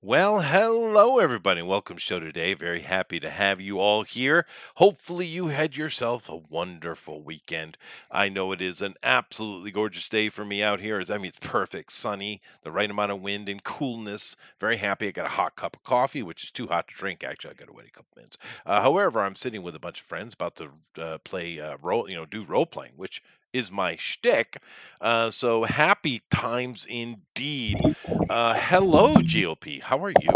Well, hello everybody. Welcome show today. Very happy to have you all here. Hopefully you had yourself a wonderful weekend. I know it is an absolutely gorgeous day for me out here. It's perfect, sunny, the right amount of wind and coolness. Very happy. I got a hot cup of coffee, which is too hot to drink. Actually, I got to wait a couple minutes. However, I'm sitting with a bunch of friends about to play do role playing, which is my shtick. So happy times indeed. Hello, GOP. How are you?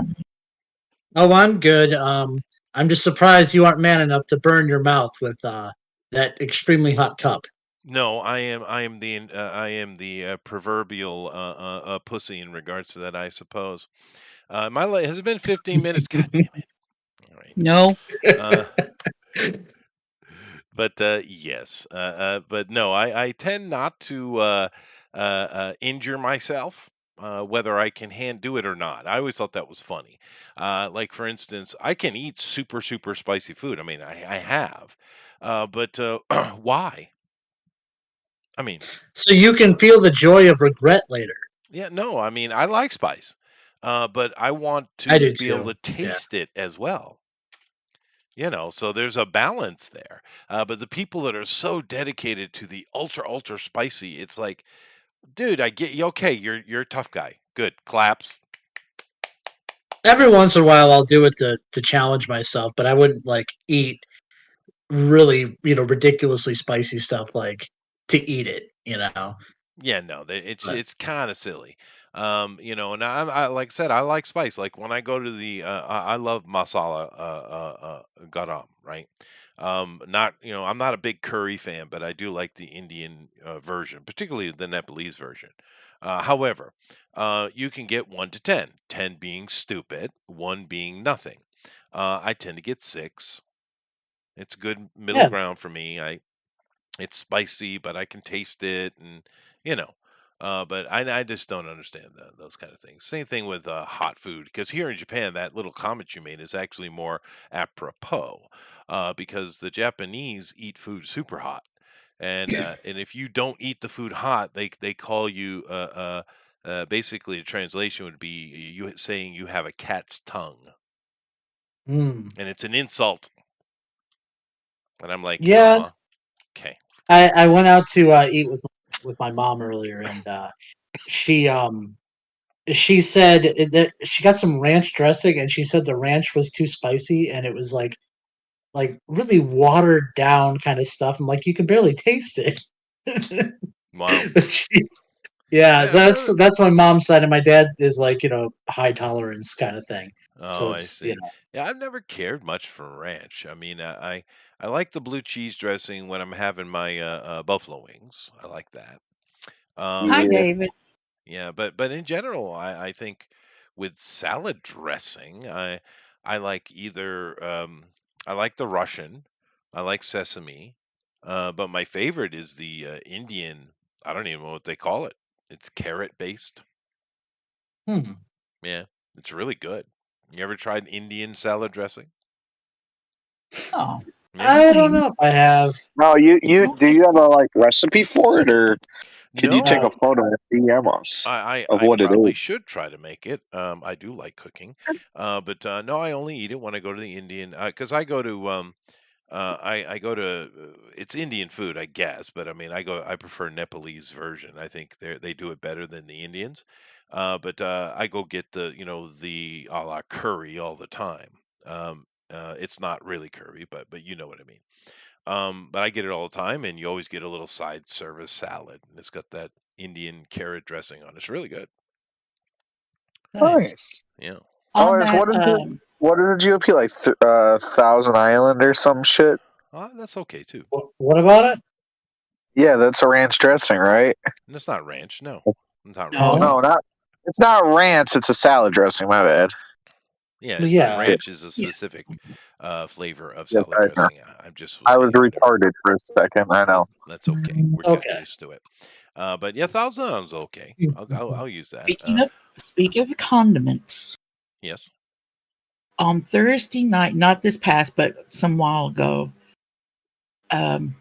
Oh, I'm good. I'm just surprised you aren't man enough to burn your mouth with that extremely hot cup. No, I am the proverbial pussy in regards to that, I suppose. Has it been 15 minutes? God damn it! All right. No, Uh, but yes, but no, I tend not to injure myself. Whether I can hand do it or not. I always thought that was funny. Like for instance, I can eat super spicy food. I mean, I have, but why? I mean, So you can feel the joy of regret later. yeah, no, I mean, I like spice, but I want I to do be able too. to Yeah. taste it as well. So there's a balance there. But the people that are so dedicated to the ultra spicy, it's like, dude, I get you. Okay, you're a tough guy. Good claps. Every once in a while, I'll do it to challenge myself, but I wouldn't like eat really ridiculously spicy stuff like to eat it. Yeah, no, But it's kind of silly. And I like I said, I like spice. Like when I go to I love masala garam, right? Not, I'm not a big curry fan, but I do like the Indian version, particularly the Nepalese version. However, you can get 1 to 10, 10 being stupid, one being nothing. I tend to get six. It's a good middle yeah, ground for me. It's spicy, but I can taste it, and you know. But I just don't understand those kind of things. Same thing with hot food, because here in Japan, that little comment you made is actually more apropos, because the Japanese eat food super hot, and if you don't eat the food hot, they call you basically the translation would be you saying you have a cat's tongue, mm. and it's an insult. And I'm like, Yeah. okay. I went out to eat with my mom earlier, and she she said that she got some ranch dressing, and she said the ranch was too spicy, and it was like really watered down kind of stuff. I'm like, you can barely taste it. Wow. But yeah, I've never. that's my mom's side, and my dad is like high tolerance kind of thing. So Oh, I it's see. Yeah, I've never cared much for ranch. I mean, I like the blue cheese dressing when I'm having my buffalo wings. I like that. hi But Yeah. David. yeah, but in general, I think with salad dressing, I like either I like the Russian, I like sesame, but my favorite is the Indian. I don't even know what they call it. It's carrot based. hmm. Yeah, it's really good. You ever tried Indian salad dressing? Oh, Yeah. I don't you know if I have. No, you do okay? you have a recipe for it, or could you take No, a photo and DM us of I what it probably is? should try to make it. I do like cooking, but no, I only eat it when I go to the Indian because I go to I go to it's Indian food, I guess, but I mean I prefer Nepalese version. I think they do it better than the Indians. But I go get the a la curry all the time. It's not really curry, but you know what I mean. But I get it all the time, and you always get a little side service salad, and it's got that Indian carrot dressing on it. It's really good. Nice. Nice. Yeah. Oh, On is that. what is the GOP like? Thousand Island or some shit? That's okay too. What about it? Yeah, that's a ranch dressing, right? And it's not ranch. No, it's not ranch at No, No, all. not. It's not ranch. It's a salad dressing. My bad. Yeah, Well, it's not yeah. Yeah, ranch is a yeah, specific flavor of yes, salad I know. dressing. I just was I was saying I've never. retarded for a second. I know. That's okay. We're getting Okay. used to it. But yeah, Thousand Island's okay. I'll use that. speaking of condiments, Yes. on Thursday night, not this past, but some while ago, um,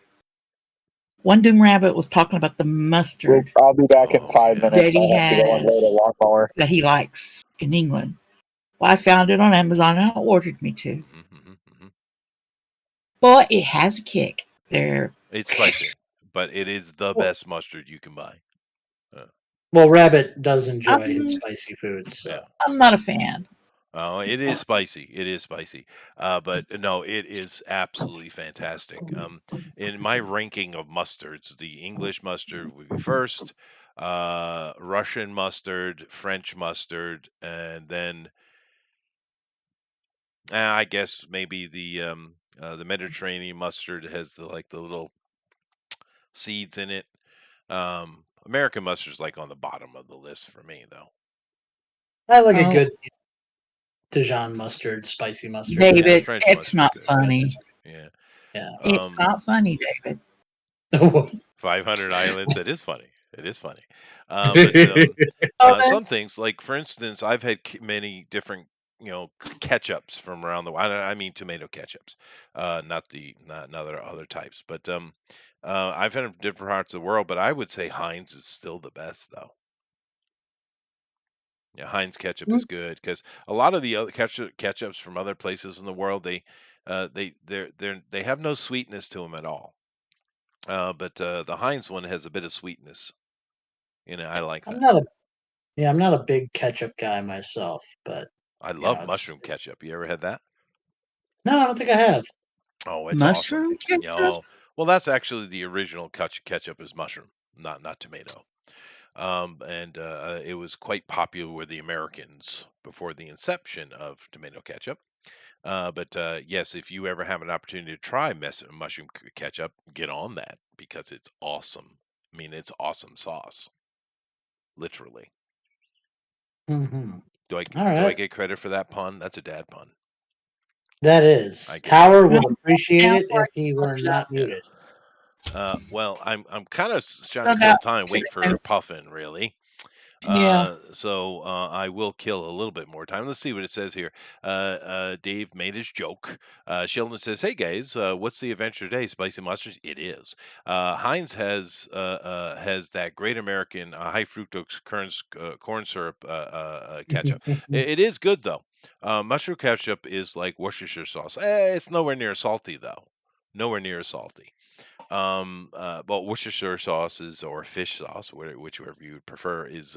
One Doom Rabbit was talking about the mustard I'll be back in Oh five yeah. that minutes. I he have to go unload a has lawnmower. that he likes in England. Well, I found it on Amazon and I ordered me to. Hmm. But it has a kick. There. It's spicy, but it is the Well, best mustard you can buy. Uh, well, Rabbit does enjoy his I'm spicy foods, so. yeah. I'm not a fan. Oh, it is spicy. It is spicy. But no, it is absolutely fantastic. In my ranking of mustards, the English mustard would be first, Russian mustard, French mustard, and then I guess maybe the Mediterranean mustard has the little seeds in it. American mustard's like on the bottom of the list for me though. I like a Oh, good Dijon mustard, spicy mustard. Yeah, David, French it's mustard's not good. funny. Yeah. Yeah. It's Um, not funny, David. 500 Islands. It is funny. It is funny. But Okay. some things, like for instance, I've had many different, ketchups from around the world. I mean tomato ketchups, not other types. But I've had them from different parts of the world. But I would say Heinz is still the best, though. Yeah, Heinz ketchup is good because a lot of the other ketchups from other places in the world, they have no sweetness to them at all. But the Heinz one has a bit of sweetness. I like I'm that. not a yeah, I'm not a big ketchup guy myself, but I you love know, it's mushroom ketchup. You ever had that? no, I don't think I have. Oh, it's awesome. Mushroom ketchup? No, well, that's actually the original ketchup is mushroom, not tomato. And it was quite popular with the Americans before the inception of tomato ketchup. But yes, if you ever have an opportunity to try mushroom ketchup, get on that because it's awesome. I mean, it's awesome sauce, literally. Mhm. Do I All do I right. get credit for that pun? That's a dad pun. That is. I get credit Tower for No, would that. appreciate now it before if I he look were it up. not Yeah. muted. Well, I'm kind of trying Still to kill got time, wait 6 for minutes. Puffin, really. Yeah. So I will kill a little bit more time. Let's see what it says here. Dave made his joke. Sheldon says, "Hey guys, what's the adventure today? Spicy monsters? It is. Heinz has that great American high fructose corn syrup ketchup. It is good though. Mushroom ketchup is like Worcestershire sauce. It's nowhere near salty though. Nowhere near as salty. But Worcestershire sauces or fish sauce, whichever you would prefer, is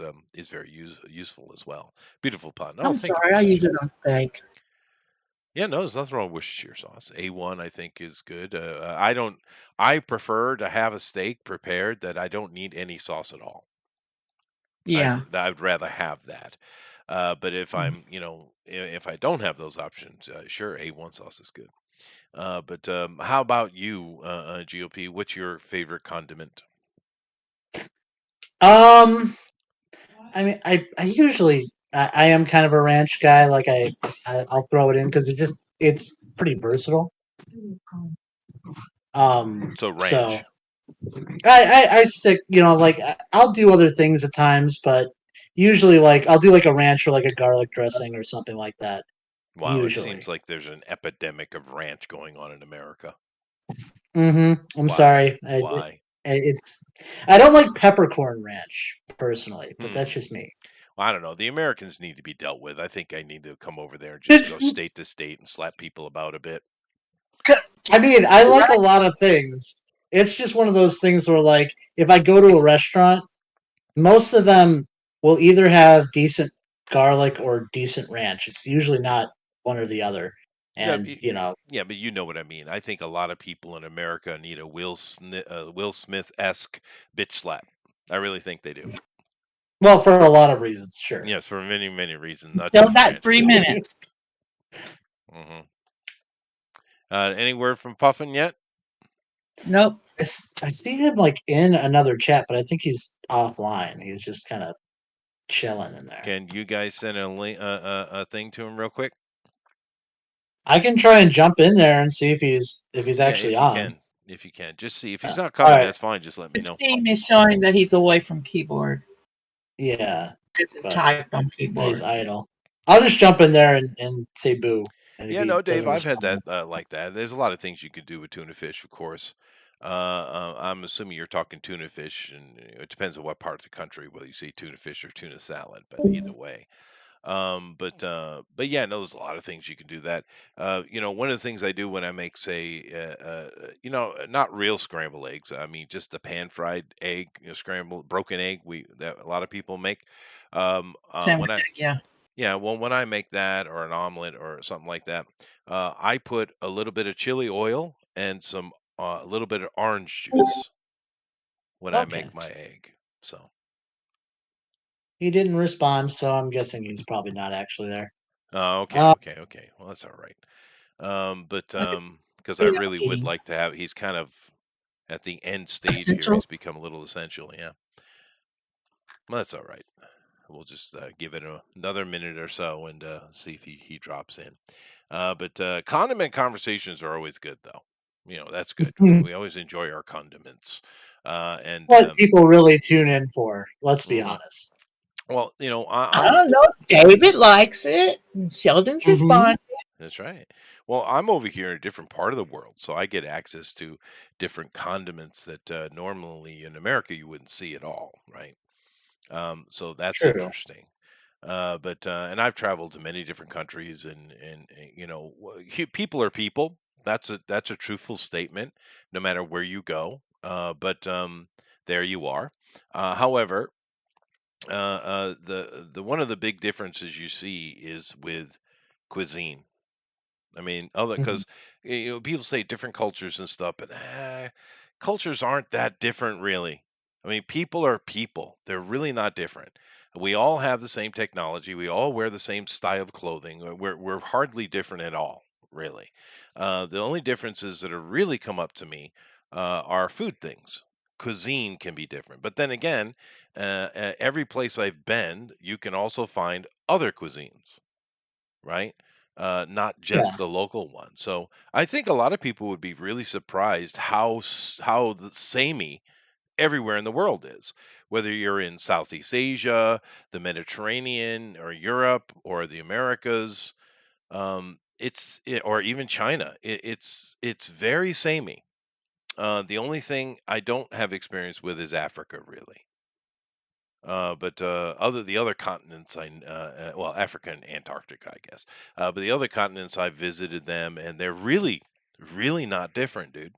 very useful as well. Beautiful pun. Oh, I'm thank you sorry. very I use much. it on steak. Yeah, no, there's nothing wrong with Worcestershire sauce. A1, I think, is good. I don't. I prefer to have a steak prepared that I don't need any sauce at all. Yeah. I'd rather have that. But if Mm. I'm, if I don't have those options, sure, A1 sauce is good. But how about you, GOP? What's your favorite condiment? Um, I mean, I usually I am kind of a ranch guy. Like I'll throw it in because it's pretty versatile. So So ranch. I stick, like I'll do other things at times, but usually like I'll do like a ranch or like a garlic dressing or something like that. Wow, it seems Usually. like there's an epidemic of ranch going on in America. I'm Why? sorry. Why? It's I don't like peppercorn ranch personally, but that's Hmm. just me. Well, I don't know. The Americans need to be dealt with. I think I need to come over there and just It's go state to state and slap people about a bit. I mean, I like a Right? lot of things. It's just one of those things where like if I go to a restaurant, most of them will either have decent garlic or decent ranch. It's usually not one or the other. Yeah, And, yeah, but you know what I mean. I think a lot of people in America need a Will Smith-esque bitch slap. I really think they do. well, for a lot of reasons, sure. Yes, for many, many reasons, not Still just got ranch. 3 minutes. Hmm. Any word from Puffin yet? Nope. I see him like in another chat, but I think he's offline. He's just kind of chilling in there. Can you guys send a thing to him real quick? I can try and jump in there and see if he's Yeah, actually if you on. can. If you can. Just see. If he's not All coming, right. that's fine. Just let me His know. team is showing that he's away from keyboard. Yeah, It's but typed on he's keyboard. idle. I'll just jump in there and say boo. And if Yeah, he no, Dave, doesn't I've had that respond, like that. There's a lot of things you could do with tuna fish, of course. I'm assuming you're talking tuna fish, and it depends on what part of the country, whether you say tuna fish or tuna salad, but either way. But yeah, no, there's a lot of things you can do that. One of the things I do when I make, say, not real scrambled eggs. I mean, just the pan fried egg, scrambled broken egg. That a lot of people make. When Sandwich I egg, yeah. Yeah, well, when I make that or an omelet or something like that, I put a little bit of chili oil and a little bit of orange juice when I Okay. make my egg. So, He didn't respond, so I'm guessing he's probably not actually there. okay, Uh, okay, okay. Well, that's all right. But Like because I a really would like to have, he's kind of at the end stage here. essential. He's become a little essential. Yeah, well, that's all right. We'll just give it another minute or so and see if he drops in. But condiment conversations are always good, though. That's good. We always enjoy our condiments. And what people really tune in for, let's be mhm. honest. Well, I don't know. David likes it. And Sheldon's Mm-hmm. responding. that's right. Well, I'm over here in a different part of the world, so I get access to different condiments that normally in America you wouldn't see at all, right? So that's True. interesting. And I've traveled to many different countries, and people are people. That's a truthful statement, no matter where you go. But there you are. However, the one of the big differences you see is with cuisine. I mean, other Mhm. because people say different cultures and stuff, but cultures aren't that different, really. I mean, people are people; they're really not different. We all have the same technology. We all wear the same style of clothing. We're hardly different at all, really. The only differences that have really come up to me are food things. Cuisine can be different, but then again, every place I've been, you can also find other cuisines, right? Not Yeah. just the local one. So I think a lot of people would be really surprised how the samey everywhere in the world is. Whether you're in Southeast Asia, the Mediterranean, or Europe, or the Americas, or even China, it's very samey. The only thing I don't have experience with is Africa, really. But other the other continents, well, Africa and Antarctica, I guess. But the other continents, I visited them, and they're really, really not different, dude.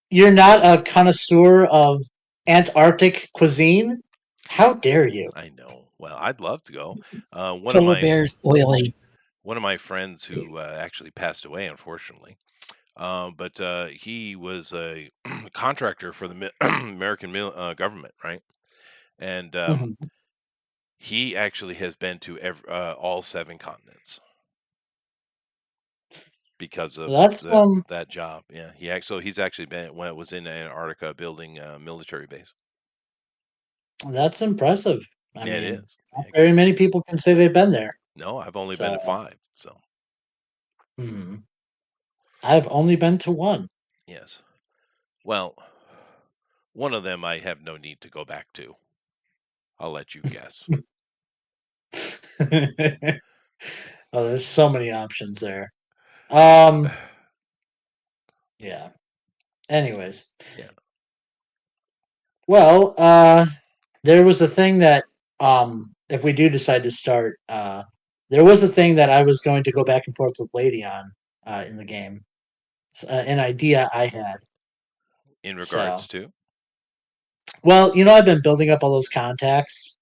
You're not a connoisseur of Antarctic cuisine? How dare you? I know. Well, I'd love to go. Uh, one of Polar my bears oily. one of my friends who actually passed away, unfortunately. But he was a contractor for the American government, right? And Mhm. he actually has been to all seven continents because of That's that job. Yeah, he's actually been when it was in Antarctica building a military base. that's impressive. I Yeah, it mean, is. not Yeah, very many people can say they've been there. no, I've only been to So, 5. So mhm. I've only been to one. yes. Well, one of them I have no need to go back to. I'll let you guess. Oh, there's so many options there. Um, yeah. Anyways, Yeah. well, there was a thing that if we do decide to start, there was a thing that I was going to go back and forth with Lady on in the game. An idea I had. In So, regards to. well, I've been building up all those contacts.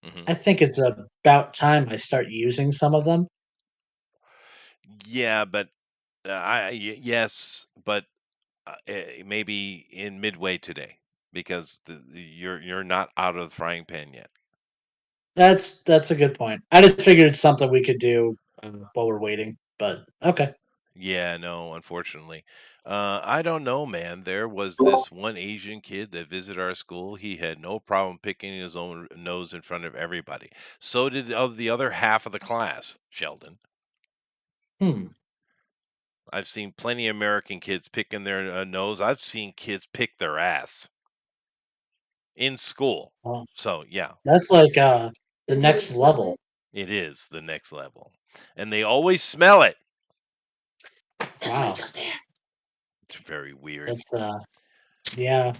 Hmm. I think it's about time I start using some of them. Yeah, but yes, but maybe in midway today because you're not out of the frying pan yet. That's a good point. I just figured it's something we could do while we're waiting. But okay. Yeah, no, unfortunately. I don't know, man. There was this one Asian kid that visited our school. He had no problem picking his own nose in front of everybody. So did the other half of the class, Sheldon. Hmm. I've seen plenty of American kids picking their nose. I've seen kids pick their ass in school. Well, So, yeah, that's like the next level. it is the next level. And they always smell it. Wow. It's very weird. That's yeah.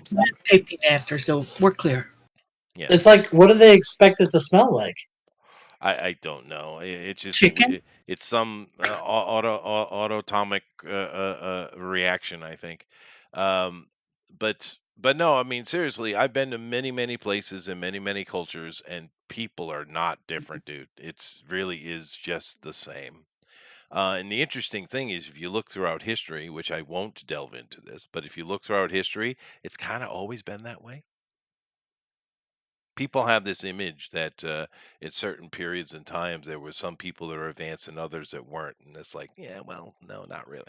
Safety after, so we're clear. Yeah. It's like, what do they expect it to smell like? I don't know. It just Chicken? it's some autotomic reaction, I think. Um, but no, I mean seriously, I've been to many places in many cultures, and people are not different, dude. It's really is just the same. And the interesting thing is, if you look throughout history, which I won't delve into this, but if you look throughout history, it's kind of always been that way. People have this image that at certain periods and times there were some people that were advanced and others that weren't, and it's like, yeah, well, no, not really.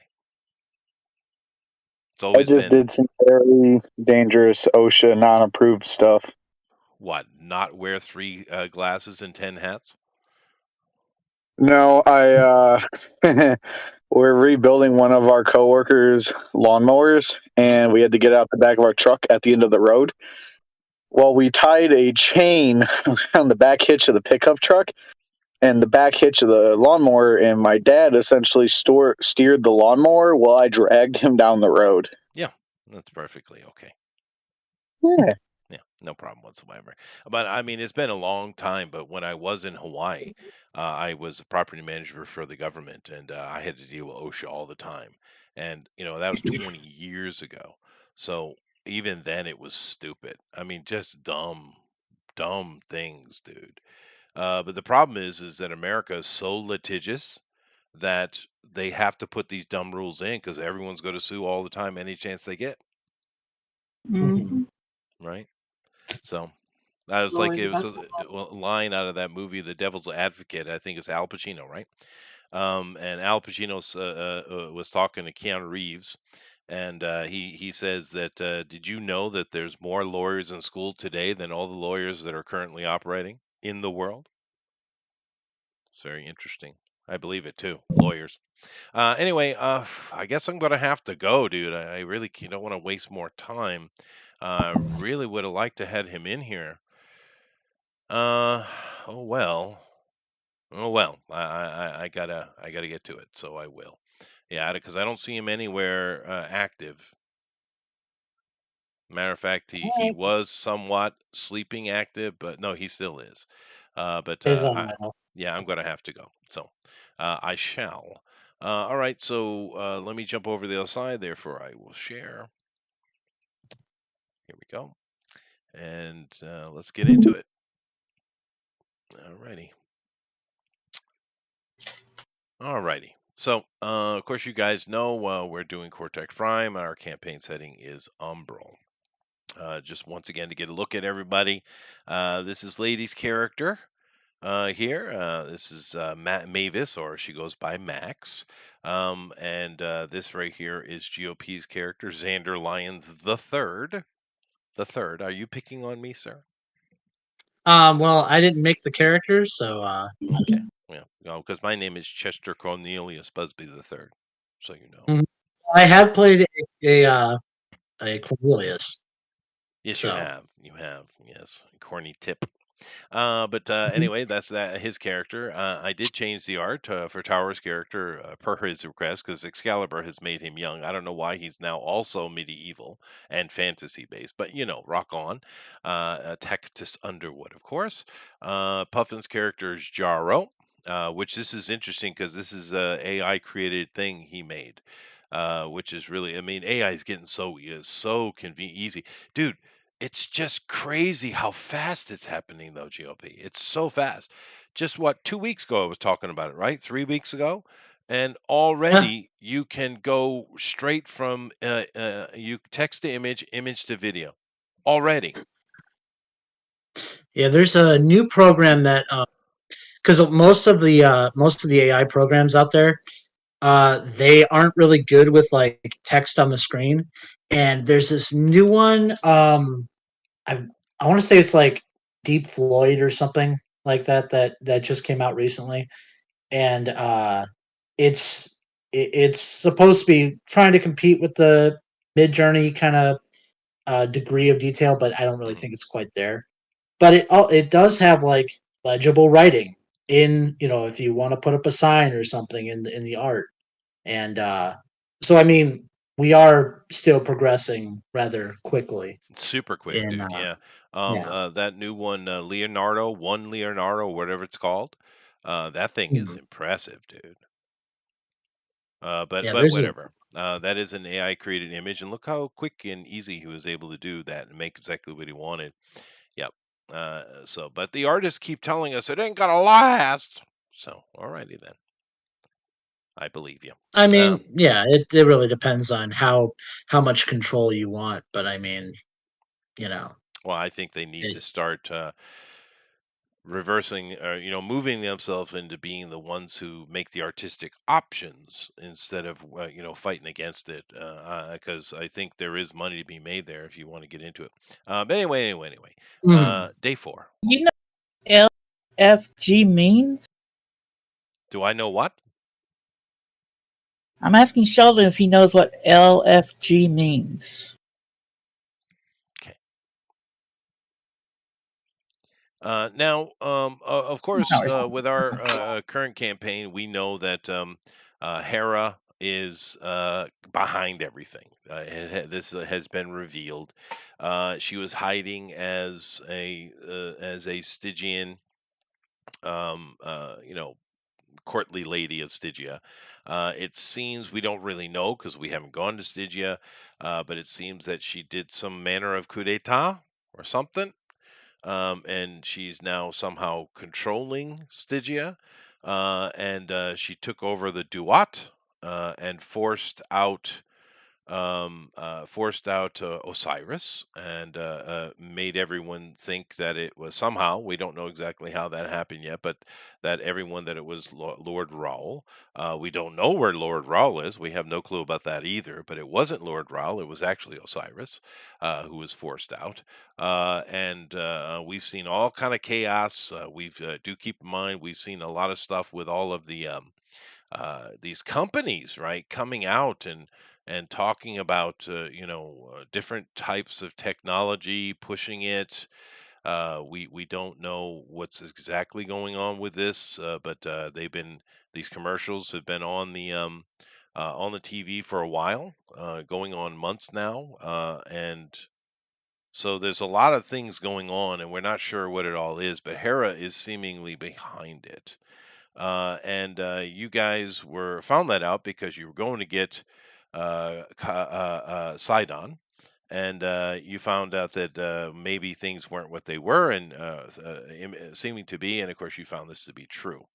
It's I always just been did some very dangerous OSHA non-approved stuff. what, not wear three glasses and 10 hats. No, we're rebuilding one of our coworkers' lawnmowers, Hmm. and we had to get out the back of our truck at the end of the road. Well, we tied a chain around the back hitch of the pickup truck and the back hitch of the lawnmower, and my dad essentially steered the lawnmower while I dragged him down the road. Yeah, that's perfectly okay. Yeah. Yeah, no problem whatsoever. But I mean, it's been a long time. But when I was in Hawaii, I was a property manager for the government, and I had to deal with OSHA all the time. And that was 20 years ago. So even then, it was stupid. I mean, just dumb things, dude. But the problem is that America is so litigious that they have to put these dumb rules in because everyone's going to sue all the time, any chance they get, Hmm. right? So I was like, it was a line out of that movie, The Devil's Advocate. I think it's Al Pacino, right? And Al Pacino was talking to Keanu Reeves, and he says that did you know that there's more lawyers in school today than all the lawyers that are currently operating in the world? It's very interesting. I believe it too. Lawyers. Anyway, I guess I'm gonna have to go, dude. I really don't want to waste more time. Really would have liked to had him in here. Uh, oh well. Oh well. I gotta get to it, so I will. Yeah, because I don't see him anywhere active. Matter of fact, he was somewhat sleeping active, but no, he still is. But Is yeah, I'm gonna have to go. So I shall. All right, so let me jump over the other side. Therefore, I will share. Here we go, and let's get into it. All righty. All righty. So, of course, you guys know we're doing Cortex Prime. Our campaign setting is Umbral. Just once again to get a look at everybody. This is Lady's character here. This is Mavis, or she goes by Max. And this right here is GOP's character, Xander Lyons the third. The third. Are you picking on me, sir? well, I didn't make the characters, so Okay. Yeah. No, because my name is Chester Cornelius Busby the third. So you know. Mhm. I have played a Cornelius. Yes, you So have. You have. Yes. Corny tip. But Mhm. anyway, that's that his character. I did change the art for Tower's character per his request because Excalibur has made him young. I don't know why he's now also medieval and fantasy based, but rock on. Tectus Underwood, of course. Puffin's character is Jaro. Which this is interesting because this is a AI created thing he made, which is really, I mean, AI is getting so convenient, easy, dude. It's just crazy how fast it's happening, though, GOP. It's so fast. Just what, 2 weeks ago, I was talking about it, right? 3 weeks ago. And Yeah. already you can go straight from you text to image, image to video. Already. Yeah, there's a new program that because most of the AI programs out there, they aren't really good with like text on the screen. And there's this new one. I I want to say it's like Deep Floyd or something like that that just came out recently, and it's it's supposed to be trying to compete with the Mid Journey kind of degree of detail, but I don't really Mhm. think it's quite there. But it does have like legible writing in, if you want to put up a sign or something in the art. And so I mean, we are still progressing rather quickly Super quick, in dude. Yeah. yeah. That new one, Leonardo, whatever it's called. That thing is Mm. impressive, dude. But Yeah, but there's a whatever. That is an AI created image, and look how quick and easy he was able to do that and make exactly what he wanted. Yep. But the artists keep telling us it ain't gonna last. So, alrighty then. I believe you. I Um, mean, yeah, it really depends on how much control you want, but I mean, you know, well, I think they need it, to start reversing, moving themselves into being the ones who make the artistic options instead of, fighting against it. Because I think there is money to be made there if you want to get into it. But anyway. mm. Day 4. You know LFG means? Do I know what? I'm asking Sheldon if he knows what LFG means. Okay. Now, of He's course, not responding. with our current campaign, we know that Hera is behind everything. This has been revealed. She was hiding as a Stygian, courtly lady of Stygia. It seems we don't really know because we haven't gone to Stygia, but it seems that she did some manner of coup d'état or something, and she's now somehow controlling Stygia, and she took over the Duat and forced out Osiris and made everyone think that it was somehow, we don't know exactly how that happened yet, but that everyone that it was Lord Raoul. We don't know where Lord Raoul is. We have no clue about that either, but it wasn't Lord Raoul. It was actually Osiris who was forced out. And we've seen all kind of chaos. We've do keep in mind we've seen a lot of stuff with all of these companies, right, coming out and talking about different types of technology, pushing it. We don't know what's exactly going on with this, but these commercials have been on the TV for a while, going on months now, and so there's a lot of things going on, and we're not sure what it all is. But Hera is seemingly behind it. And you guys were found that out because you were going to get Sidon, and you found out that maybe things weren't what they were and seeming to be, and of course you found this to be true.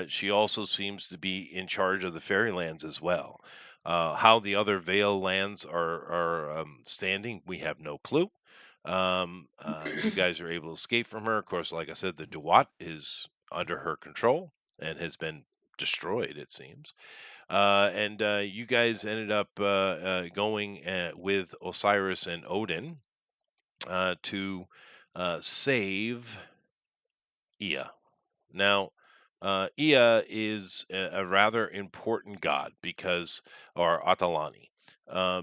She also seems to be in charge of the fairylands as well. How the other Vale lands are standing, we have no clue. You guys are able to escape from her. Of course, like I said, the Duat is under her control and has been destroyed, it seems. And you guys ended up going with Osiris and Odin to save Ea. Now, Ea is a rather important god or Atalani,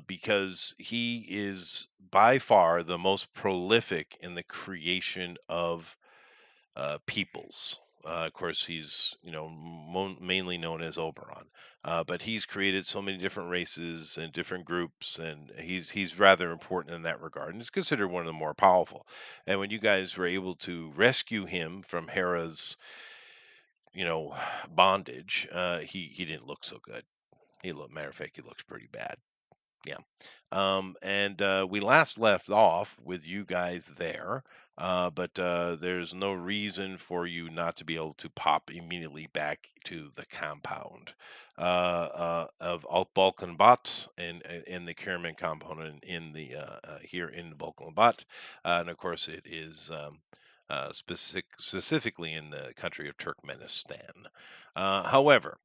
because he is by far the most prolific in the creation of peoples. Of course, he's mainly known as Oberon, but he's created so many different races and different groups, and he's rather important in that regard, and is considered one of the more powerful. And when you guys were able to rescue him from Hera's bondage, he didn't look so good. Matter of fact, he looks pretty bad. Yeah. And we last left off with you guys there, but there's no reason for you not to be able to pop immediately back to the compound of Alt Balkanbot in the Kierman component in the here in Balkanbot, and of course it is. Specifically in the country of Turkmenistan. However,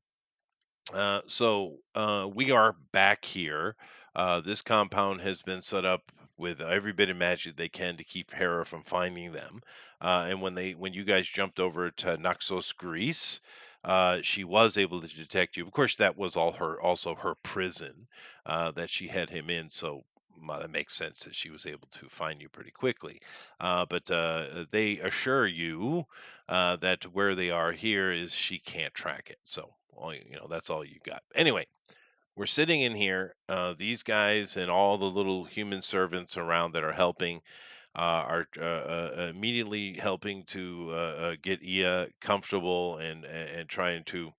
we are back here. This compound has been set up with every bit of magic they can to keep Hera from finding them. And when you guys jumped over to Naxos, Greece, she was able to detect you. Of course, that was also her prison that she had him in. So that makes sense that she was able to find you pretty quickly. But they assure you that where they are here is she can't track it. So, that's all you got. Anyway, we're sitting in here. These guys and all the little human servants around that are helping. are immediately helping to get Ia comfortable and trying to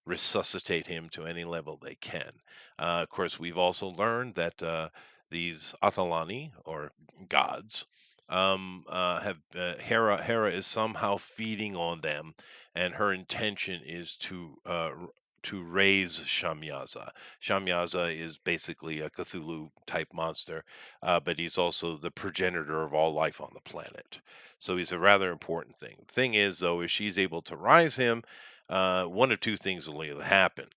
resuscitate him to any level they can. Of course, we've also learned that these Atalani, or gods, have Hera is somehow feeding on them, and her intention is to raise Shamyaza. Shamyaza is basically a Cthulhu type monster, but he's also the progenitor of all life on the planet. So he's a rather important thing. The thing is, though, if she's able to rise him, one of two things will either happen.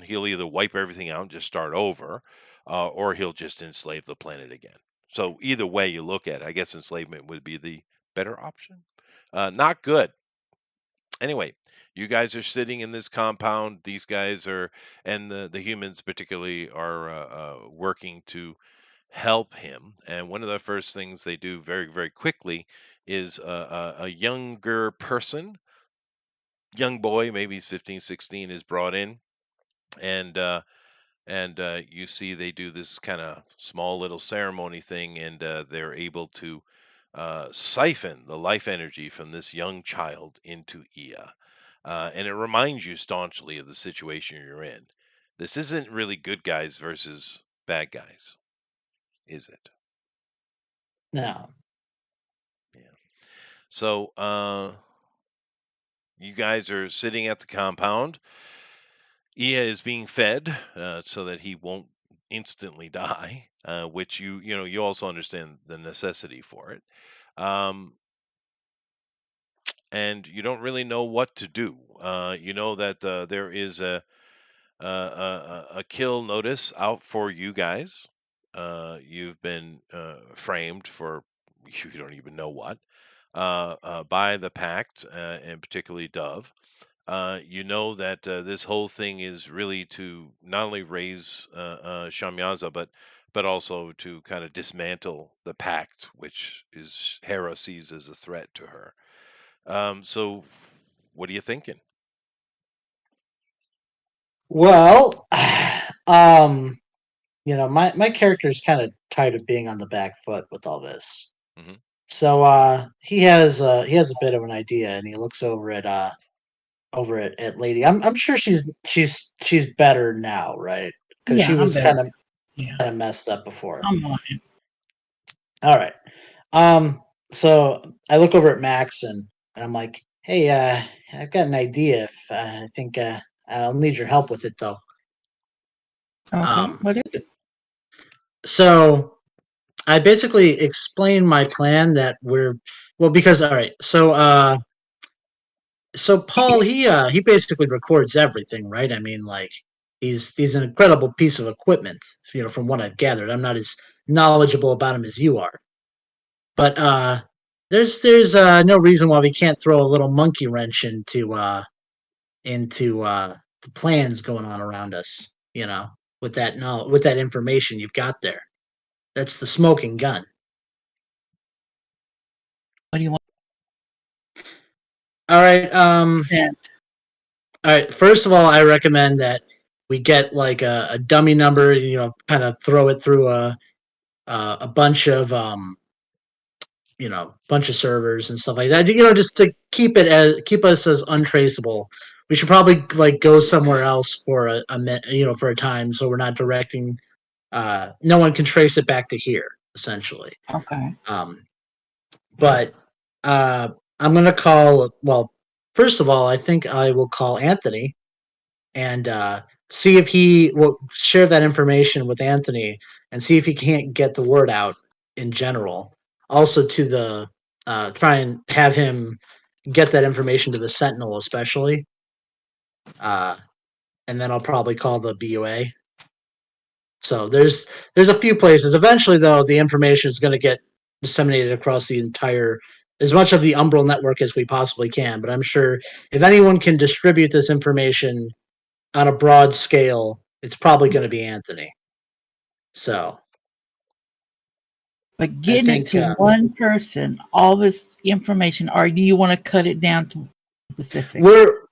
He'll either wipe everything out and just start over, or he'll just enslave the planet again. So either way you look at it, I guess enslavement would be the better option. Not good. Anyway, you guys are sitting in this compound. These guys are, and the humans particularly, are working to help him. And one of the first things they do very, very quickly is a younger person, young boy, maybe he's 15, 16, is brought in, and you see they do this kind of small little ceremony thing, and they're able to siphon the life energy from this young child into Ia. And it reminds you staunchly of the situation you're in. This isn't really good guys versus bad guys, is it? No. Yeah. So you guys are sitting at the compound. Ia is being fed so that he won't instantly die, which you also understand the necessity for it, um, and you don't really know what to do. You know that there is a kill notice out for you guys. You've been framed for you don't even know what by the Pact, and particularly Dove. You know that this whole thing is really to not only raise Shamyaza, but also to kind of dismantle the pact, which is Hera sees as a threat to her. So, what are you thinking? Well, um, my character is kind of tired of being on the back foot with all this. Hmm. So he has a bit of an idea, and he looks over at Lady. I'm sure she's better now, right? Because Yeah, she I'm was better. kind Yeah, of messed up before. I'm on it. All right. So I look over at Max, and I'm like, hey, I've got an idea. If I think I'll need your help with it, though. Okay, Um, what is it? so I basically explained my plan that we're well because all right. So Paul he basically records everything, right? I mean, like he's an incredible piece of equipment, from what I've gathered. I'm not as knowledgeable about him as you are, but there's no reason why we can't throw a little monkey wrench into the plans going on around us. With that knowledge, with that information you've got there. That's the smoking gun. What do you want All right. sent? All right. First of all, I recommend that we get like a dummy number. Kind of throw it through a bunch of servers and stuff like that. Just to keep us as untraceable. We should probably like go somewhere else for for a time, so we're not directing. No one can trace it back to here, essentially. Okay. Um, but I'm gonna call. Well, first of all, I think I will call Anthony and see if he will share that information with Anthony and see if he can't get the word out in general. Also, to the try and have him get that information to the Sentinel, especially. Uh, and then I'll probably call the BUA. So there's a few places. Eventually, though, the information is going to get disseminated across the entire, as much of the Umbral network as we possibly can. But I'm sure if anyone can distribute this information on a broad scale, it's probably going to be Anthony. So But I getting it think to one person, all this information, or do you want to cut it down to specific?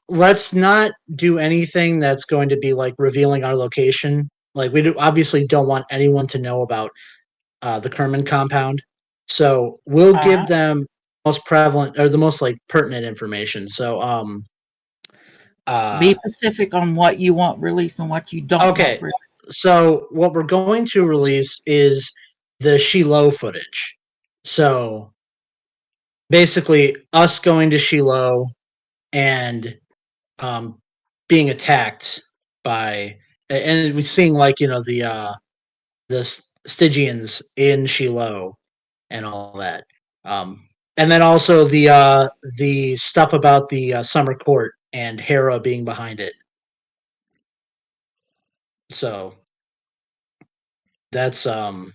let's not do anything that's going to be like revealing our location. Like obviously don't want anyone to know about the Kerman compound. So we'll give Alright. them most prevalent or the most like pertinent information. So Be specific on what you want released and what you don't want okay. released. So what we're going to release is the Shiloh footage. So basically us going to Shiloh and being attacked by and we're seeing like the Stygians in Shiloh and all that. And then also the stuff about the summer court and Hera being behind it. So that's and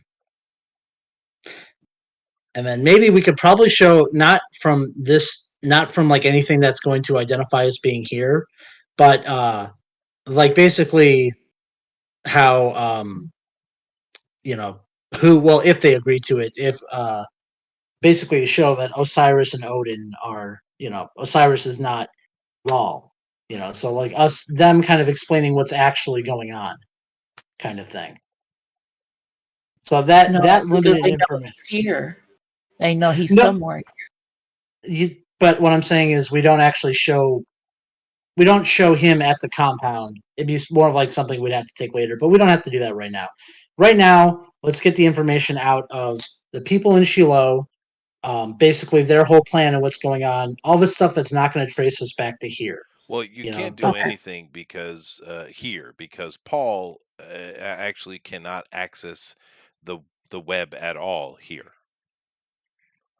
then maybe we could probably show not from like anything that's going to identify as being here, but like basically how you know who well if they agree to it if basically to show that Osiris and Odin are Osiris is not Raw, so like them kind of explaining what's actually going on, kind of thing. So No, that because limited they know information. he's here. They know he's No, somewhere. but what I'm saying is we don't show him at the compound. It'd be more of like something we'd have to take later, but we don't have to do that right now. Right now, let's get the information out of the people in Shiloh, basically their whole plan and what's going on. All this stuff that's not going to trace us back to here. Well, you can't do Okay. anything because because Paul actually cannot access the web at all here.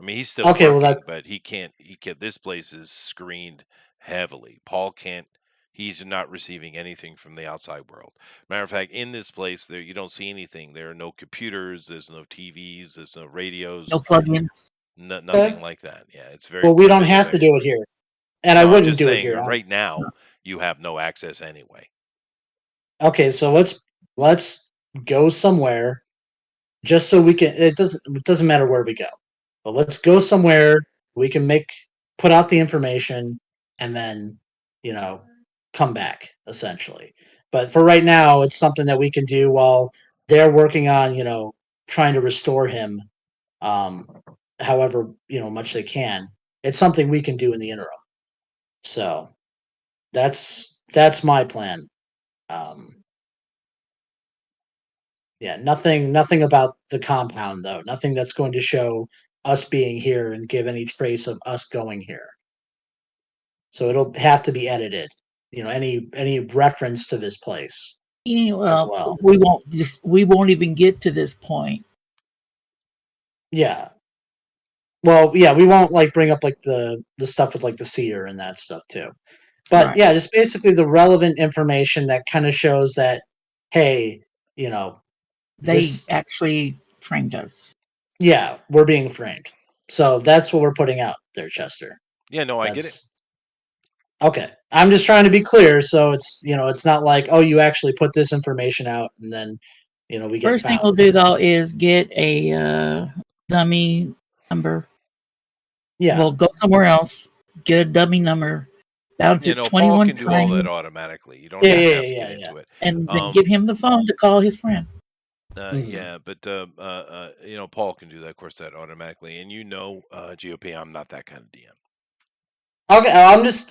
I mean, he's still Okay, well that working, but he can't. He can. This place is screened heavily. Paul can't. He's not receiving anything from the outside world. Matter of fact, in this place, there you don't see anything. There are no computers. There's no TVs. There's no radios. No plugins. Nothing like that. Yeah, it's very well we don't primitive have to do it anyway. here, and I No, I'm wouldn't just do it saying. here. Right now, you have no access anyway. Okay, so let's go somewhere just so we can. It doesn't matter where we go, but let's go somewhere we can put out the information and then you know come back essentially. But for right now, it's something that we can do while they're working on trying to restore him, um, however much they can. It's something we can do in the interim. So that's my plan. Um, Yeah, nothing about the compound though. Nothing that's going to show us being here and give any trace of us going here. So it'll have to be edited. Any reference to this place as Well, well. we won't even get to this point. Yeah. Well, yeah, we won't like bring up like the stuff with like the seer and that stuff too. But Right. yeah, just basically the relevant information that kind of shows that hey, you know, They this actually trained us. yeah, we're being framed. So that's what we're putting out there, Chester. Yeah, no, I get it. That's okay. I'm just trying to be clear, so it's not like oh, you actually put this information out and then we get First thing found. we'll do though is get a dummy number. Yeah, We'll go somewhere else, get a dummy number, bounce You it know, Paul 21 can do all that times, automatically. You don't yeah, even yeah, have to get yeah, yeah. into it. and then Um, give him the phone to call his friend. Mhm. yeah, but Paul can do that, of course, that automatically. And GOP, I'm not that kind of DM. Okay,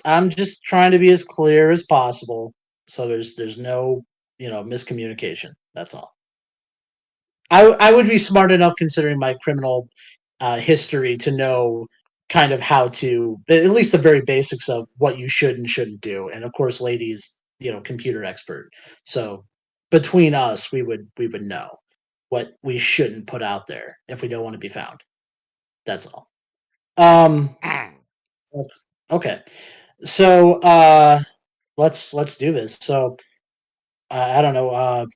I'm just trying to be as clear as possible, so there's no miscommunication. That's all. I would be smart enough considering my criminal history to know kind of how to at least the very basics of what you should and shouldn't do. And of course, ladies, computer expert. So between us, we would know what we shouldn't put out there if we don't want to be found. That's all. Um. Okay. So let's do this. So I don't know.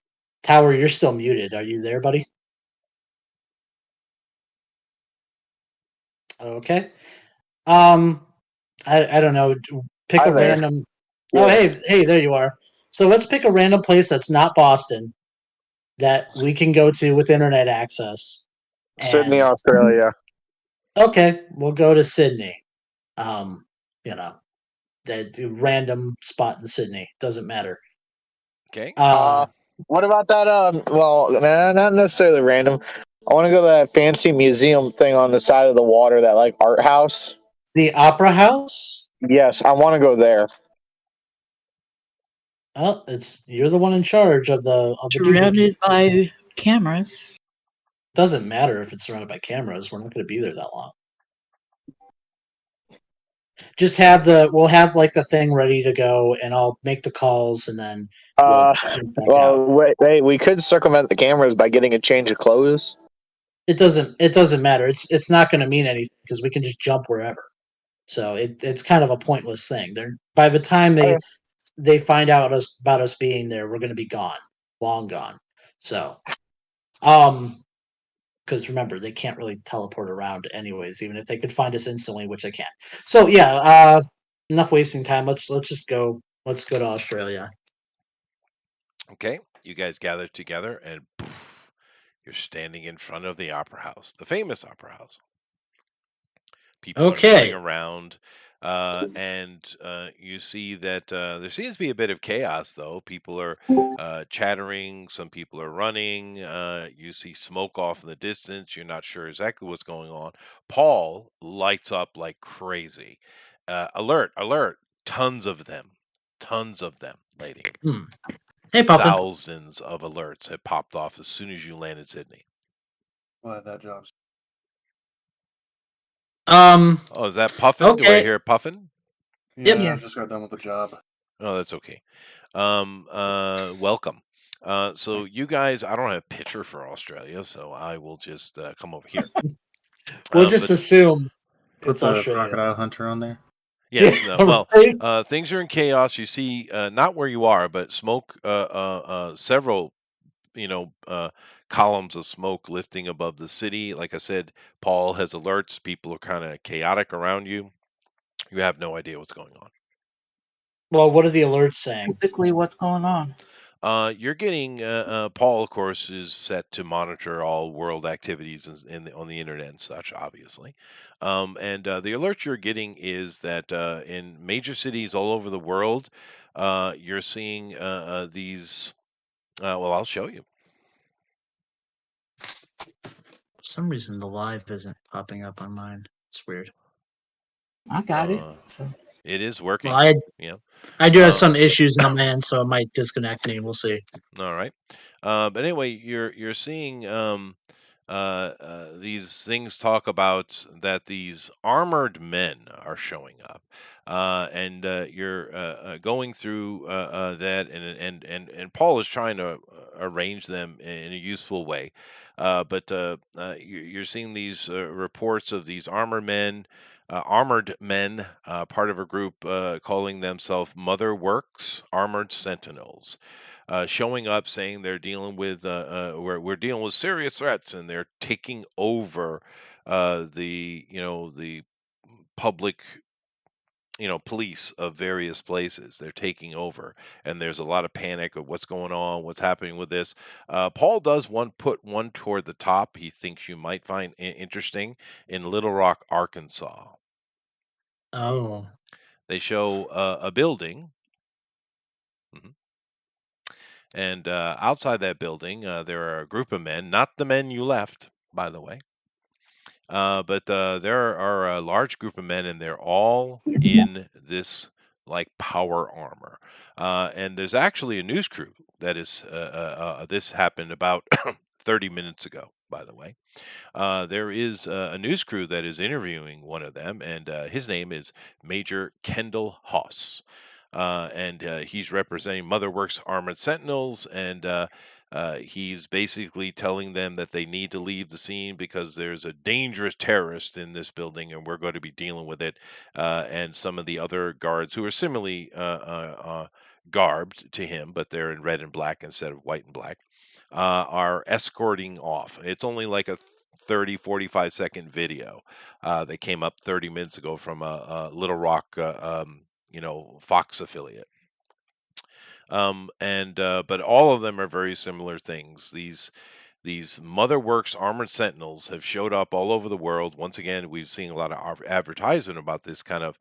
Tower, you're still muted. Are you there, buddy? Okay. Um, I don't know. Pick Hi a there. random. Oh, Yeah. hey, there you are. So let's pick a random place that's not Boston that we can go to with internet access. Sydney, And Australia. okay, we'll go to Sydney. Um, you know, that random spot in Sydney doesn't matter. Okay. What about that? Well, nah, not necessarily random. I want to go to that fancy museum thing on the side of the water, that like art house. The Opera House? Yes, I want to go there. Well, you're the one in charge of the doohickey. Surrounded by cameras. Doesn't matter if it's surrounded by cameras. We're not going to be there that long. Just we'll have like the thing ready to go, and I'll make the calls, and then we'll jump back out. Wait, we could circumvent the cameras by getting a change of clothes. It doesn't matter. It's not going to mean anything because we can just jump wherever. So it's kind of a pointless thing. By the time they find out about us being there, we're going to be gone, long gone. So, because remember, they can't really teleport around anyways, even if they could find us instantly, which they can't. So yeah, enough wasting time. Let's just go. Let's go to Australia. Okay, you guys gather together, and poof, you're standing in front of the opera house, the famous opera house. People are milling Okay. around, and you see that there seems to be a bit of chaos, though. People are chattering, some people are running. You see smoke off in the distance. You're not sure exactly what's going on. Paul lights up like crazy. Alert, alert, tons of them, lady. Hey, Puffin. Thousands of alerts had popped off as soon as you landed Sydney. Well, that job's. Oh, is that Puffin? Do I Okay. hear Puffin? Yeah, Yes. I just got done with the job. Oh, that's okay. Welcome. So you guys, I don't have a picture for Australia, so I will just come over here. We'll just But assume Put it's the Australia. crocodile hunter on there. yes, Yeah, well, right? things are in chaos. You see, not where you are, but smoke, several, columns of smoke lifting above the city. Like I said, Paul has alerts. People are kind of chaotic around you. You have no idea what's going on. Well, what are the alerts saying? Typically, what's going on? You're getting Paul, of course, is set to monitor all world activities on the internet and such, obviously. And the alert you're getting is that in major cities all over the world, you're seeing these. Well, I'll show you. For some reason, the live isn't popping up on mine. It's weird. I got it. So, It is working. Well, Yeah. I do have some issues on my end, so it might disconnect me. We'll see. All right. But anyway, you're seeing these things talk about that these armored men are showing up, and you're going through that, and Paul is trying to arrange them in a useful way, but you're seeing these reports of these armored men, part of a group calling themselves Mother Works Armored Sentinels, showing up saying they're dealing with we're dealing with serious threats, and they're taking over the public police of various places. They're taking over, and there's a lot of panic of what's going on, what's happening with this. Paul does put one toward the top he thinks you might find interesting in Little Rock, Arkansas. Oh. They show a building. Mhm. And outside that building, there are a group of men, not the men you left, by the way, but there are a large group of men, and they're all in this like power armor. And there's actually a news crew that is, this happened about 30 minutes ago, by the way. There is a news crew that is interviewing one of them, and his name is Major Kendall Hoss. And he's representing Mother Works Armored Sentinels, and he's basically telling them that they need to leave the scene because there's a dangerous terrorist in this building, and we're going to be dealing with it. And some of the other guards who are similarly garbed to him, but they're in red and black instead of white and black, are escorting off. It's only like a 30-45 second video that came up 30 minutes ago from a Little Rock Fox affiliate. But all of them are very similar things. These Mother Works Armored Sentinels have showed up all over the world. Once again, we've seen a lot of advertisement about this kind of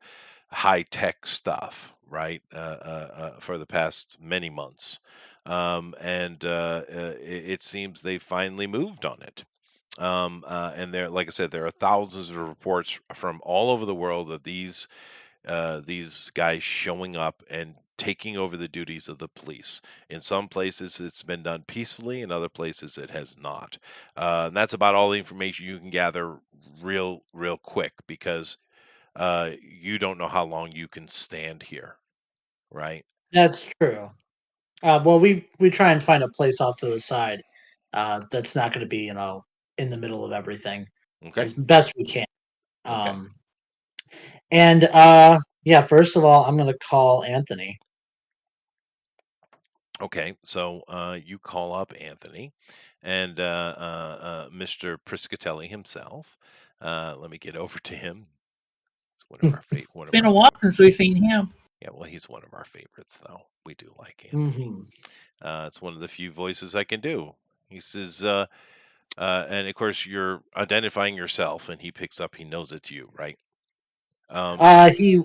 high tech stuff, right? For the past many months, and it seems they finally moved on it. And there, like I said, there are thousands of reports from all over the world of these guys showing up and taking over the duties of the police. In some places, it's been done peacefully. In other places, it has not. And that's about all the information you can gather real quick because you don't know how long you can stand here, right? That's true. Well, we try and find a place off to the side that's not going to be in the middle of everything Okay. as best we can. Okay. And yeah, first of all, I'm going to call Anthony. Okay. So you call up Anthony and Mr. Priscatelli himself. Let me get over to him. It's one of our one It's of been our a while since we've seen him. Yeah, well, he's one of our favorites, though. We do like Anthony. Hmm. It's one of the few voices I can do. He says, and of course, you're identifying yourself, and he picks up. He knows it's you, right? He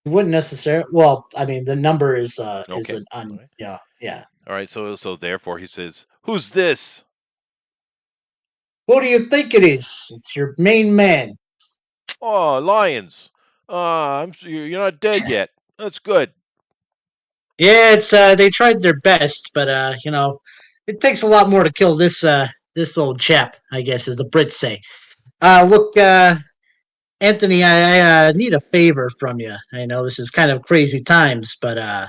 wouldn't necessarily. Well, I mean, the number is Okay. an All right. yeah. All right. So therefore, he says, "Who's this?" Who do you think it is? It's your main man. Oh, lions. You're not dead yet. That's good. Yeah, it's they tried their best, but it takes a lot more to kill this old chap, I guess, as the Brits say. Look, Anthony, I need a favor from you. I know this is kind of crazy times, but Oh,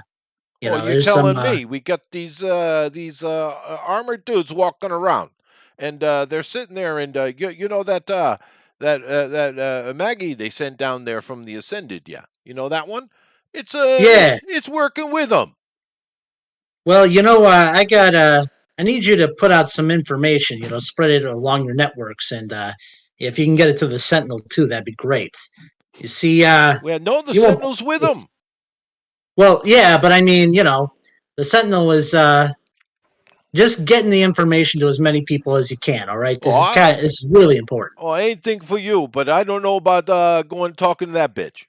you're there's some telling me we got these armored dudes walking around, and they're sitting there, and you know that Maggie they sent down there from the Ascended, yeah, you know that one. yeah. It's working with them. Well, I need you to put out some information. Spread it along your networks, and if you can get it to the Sentinel too, that'd be great. You see, We had no the you won't. Sentinels with them. Well, yeah, but I mean, the Sentinel is just getting the information to as many people as you can. All right, Oh, this is really important. anything for you, but I don't know about going talking to that bitch.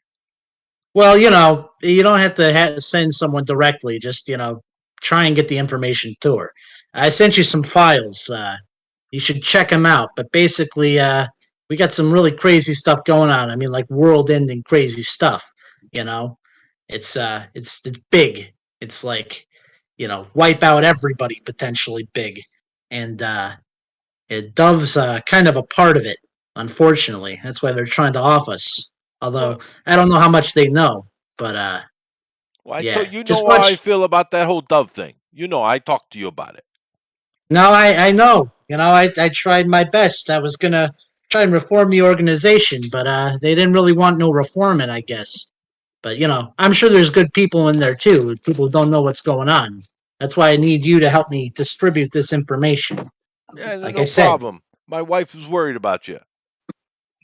Well, you don't have to send someone directly. Just try and get the information to her. I sent you some files. You should check them out. But basically, we got some really crazy stuff going on. I mean, like world-ending crazy stuff. You know, it's big. It's like wipe out everybody potentially big, and Dove's kind of a part of it. Unfortunately, that's why they're trying to off us. Although Well, I don't know how much they know, but I yeah, thought you just know how I watch. feel about that whole Dove thing. You know, I talked to you about it. No, I know. I tried my best. I was gonna try and reform the organization, but they didn't really want no reforming, I guess. But I'm sure there's good people in there too. People who don't know what's going on. That's why I need you to help me distribute this information. Yeah, Like I no said, problem. My wife was worried about you.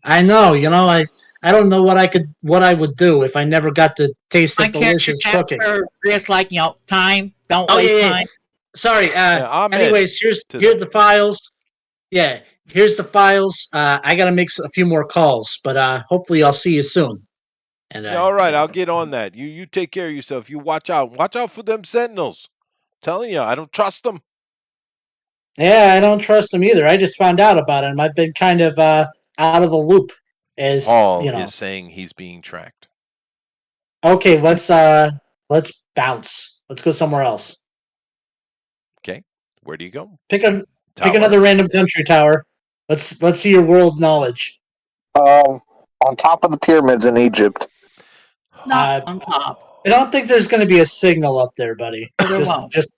I know. I don't know what I would do if I never got to taste My that character delicious cooking. chapter just like time. Don't Oh waste yeah, yeah. time. Sorry. Yeah, I'm in Anyways, to here's that. the files. Yeah, here's the files. I gotta make a few more calls, but hopefully I'll see you soon. And Yeah, all right, I'll get on that. You take care of yourself. You watch out. Watch out for them sentinels. Telling you, I don't trust them. yeah, I don't trust him either. I just found out about him. I've been kind of out of the loop, as Paul is saying he's being tracked. Okay, let's bounce. Let's go somewhere else. Okay, where do you go? Pick Tower. another random country tower. Let's see your world knowledge. On top of the pyramids in Egypt. Not on top. I don't think there's going to be a signal up there, buddy. No, there won't. Just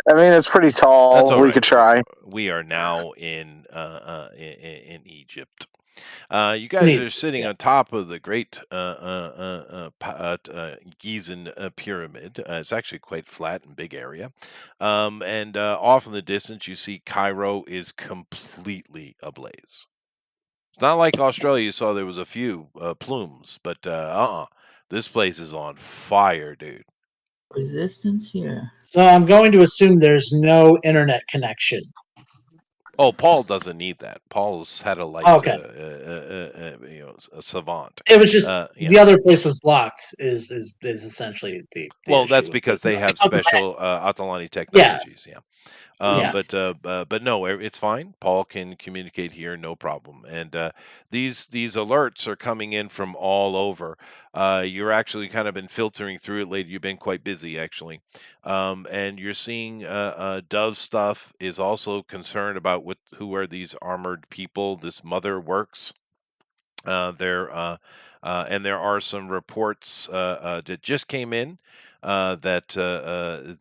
I mean, it's pretty tall. That's all We right. could try. We are now in Egypt. You guys are sitting on top of the great Gizan pyramid. It's actually quite flat and big area. And off in the distance, you see Cairo is completely ablaze. It's not like Australia. You saw there was a few plumes, but this place is on fire, dude. Resistance here. So I'm going to assume there's no internet connection. Oh, Paul doesn't need that. Paul's satellite, Okay. a savant. It was just Yeah. the other place was blocked. Is essentially the Well, that's issue. But because they have I felt bad. special Atalani Yeah. technologies. Yeah. Yeah. But no, it's fine. Paul can communicate here, no problem. And these alerts are coming in from all over. You're actually kind of been filtering through it lately. You've been quite busy actually, and you're seeing Dove stuff is also concerned about who are these armored people. This mother works. There and there are some reports that just came in that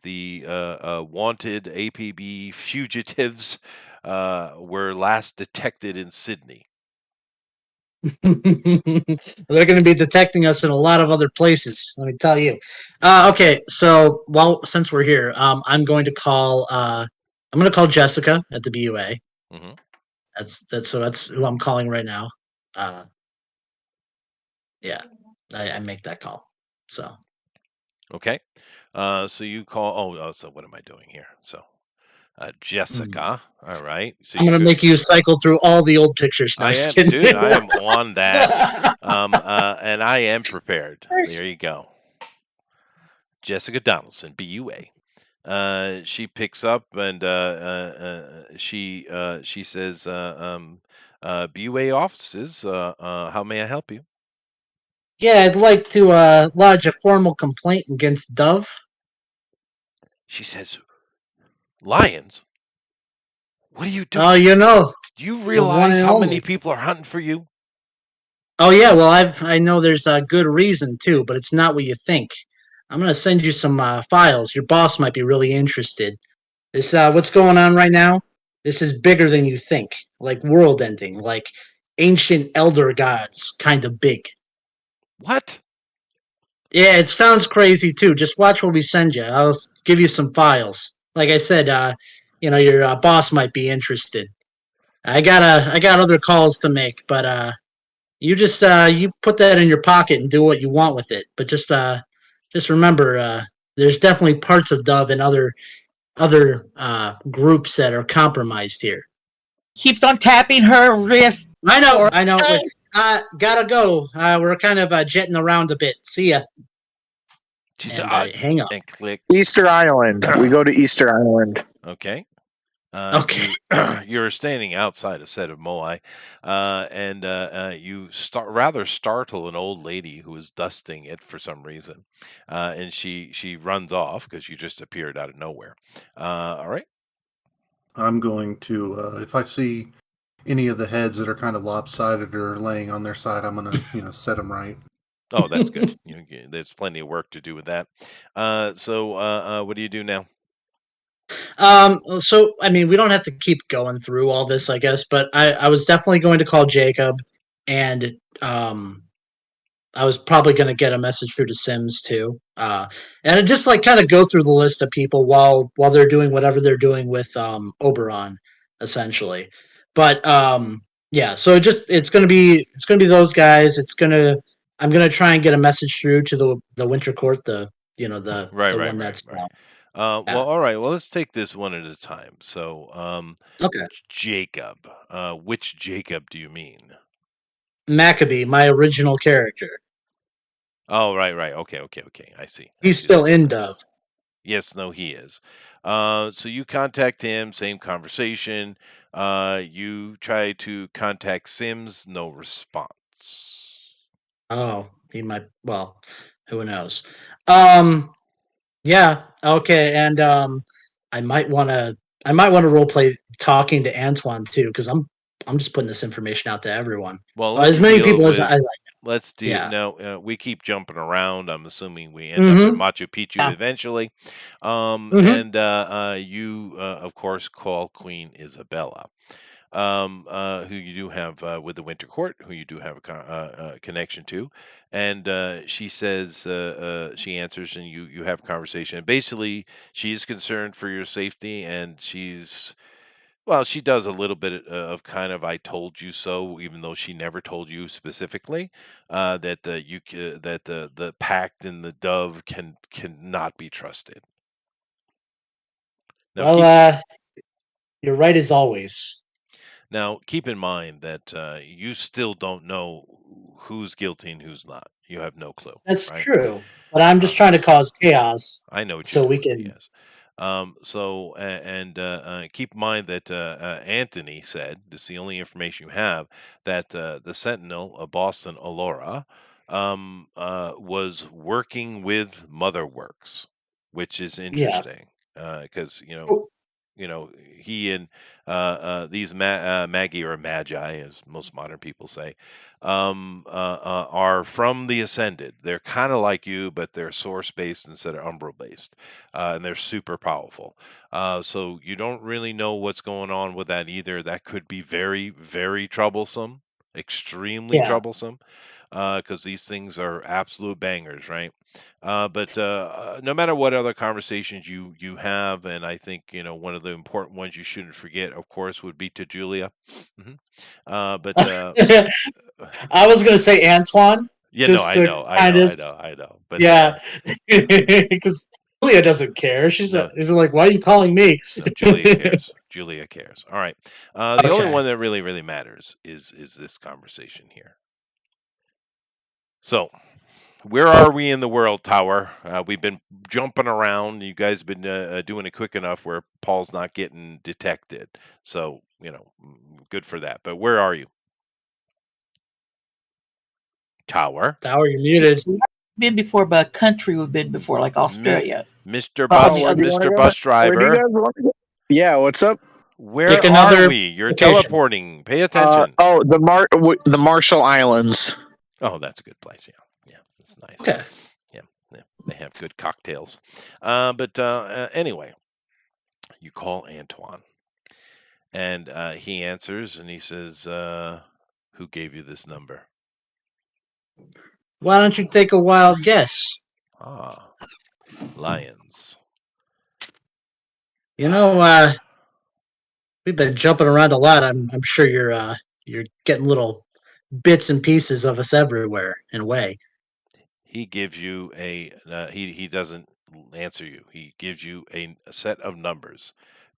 the wanted APB fugitives were last detected in Sydney. They're going to be detecting us in a lot of other places. Let me tell you. Okay, so since we're here, I'm going to call. I'm going to call Jessica at the BUA. Hmm. That's who I'm calling right now. Uh, yeah, I make that call. So Okay. So you call. So what am I doing here? So mm. Jessica. All right. So I'm you going to could. make you cycle through all the old pictures. No, I just am, kidding. dude. I am on that. And I am prepared. There you go. Jessica Donaldson, BUA. She picks up and she says, "BUA offices. How may I help you?" Yeah, I'd like to lodge a formal complaint against Dove. She says, "Lions. What are you Oh, doing? Do you the one realize and how many only. people are hunting for you?" Oh yeah, well I know there's a good reason too, but it's not what you think. I'm gonna send you some files. Your boss might be really interested. This what's going on right now? This is bigger than you think. Like world ending, like ancient elder gods, kind of big. What? Yeah, it sounds crazy too. Just watch what we send you. I'll give you some files. Like I said, your boss might be interested. I got other calls to make, but you just you put that in your pocket and do what you want with it. But just remember, there's definitely parts of Dove and other groups that are compromised here. Keeps on tapping her wrist. For I know. Wait, gotta go. We're kind of jetting around a bit. See ya. She said, And hang up. and click. Easter Island. We go to Easter Island. Okay. Okay. You're standing outside a set of moai, and you rather startle an old lady who is dusting it for some reason, and she runs off because you just appeared out of nowhere. All right. I'm going to, if I see any of the heads that are kind of lopsided or laying on their side, I'm going to, set them right. Oh, that's good. There's plenty of work to do with that. What do you do now? So I mean, we don't have to keep going through all this, I guess, but I was definitely going to call Jacob, and I was probably going to get a message through to Sims too, and just like kind of go through the list of people while they're doing whatever they're doing with Oberon, essentially. But yeah, so it's gonna be those guys. I'm gonna try and get a message through to the Winter Court, Right, the right, one right, that's right. Well, yeah. all right. Well, let's take this one at a time. So, Okay. Jacob. Which Jacob do you mean? Maccabee, my original character. Oh, right, right. Okay, okay, okay. I see. I He's see the still in difference. Dove. Yes, no, he is. So you contact him, same conversation. You try to contact Sims, no response. Oh, he might. Well, who knows? Um, yeah. Okay, and I might want to. I might want to role play talking to Antoine too, because I'm just putting this information out to everyone. Well, As many people as I like. let's deal. Yeah. No, we keep jumping around. I'm assuming we end up in Mm-hmm. Machu Picchu Yeah. eventually. Mm-hmm. And you, of course, call Queen Isabella, who you do have with the Winter Court, who you do have a connection to, and she says she answers, and you have a conversation. And basically, she is concerned for your safety, and she does a little bit of kind of "I told you so," even though she never told you specifically that that the pact and the dove cannot be trusted. Now Well, keep you're right as always. Now, keep in mind that you still don't know who's guilty and who's not. You have no clue, That's right? true. But I'm just Uh, trying to cause chaos I know what you're so we doing. can. Yes. Keep in mind that Anthony said this is the only information you have that the Sentinel of Boston, Alora, was working with MotherWorks, which is Yeah. interesting because Oh, he and these Magi or Magi, as most modern people say, are from the Ascended. They're kind of like you, but they're Source based instead of Umbral based, and they're super powerful. So you don't really know what's going on with that either. That could be very, very troublesome, extremely yeah. troublesome, because these things are absolute bangers, right? But no matter what other conversations you have, and I think one of the important ones you shouldn't forget, of course, would be to Julia. hmm Uh, but I was gonna say Antoine, yeah, no, just I to know, I kind know, of, I know, I know. But yeah, because Julia doesn't care. no, She's like, "Why are you calling me?" no, Julia cares. Julia cares. All right. The only Okay. one that really matters is this conversation here. So, where are we in the world, Tower? We've been jumping around. You guys have been doing it quick enough where Paul's not getting detected. So, good for that. But where are you, Tower? Tower, you're muted. We've been before, but country we've been before, like Mi- Australia. Mr. But on Oh, the where Bus, do other you want to Mr. go? Bus Where do you Driver, guys want to go? Yeah, what's up? Pick where are another we? You're location. teleporting. Pay attention. Oh, the Marshall Islands. Oh, that's a good place. Yeah, yeah, that's nice. Okay. Yeah, yeah, they have good cocktails. But anyway, you call Antoine. And he answers and he says, who gave you this number? Why don't you take a wild guess? Ah, Lions. You know, we've been jumping around a lot. I'm sure you're getting little bits and pieces of us everywhere in a way. He gives you he doesn't answer you. He gives you a set of numbers.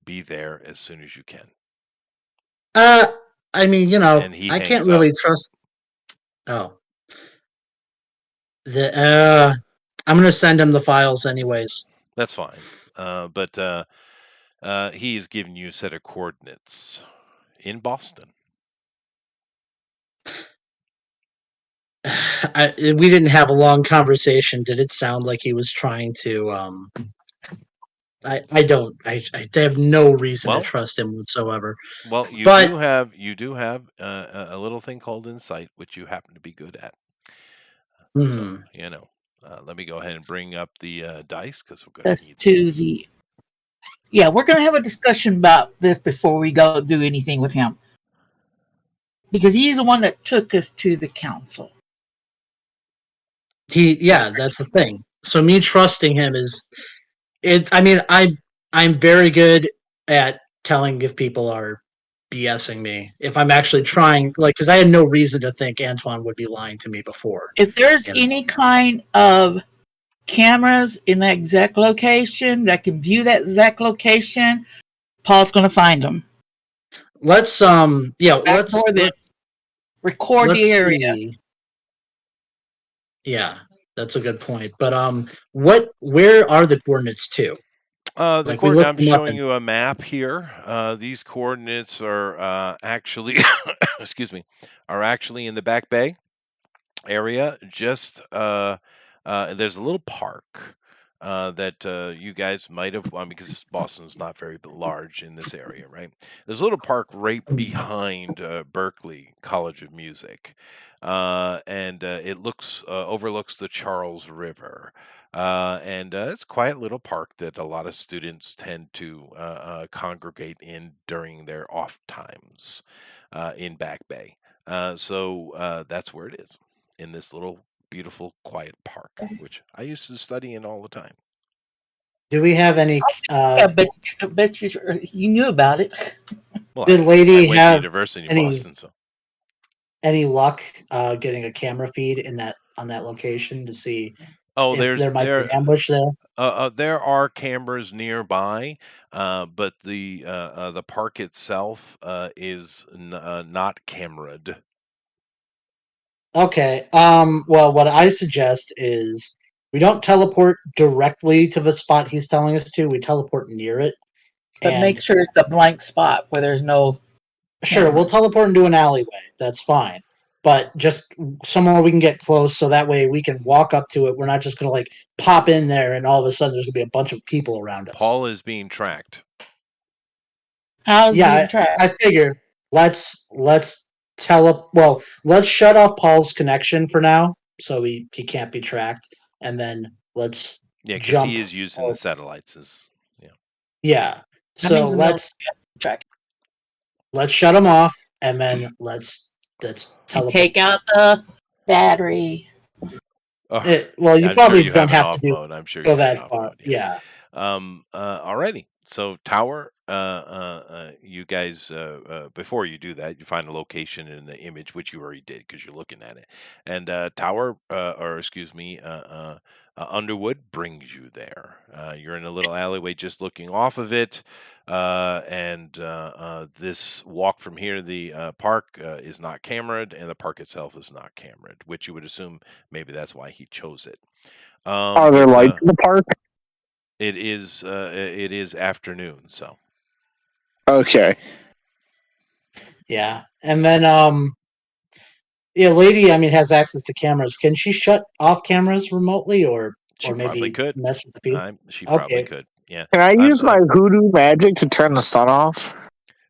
Be there as soon as you can. Uh, I mean, And he I can't hangs up. really trust. Oh, I'm gonna send him the files anyways. That's fine. But he is giving you a set of coordinates in Boston. We didn't have a long conversation. Did it sound like he was trying to? I don't. I have no reason to Well, trust him whatsoever. well, you But do have a little thing called insight, which you happen to be good at. So, hmm, let me go ahead and bring up the dice because we're going to us need to those. the yeah, we're gonna have a discussion about this before we go do anything with him. Because he's the one that took us to the council. yeah, that's the thing. So me trusting him is it. I mean, I'm very good at telling if people are BSing me. If I'm actually trying, like, because I had no reason to think Antoine would be lying to me before. If there's You know, any kind of cameras in that exact location that can view that exact location, Paul's gonna find them. let's yeah, Back door, then record the let's area. see. Yeah, that's a good point. But where are the coordinates to? The Like we coordinate, looked I'm them up showing and you a map here. These coordinates are actually, excuse me, are actually in the Back Bay area. Just there's a little park that you guys might have, well, because Boston's not very large in this area, right? There's a little park right behind Berkeley College of Music, and it overlooks the Charles River. And It's a quiet little park that a lot of students tend to congregate in during their off times in Back Bay. So that's where it is, in this little beautiful quiet park, which I used to study in all the time. do we have any I bet you knew about it. Well, did I lady went to have university in any Boston, so luck getting a camera feed in that on that location to see Oh, if there's there might be an ambush there. there are cameras nearby, but the park itself is not cameraed. Okay. Well, what I suggest is we don't teleport directly to the spot he's telling us to. We teleport near it, But make and sure it's a blank spot where there's no sure, we'll cameras. teleport into an alleyway. That's fine. But just somewhere we can get close, so that way we can walk up to it. We're not just gonna like pop in there, and all of a sudden there's gonna be a bunch of people around us. Paul is being tracked. How's Yeah, being tracked? I figure let's well, let's shut off Paul's connection for now, so he can't be tracked, and then let's Yeah, because jump. he is using the satellites as yeah. Yeah, That so means the military has to track. let's shut him off, and then let's You teleport. take out the battery. Oh, Well, you I'm sure probably you don't have an have to off mode. I'm sure go you have an that off far. mode. Yeah. Yeah. Alrighty. So tower, you guys, before you do that, you find a location in the image, which you already did because you're looking at it. And tower, or excuse me, Underwood brings you there. You're in a little alleyway just looking off of it. And this walk from here to the park is not cameraed, and the park itself is not cameraed, which you would assume maybe that's why he chose it. Are there But lights in the park? it is afternoon, so Okay. Yeah. And then yeah, lady, I mean, has access to cameras. Can she shut off cameras remotely, she or probably maybe could. mess with the people? She probably Okay. could. Yeah. Can I I'm use my hoodoo magic to turn the sun off?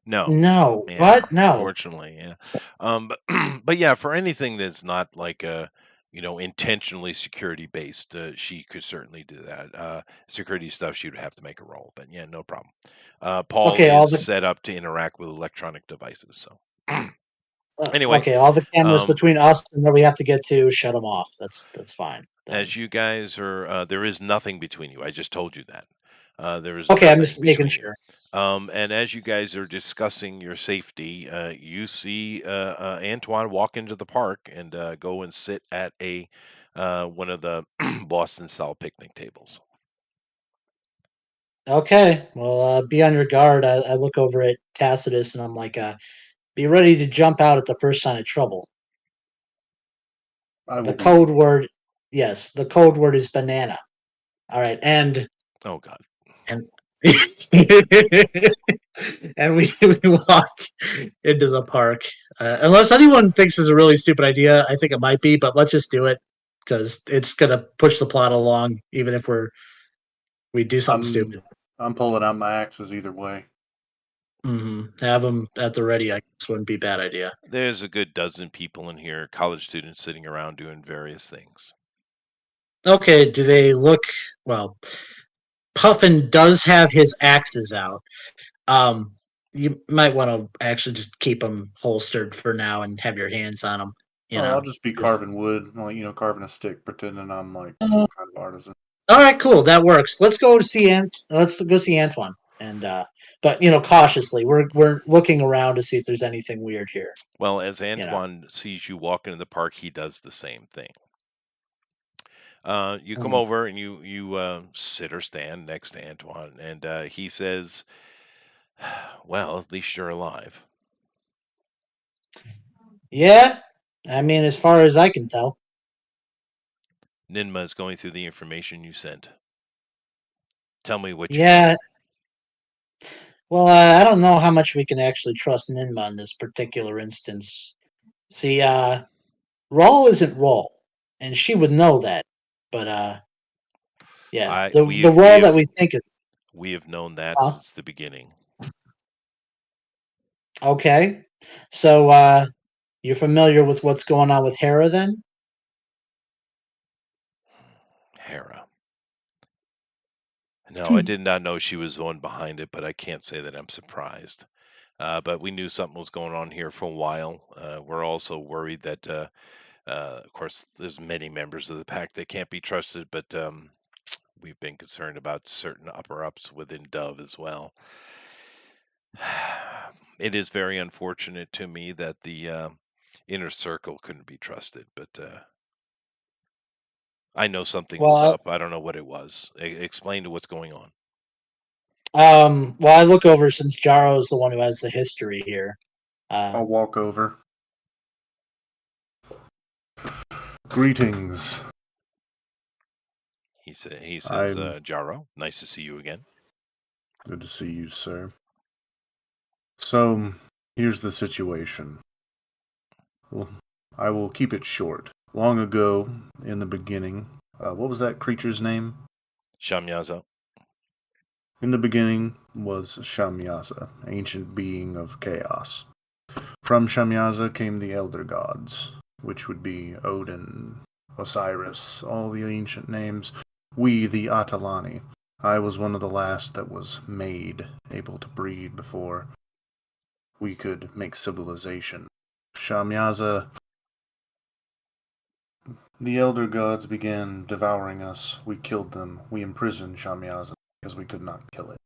no. No. Yeah, What? No. unfortunately, yeah. But but yeah, for anything that's not like a intentionally security based, she could certainly do that. Security stuff, she would have to make a roll, but yeah, no problem. Paul Okay, is set up to interact with electronic devices, so anyway, all the cameras um, between us and where we have to get to, shut them off. That's fine. Then. as you guys are, there is nothing between you. I just told you that. There is Okay, I'm nothing just making between you. sure. And as you guys are discussing your safety, you see Antoine walk into the park and go and sit at a one of the Boston style picnic tables. Okay, well, be on your guard. I look over at Tacitus and I'm like, be ready to jump out at the first sign of trouble. I will The be ready. code word, yes, the code word is banana. All right, and Oh God. and and we walk into the park. Unless anyone thinks it's a really stupid idea, I think it might be, but let's just do it because it's gonna push the plot along, even if we do something stupid. I'm pulling out my axes either way. Have them at the ready. I guess wouldn't be a bad idea. There's a good dozen people in here, college students sitting around doing various things. Okay, do they look well? Puffin does have his axes out. You might want to actually just keep them holstered for now and have your hands on them. You Oh, I'll know. just be Just- carving wood, like carving a stick, pretending I'm like Uh, some kind of artisan. All right, cool. That works. Let's go to see Let's go see Antoine. And but cautiously, we're looking around to see if there's anything weird here. Well, as You know. Antoine sees you walk into the park, he does the same thing. You come Mm. over and you sit or stand next to Antoine, and he says, "Well, at least you're alive." Yeah, I mean, as far as I can tell. Ninma is going through the information you sent. Tell me what you know. Yeah. Well, I don't know how much we can actually trust Ninma in this particular instance. See, Rawl isn't Rawl, and she would know that. But yeah, I the Rawl that we think is we have known that huh? since the beginning. Okay. So you're familiar with what's going on with Hera then? Hera. No, I did not know she was the one behind it, but I can't say that I'm surprised. But we knew something was going on here for a while. We're also worried that, of course, there's many members of the pack that can't be trusted, but we've been concerned about certain upper ups within Dove as well. It is very unfortunate to me that the inner circle couldn't be trusted, but I know something was Well, up. I don't know what it was. Explain to what's going on. well, I look over since Jaro is the one who has the history here. I'll walk over. Greetings. He says, I'm Jaro, nice to see you again. good to see you, sir. So, here's the situation. Well, I will keep it short. Long ago, in the beginning, what was that creature's name? Shamyaza. In the beginning was Shamyaza, ancient being of chaos. From Shamyaza came the elder gods, which would be Odin, Osiris, all the ancient names. We, the Atalani. I was one of the last that was made, able to breed before we could make civilization. Shamyaza, the elder gods began devouring us. We killed them. We imprisoned Shamyaza because we could not kill it.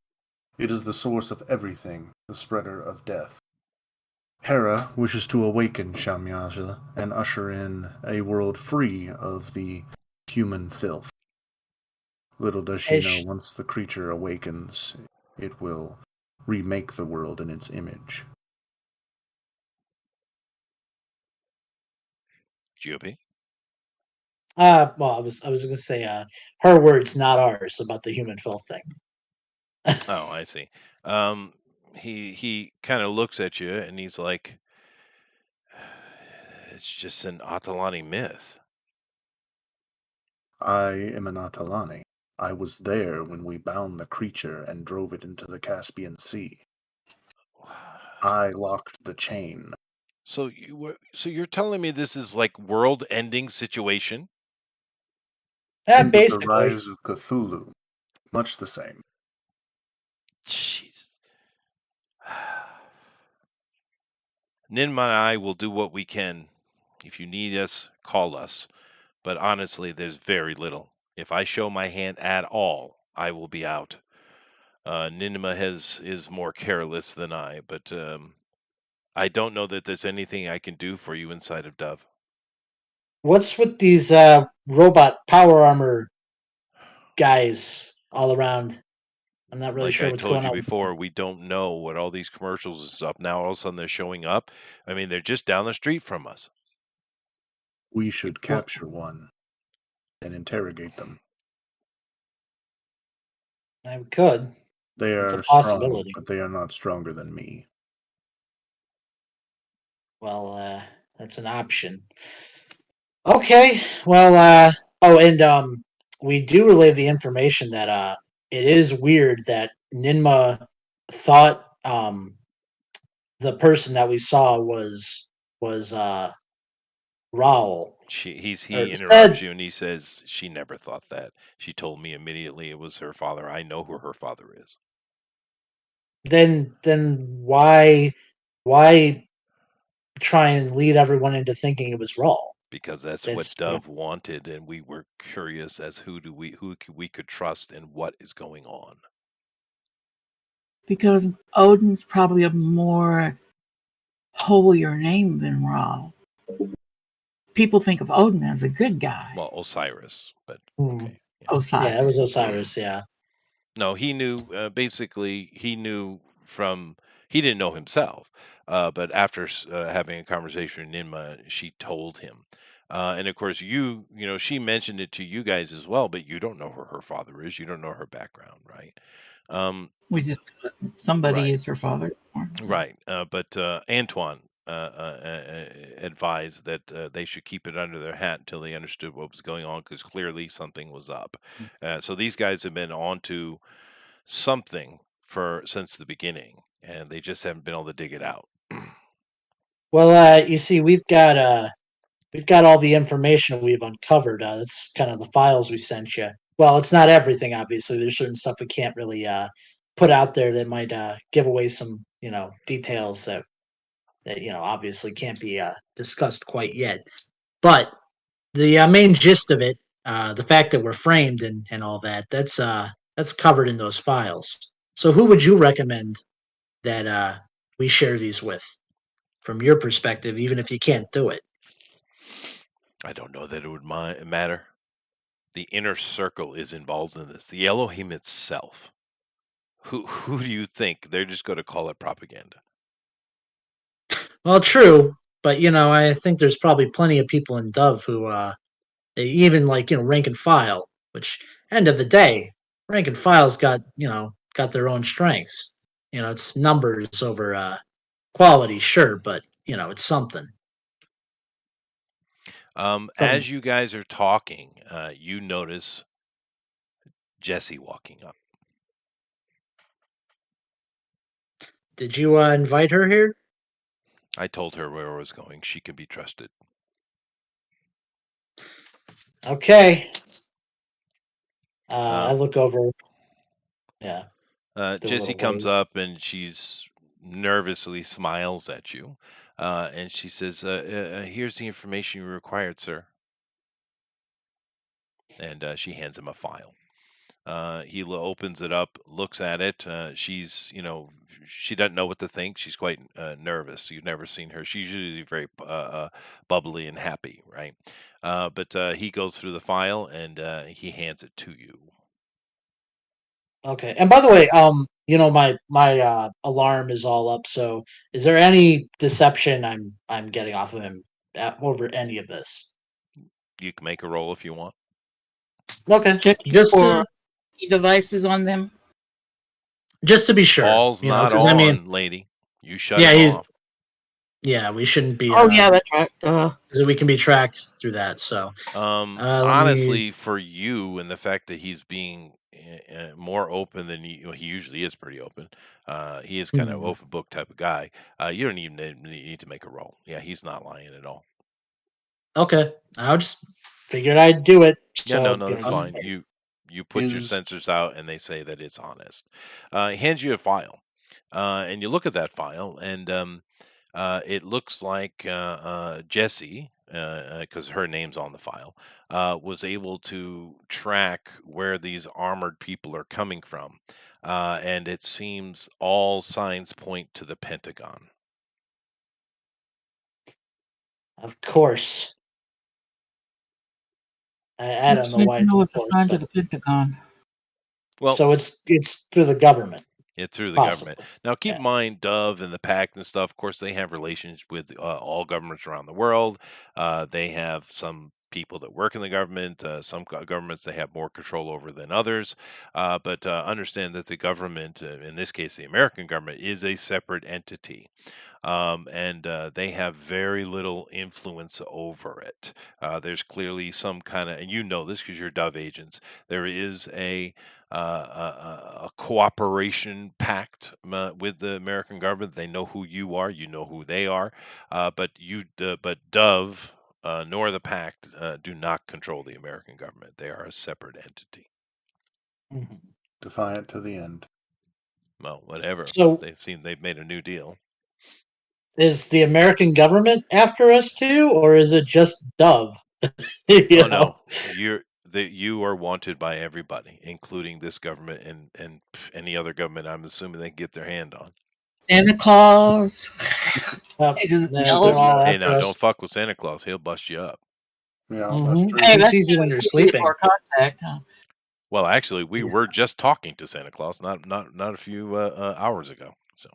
It is the source of everything, the spreader of death. Hera wishes to awaken Shamyaja and usher in a world free of the human filth. Little does she know, once the creature awakens, it will remake the world in its image. GOP. Well, I was going to say, her words, not ours, about the human filth thing. Oh, I see. Um, he kind of looks at you and he's like, it's just an Atalani myth. I am an Atalani. I was there when we bound the creature and drove it into the Caspian Sea. I locked the chain. So so you're telling me this is like world-ending situation? Yeah, Think of the basically. rise of Cthulhu. Much the same. Jeez. Ninma and I will do what we can. If you need us, call us. But honestly, there's very little. If I show my hand at all, I will be out. Ninma is more careless than I, but I don't know that there's anything I can do for you inside of Dove. What's with these robot power armor guys all around? I'm not really Like sure I what's told going you on with them. before, we don't know what all these commercials and stuff. Now all of a sudden they're showing up. I mean, they're just down the street from us. We should Well, capture one and interrogate them. I could. They It's a are strong, possibility. but they are not stronger than me. Well, that's an option. Okay. Well, oh, and we do relay the information that it is weird that Ninma thought the person that we saw was Raul, He or interrupts said. you and he says she never thought that. She told me immediately it was her father. I know who her father is Then why try and lead everyone into thinking it was Raul? because that's what That's Dove wanted, and we were curious as we could trust and what is going on. Because Odin's probably a more holier name than Ra. People think of Odin as a good guy. Well, Osiris, but Hmm. okay. Yeah. Yeah, it was Osiris. Osiris. Yeah. No, he knew. Basically, he knew from. He didn't know himself, but after having a conversation with Ninma, she told him. And of course, you know, she mentioned it to you guys as well, but you don't know who her father is. You don't know her background, right? Um, We just somebody right, is her father. right. But Antoine advised that they should keep it under their hat until they understood what was going on, because clearly something was up. So these guys have been on to something for since the beginning, and they just haven't been able to dig it out. Well, you see, we've got all the information we've uncovered. That's kind of the files we sent you. Well, it's not everything, obviously. There's certain stuff we can't really put out there that might give away some, details that obviously can't be discussed quite yet. But the main gist of it, the fact that we're framed and all that, that's covered in those files. So, who would you recommend that we share these with, from your perspective, even if you can't do it? I don't know that it would matter. the inner circle is involved in this, the Elohim itself. Who do you think they're just going to call it propaganda? Well, true, but I think there's probably plenty of people in Dove who, even like rank and file. Which end of the day, rank and file's got their own strengths. It's numbers over quality, sure, but it's something. From As you guys are talking, you notice Jesse walking up. Did you invite her here? I told her where I was going. She can be trusted. Okay. I Um, look over. Yeah, do a Jessie little comes wave. up and she's nervously smiles at you, and she says, "Here's the information you required, sir." And she hands him a file. He opens it up, looks at it. She doesn't know what to think. She's quite nervous. You've never seen her. She's usually very bubbly and happy, right? But he goes through the file and he hands it to you. Okay. And by the way, my alarm is all up. So, is there any deception I'm getting off of him over any of this? You can make a roll if you want. Okay, Checking just for to key devices on them. just to be sure, All's not because I mean, on, lady. You shut yeah, him off. we shouldn't be Oh yeah, that's right. because we can be tracked through that. So, let me. Honestly, for you and the fact that he's being more open than he usually is, pretty open. He is kind of Hmm, open book type of guy. You don't even need to make a roll. Yeah, he's not lying at all. okay, I just figured I'd do it. Yeah, no, So, no, that's just Um, in fine. case. You put your is sensors out and they say that it's honest. He hands you a file, and you look at that file, and it looks like Jessie, because her name's on the file, was able to track where these armored people are coming from, and it seems all signs point to the Pentagon. Of course, I don't Which know why it's Sentinel of was course, assigned to but the Pentagon? Well, so it's through the government, it through the government. possibly. Now, keep Yeah. in mind, Dove and the Pact and stuff. Of course, they have relations with all governments around the world. They have some people that work in the government. Some governments they have more control over than others. But understand that the government, in this case, the American government, is a separate entity. And they have very little influence over it. There's clearly some kind of, and you know this because you're Dove agents. There is a cooperation pact with the American government. They know who you are, you know who they are, but Dove. Nor the pact do not control the American government. They are a separate entity. Mhm. defiant to the end. Well, whatever. So, They've made a new deal. is the American government after us too, or is it just Dove? Oh you know. no, you are wanted by everybody, including this government and any other government. I'm assuming they can get their hand on. Santa Claus. Should They're they all know? Hey, after now don't us. fuck with Santa Claus. He'll bust you up. Yeah, that's Hmm. true. Hey, He that's sees you when you're easy sleeping. for contact. Huh? Well, actually, we Yeah. were just talking to Santa Claus not a few hours ago. So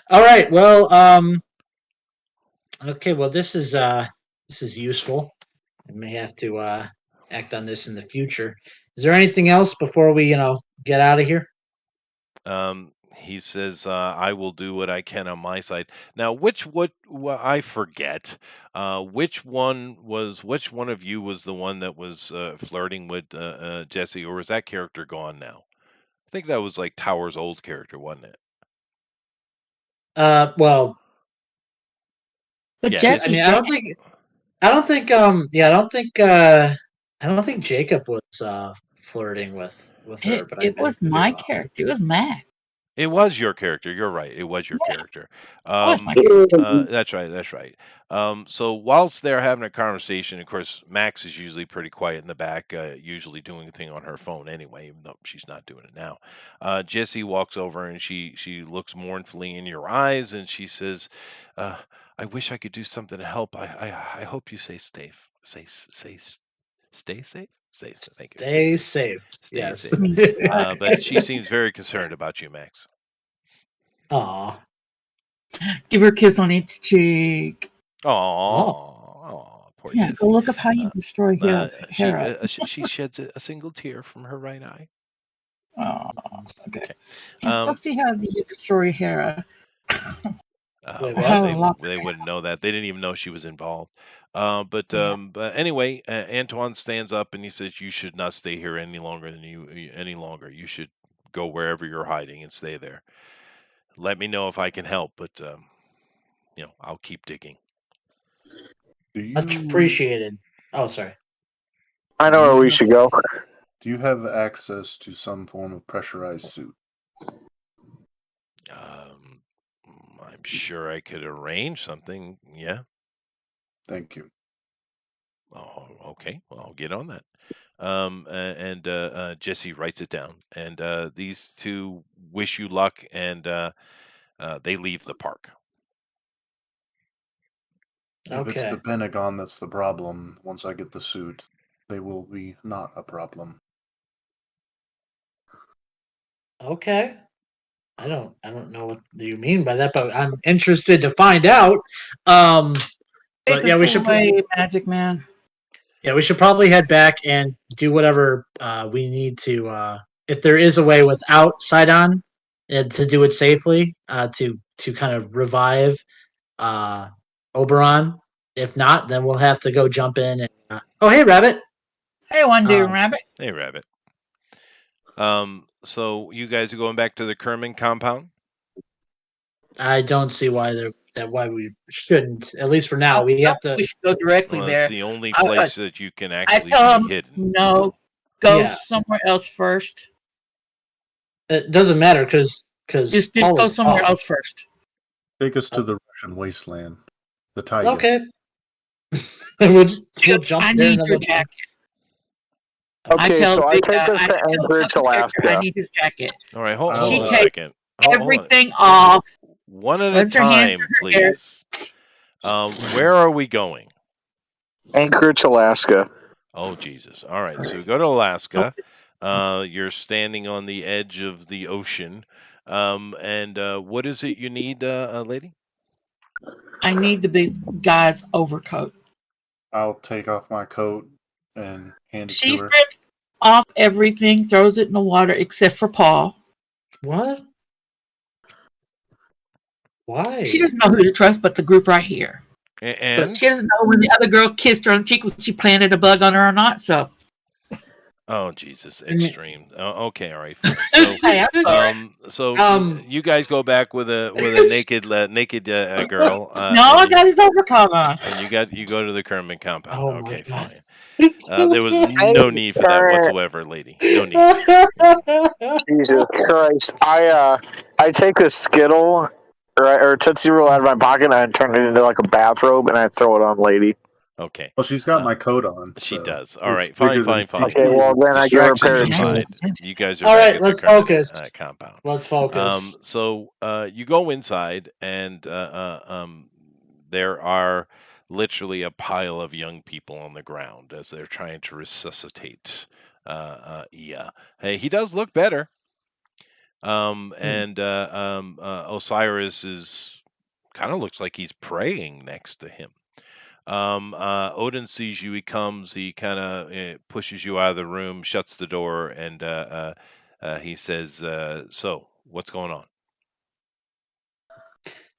All right. Well. Okay. Well, this is useful. I may have to act on this in the future. Is there anything else before we get out of here? he says, "I will do what I can on my side." Now, I forget. Which one of you was the one that was flirting with Jesse, or was that character gone now? I think that was like Tower's old character, wasn't it? Well, But Yeah, I it's Jesse's mean, dead. I don't think Jacob was flirting with her, but I It was could be my wrong. character. It was Matt. it was your character. You're right. It was your Yeah, character. it was my Um, character. that's right. That's right. So whilst they're having a conversation, of course, Max is usually pretty quiet in the back, usually doing a thing on her phone anyway, even though she's not doing it now. Jessie walks over and she looks mournfully in your eyes and she says, "I wish I could do something to help. I hope you stay safe. Stay Stay safe. Stay safe. Thank you. Stay safe. Stay Yes. safe. But she seems very concerned about you, Max. Aw. Give her a kiss on each cheek. Oh, poor Yeah, go Jessie. look up how you destroy Hera. She sheds a single tear from her right eye. Oh, okay. Okay. Let's see how you destroy Hera. Wait, Well, what? they wouldn't know that. They didn't even know she was involved. But Yeah. but anyway, Antoine stands up and he says, "You should not stay here any longer. You should go wherever you're hiding and stay there. Let me know if I can help, but I'll keep digging." Do Much you appreciated. Oh, sorry. I do know where you we have, should go. do you have access to some form of pressurized suit? Um, I'm sure I could arrange something. Yeah. Thank you. Oh, okay. Well, I'll get on that. And Jesse writes it down, and these two wish you luck, and they leave the park. If it's Okay. the Pentagon that's the problem, once I get the suit, they will be not a problem. Okay. I don't know what you mean by that, but I'm interested to find out. But Take yeah, us we should away, Magic Man. we should probably head back and do whatever we need to. If there is a way without Sidon, to do it safely, to kind of revive uh, Oberon. If not, then we'll have to go jump in. And, oh, hey, Rabbit. Hey, one dude Um, rabbit. Hey, Rabbit. So you guys are going back to the Kerman compound? I don't see why we shouldn't. At least for now, we have to. We should go directly Well, it's there. the only I, place that you can I actually tell be him hidden. no. Go Yeah. somewhere else first. It doesn't matter because Just Paul go is somewhere Paul. else first. Take us to the Russian wasteland, the taiga. Okay. we'll jump I there and need then your we'll. jacket. Okay, I tell so the I big take guy, us I to tell Anchorage, Pumpkin's character, I Alaska. need his jacket. All right, hold She on a takes second. Hold on. everything off. One at a Runs her hands time, through her hair. please. Where are we going? Anchorage, Alaska. Oh, Jesus. All right, so we go to Alaska. You're standing on the edge of the ocean. And what is it you need, lady? I need the big guy's overcoat. I'll take off my coat and hand it She to her. strips off everything, throws it in the water except for Paul. What? Why? She doesn't know who to trust but the group right here. And But she doesn't know when the other girl kissed her on the cheek was she planted a bug on her or not. So oh, Jesus, I mean- extreme. Okay, all right, fine. So, hey, I'm sorry. you guys go back with a naked girl. No, I got his overcoat on. And you go to the Kerman compound. Oh my Okay, God. fine. There was no need for that whatsoever, lady. No need. Jesus Christ! I take a Skittle or Tootsie Roll out of my pocket and I turn it into like a bathrobe and I throw it on lady. Okay. Well, she's got my coat on. She so does. All right, it's bigger fine. than- Okay, well then I give her a pair of Distractions jeans. aside, you guys are All back right, at let's the Kerman focus. compound. Let's focus. So you go inside, and there are literally a pile of young people on the ground as they're trying to resuscitate Ia. Hey, he does look better. And Osiris is kind of looks like he's praying next to him. Odin sees you. He comes. He kind of pushes you out of the room, shuts the door, and he says, "So, what's going on?"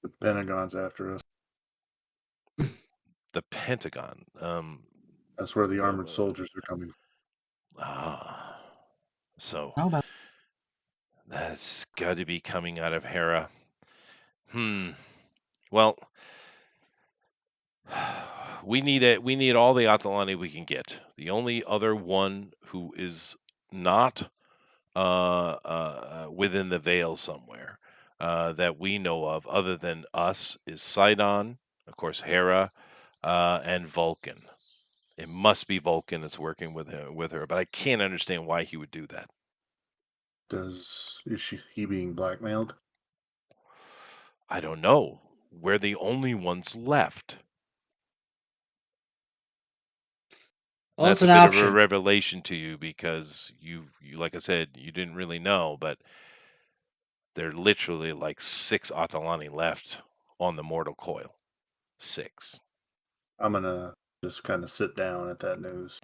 The Pentagon's after us. The Pentagon. That's where the armored soldiers are coming from. So How about that's got to be coming out of Hera. Well, we need all the Atalani we can get. The only other one who is not within the veil somewhere that we know of, other than us, is Sidon, of course, Hera, and Vulcan. It must be Vulcan that's working with her, but I can't understand why he would do that. Is he being blackmailed? I don't know. We're the only ones left. Well, it's That's a an bit of a option. revelation to you because you like I said, you didn't really know, but there are literally like 6 Atalani left on the mortal coil. 6. I'm gonna just kind of sit down at that news,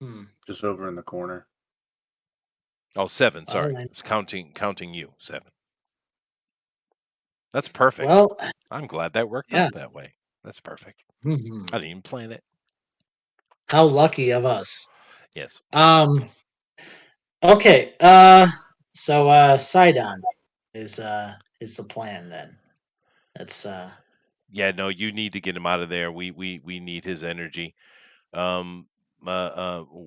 Hmm. just over in the corner. Oh, 7, Well, sorry. then- It's counting you. 7. That's perfect. well, I'm glad that worked yeah. out that way. That's perfect. Mhm. I didn't even plan it. How lucky of us. Yes. Um. Okay. So Sidon is the plan then. That's Yeah, no, you need to get him out of there. We need his energy. Um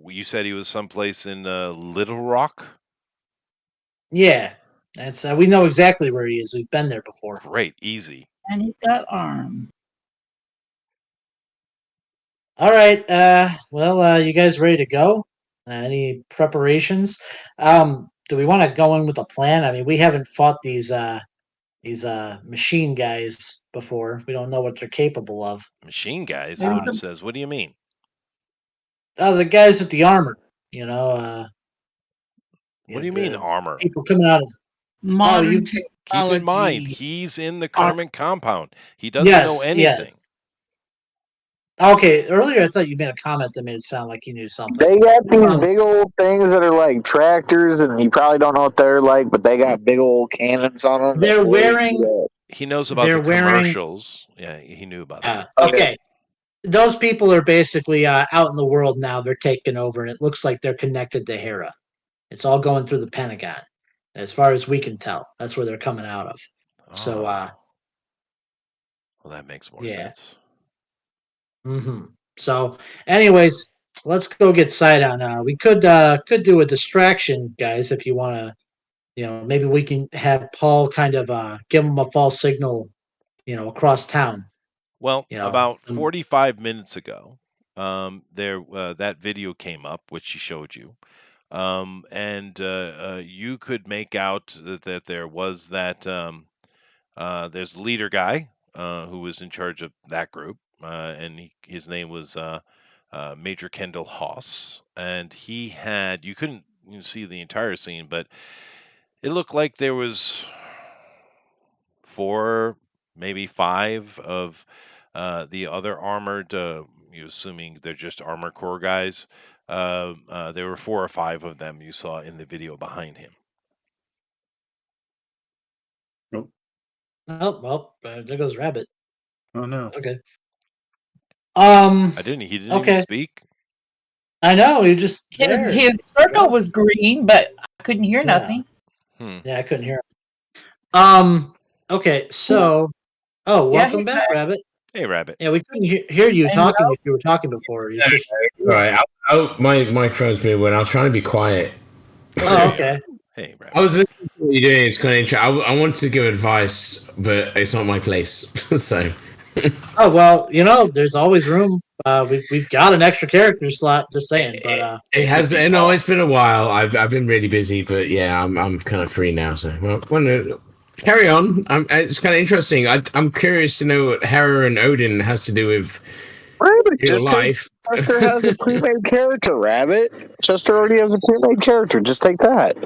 you said he was someplace in Little Rock? yeah. That's we know exactly where he is. We've been there before. Great, easy. And he's got arms. All right. Well, you guys ready to go? Any preparations? Do we want to go in with a plan? I mean, we haven't fought these machine guys before. We don't know what they're capable of. Machine guys, Maybe Odin some says. What do you mean? The guys with the armor. What Yeah, do you mean the armor? people coming out of. Oh, modern you. Keep in mind, technology. he's in the Arm- Kermit compound. He doesn't know Yes. Yes. anything. Okay. Earlier, I thought you made a comment that made it sound like you knew something. They got these Um, big old things that are like tractors, and you probably don't know what they're like, but they got big old cannons on them. they're wearing. He knows about They're the wearing. commercials. Yeah, he knew about that. Okay. Those people are basically out in the world now. They're taking over, and it looks like they're connected to Hera. It's all going through the Pentagon, as far as we can tell. That's where they're coming out of. So, Oh, well, that makes more yeah. sense. So, anyways, let's go get Sidon. We could do a distraction, guys, if you want to. Maybe we can have Paul kind of give him a false signal. Across town. Well, You know, about 45 minutes ago, there that video came up, which she showed you, and you could make out that there was that there's the leader guy who was in charge of that group, and his name was Major Kendall Haas, and he had you couldn't see the entire scene, but it looked like there was 4, maybe 5 of the other armored. You assuming they're just armor core guys. There were 4 or 5 of them you saw in the video behind him. Nope. oh well, there goes Rabbit. Oh no. Okay. He didn't even Okay. speak. I know he just there. His circle was green, but I couldn't hear nothing. Yeah, I couldn't hear him. Okay, so welcome back, back. Rabbit. Hey, Rabbit. Yeah, we couldn't hear you talking if you were talking before. You just Right. My microphone's been when I was trying to be quiet. Oh, okay. Hey, Rabbit. I was listening to what you're doing. It's kind of interesting. I wanted to give advice, but it's not my place. So. Oh well, there's always room. We've got an extra character slot. Just saying, but It has. No, it's been a while. I've been really busy, but yeah, I'm kind of free now. So carry on. It's kind of interesting. I'm curious to know what Hera and Odin has to do with your life. Chester has a pre-made character, Rabbit. Chester already has a pre-made character. Just take that.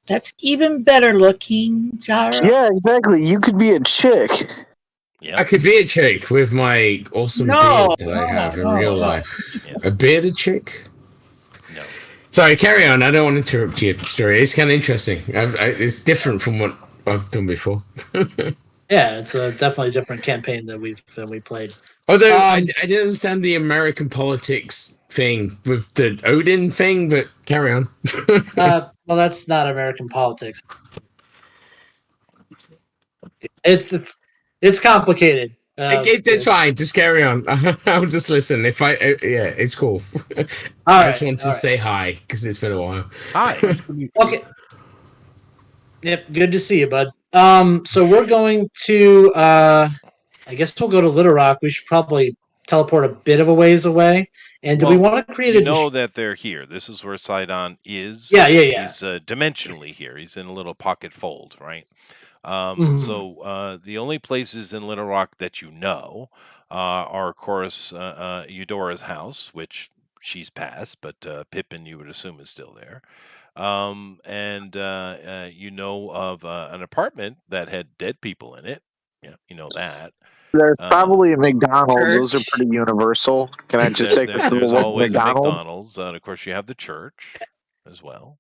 That's even better looking, Jara. Yeah, exactly. You could be a chick. Yeah. I could be a chick with my awesome beard that I have in real life. Yes. A bearded chick? No. Sorry, carry on. I don't want to interrupt your story. It's kind of interesting. It's different from what I've done before. yeah, it's definitely a different campaign than we played. Although I didn't understand the American politics thing with the Odin thing, but carry on. Well, that's not American politics. It's complicated. It's fine. Just carry on. I'll just listen. It's cool. I just want to say hi because it's been a while. Hi. Okay. Yep. Good to see you, bud. So we're going to. I guess we'll go to Little Rock. We should probably teleport a bit of a ways away. And do we want to create that they're here. This is where Sidon is. Yeah. He's dimensionally here. He's in a little pocket fold, right? So the only places in Little Rock that are, of course, Eudora's house, which she's passed, but Pippin, you would assume, is still there. And you know of an apartment that had dead people in it. Yeah, you know that. There's Uh, probably a McDonald's. Those are Church. pretty universal. Can I just take us to the there's local always a McDonald's? McDonald's, and of course, you have the church as well.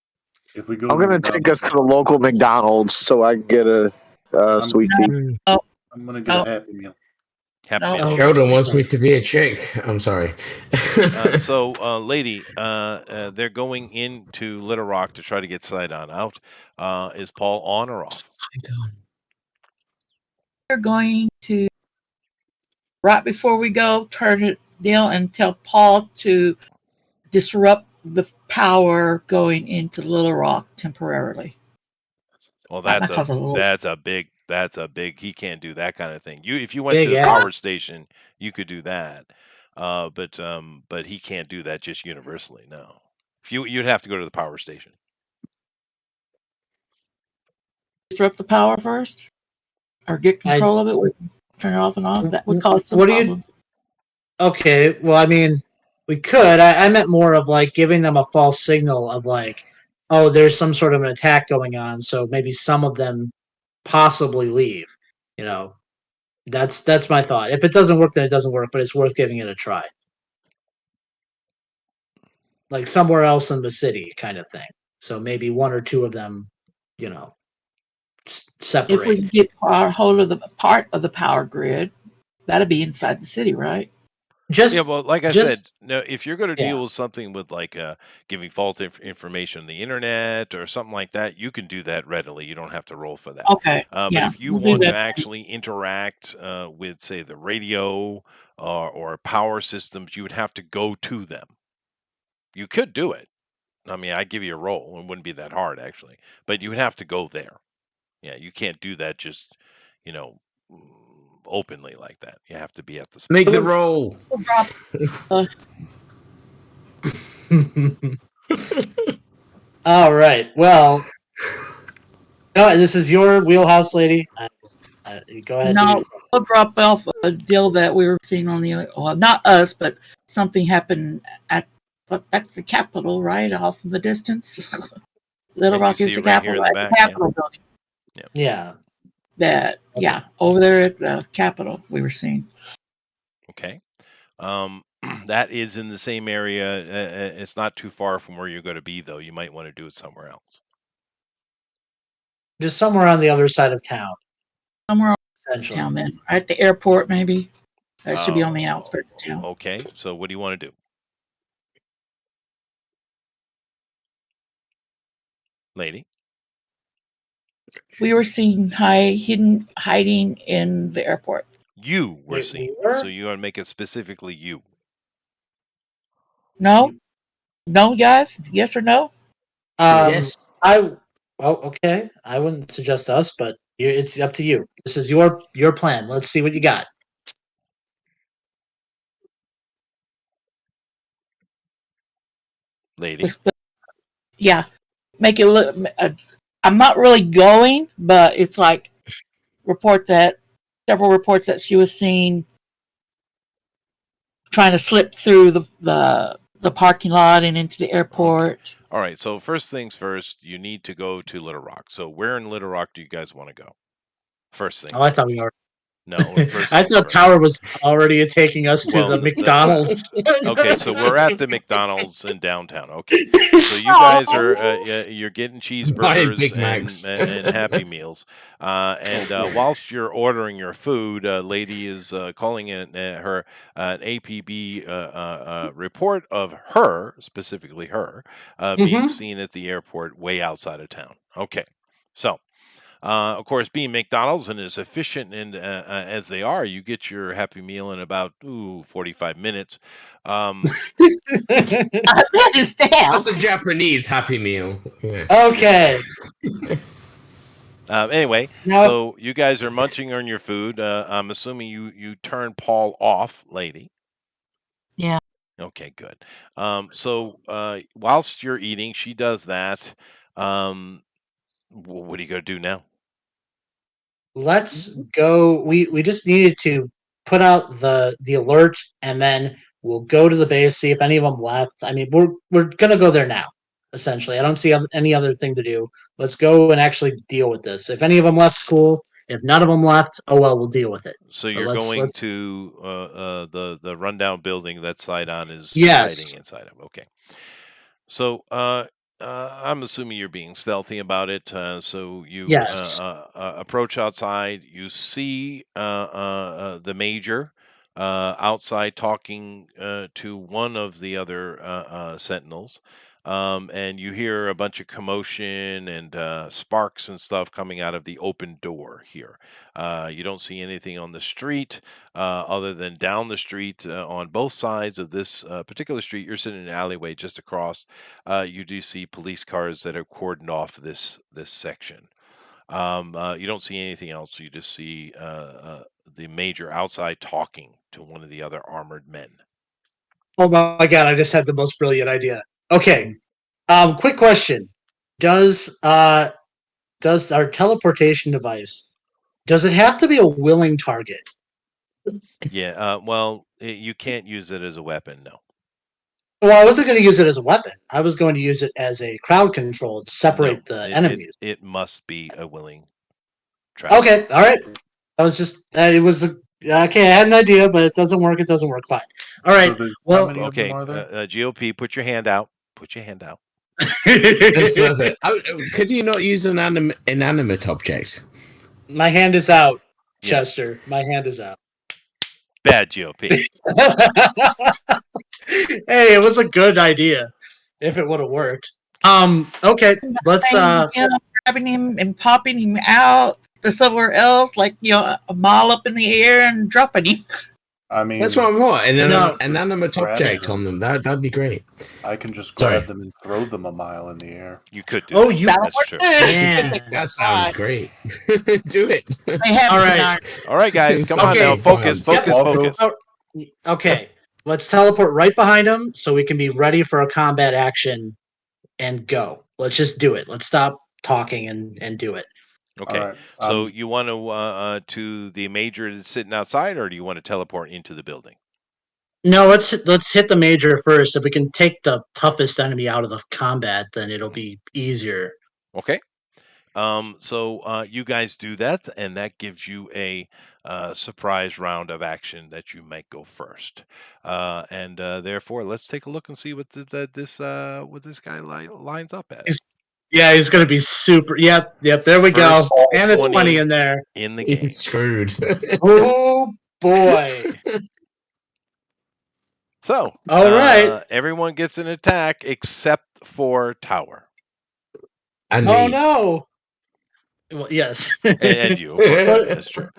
If we go I'm to gonna take us McDonald's, to the local McDonald's so I can get a I'm, sweet tea. Mm. Oh, I'm gonna get a oh, Happy Meal. Happy no. Meal, Oh, yes. Sheldon wants me to be a chick. I'm sorry. So, lady, they're going into Little Rock to try to get Side on out. Is Paul on or off? We're going to, right before we go, turn it down and tell Paul to disrupt the power going into Little Rock temporarily. Well, That might cause a little. that's a big. He can't do that kind of thing. If you went to big the ass. power station, you could do that. But he can't do that just universally. No, if you'd have to go to the power station. Disrupt the power first, or get control of it. We turn it off and on. That would cause some What do you? problems. Okay, well, I mean, we could. I meant more of like giving them a false signal of like, oh, there's some sort of an attack going on, so maybe some of them possibly leave. You know, that's my thought. If it doesn't work, then it doesn't work, but it's worth giving it a try. Like somewhere else in the city, kind of thing. So maybe one or two of them, you know, If we separate. can get our hold of the part of the power grid, that'd be inside the city, right? Yeah, Just, well, like I said, just no, if you're going to yeah. deal with something with like giving false information on the internet or something like that, you can do that readily. You don't have to roll for that. Okay, But yeah, if you we'll do want to that. actually interact with, say, the radio or power systems, you would have to go to them. You could do it. I mean, I'd give you a roll. It wouldn't be that hard, actually. But you would have to go there. Yeah, you can't do that just, you know, openly like that. You have to be at the spot. Make the roll. We'll drop. All right. Well, no, this is your wheelhouse, lady. Go ahead. Do your No, thing. we'll drop off a deal that we were seeing on the, well, not us, but something happened at, but that's the Capitol, right, off in the distance. Little Yeah, you Rock see is the it right here Capitol, in the right? back, The yeah. Capitol building. Yeah. That, yeah, over there at the Capitol, we were seeing. Okay. That is in the same area. It's not too far from where you're going to be, though. You might want to do it somewhere else. Just somewhere on the other side of town, Somewhere in essentially. town, then, at the airport, maybe. That should be on the Oh, outskirts of town. okay. So what do you want to do, lady? We were seen hiding in the airport. You were We seen. were? So you want to make it specifically you. No, no, guys. Yes or no? Yes. Well, okay. I wouldn't suggest us, but it's up to you. This is your plan. Let's see what you got. Lady. Yeah, make it look. I'm not really going, but it's like several reports that she was seen trying to slip through the parking lot and into the airport. All right. So first things first, you need to go to Little Rock. So where in Little Rock do you guys want to go? First thing. Oh, I thought we were. No. First I things thought first. Tower was already taking us to Well, the McDonald's. Okay, so we're at the McDonald's in downtown. Okay, so you guys are you're getting Buying cheeseburgers Big Macs. and Happy Meals, and whilst you're ordering your food, lady is calling in her an APB report of her, specifically her, being seen at the airport way outside of town. Okay, so. Of course, being McDonald's and as efficient and as they are, you get your Happy Meal in about 45 minutes. That is That's damn. a Japanese Happy Meal. Yeah. Okay. Anyway, Now, so you guys are munching on your food. I'm assuming you turn Paul off, lady. Yeah. Okay, good. So whilst you're eating, she does that. What are you gonna do now? let's go. We just needed to put out the alert, and then we'll go to the base, see if any of them left. I mean, we're gonna go there now. Essentially, I don't see any other thing to do. Let's go and actually deal with this. If any of them left, cool. If none of them left, oh well, we'll deal with it. So But you're let's going to the rundown building that Sidon is hiding yes, inside of. Okay. So I'm assuming you're being stealthy about it. So you yes. approach outside. You see the major outside talking to one of the other sentinels. And you hear a bunch of commotion and sparks and stuff coming out of the open door here. You don't see anything on the street other than down the street on both sides of this particular street. You're sitting in an alleyway just across. You do see police cars that are cordoned off this section. You don't see anything else. You just see the major outside talking to one of the other armored men. Oh my god, I just had the most brilliant idea. Okay. Quick question. Does our teleportation device does it have to be a willing target? Yeah. Well, you can't use it as a weapon. No. Well, I wasn't going to use it as a weapon. I was going to use it as a crowd control to separate No. the It enemies. it must be a willing trap. Okay, all right. I was just it was okay. I had an idea, but it doesn't work. It doesn't work. Fine. All right. How Well, many of them Okay. are there? GOP, put your hand out. Put your hand out. That's perfect. Could you not use an inanimate object? my hand is out, Yes. Chester. My hand is out. Bad GOP. Hey, it was a good idea if it would have worked. Okay, let's Grabbing him and popping him out to somewhere else, like a mile up in the air and dropping him. I mean, That's what I'm want. An No. inanimate Grab object them. on them. That'd be great. I can just Sorry. grab them and throw them a mile in the air. You could do. Oh, that. you That's true. Yeah. That sounds great. Do it. They have All him right. in our- All right, guys, come on Okay. now. Focus, Yep. focus, focus. Oh, okay. Let's teleport right behind him so we can be ready for a combat action and go. Let's just do it. Let's stop talking and do it. Okay. All right. So you want to the major that's sitting outside, or do you want to teleport into the building? No, let's hit the major first. If we can take the toughest enemy out of the combat, then it'll be easier. Okay. So you guys do that, and that gives you a surprise round of action that you might go first. And therefore, let's take a look and see what this guy lines up as. Yeah, he's gonna be super. Yep. There we go. First And it's 20 money in there. in the game. He's screwed. Oh boy. So, All right. everyone gets an attack except for Tower And Oh me. no. Well, yes. and you. Of course, that's true.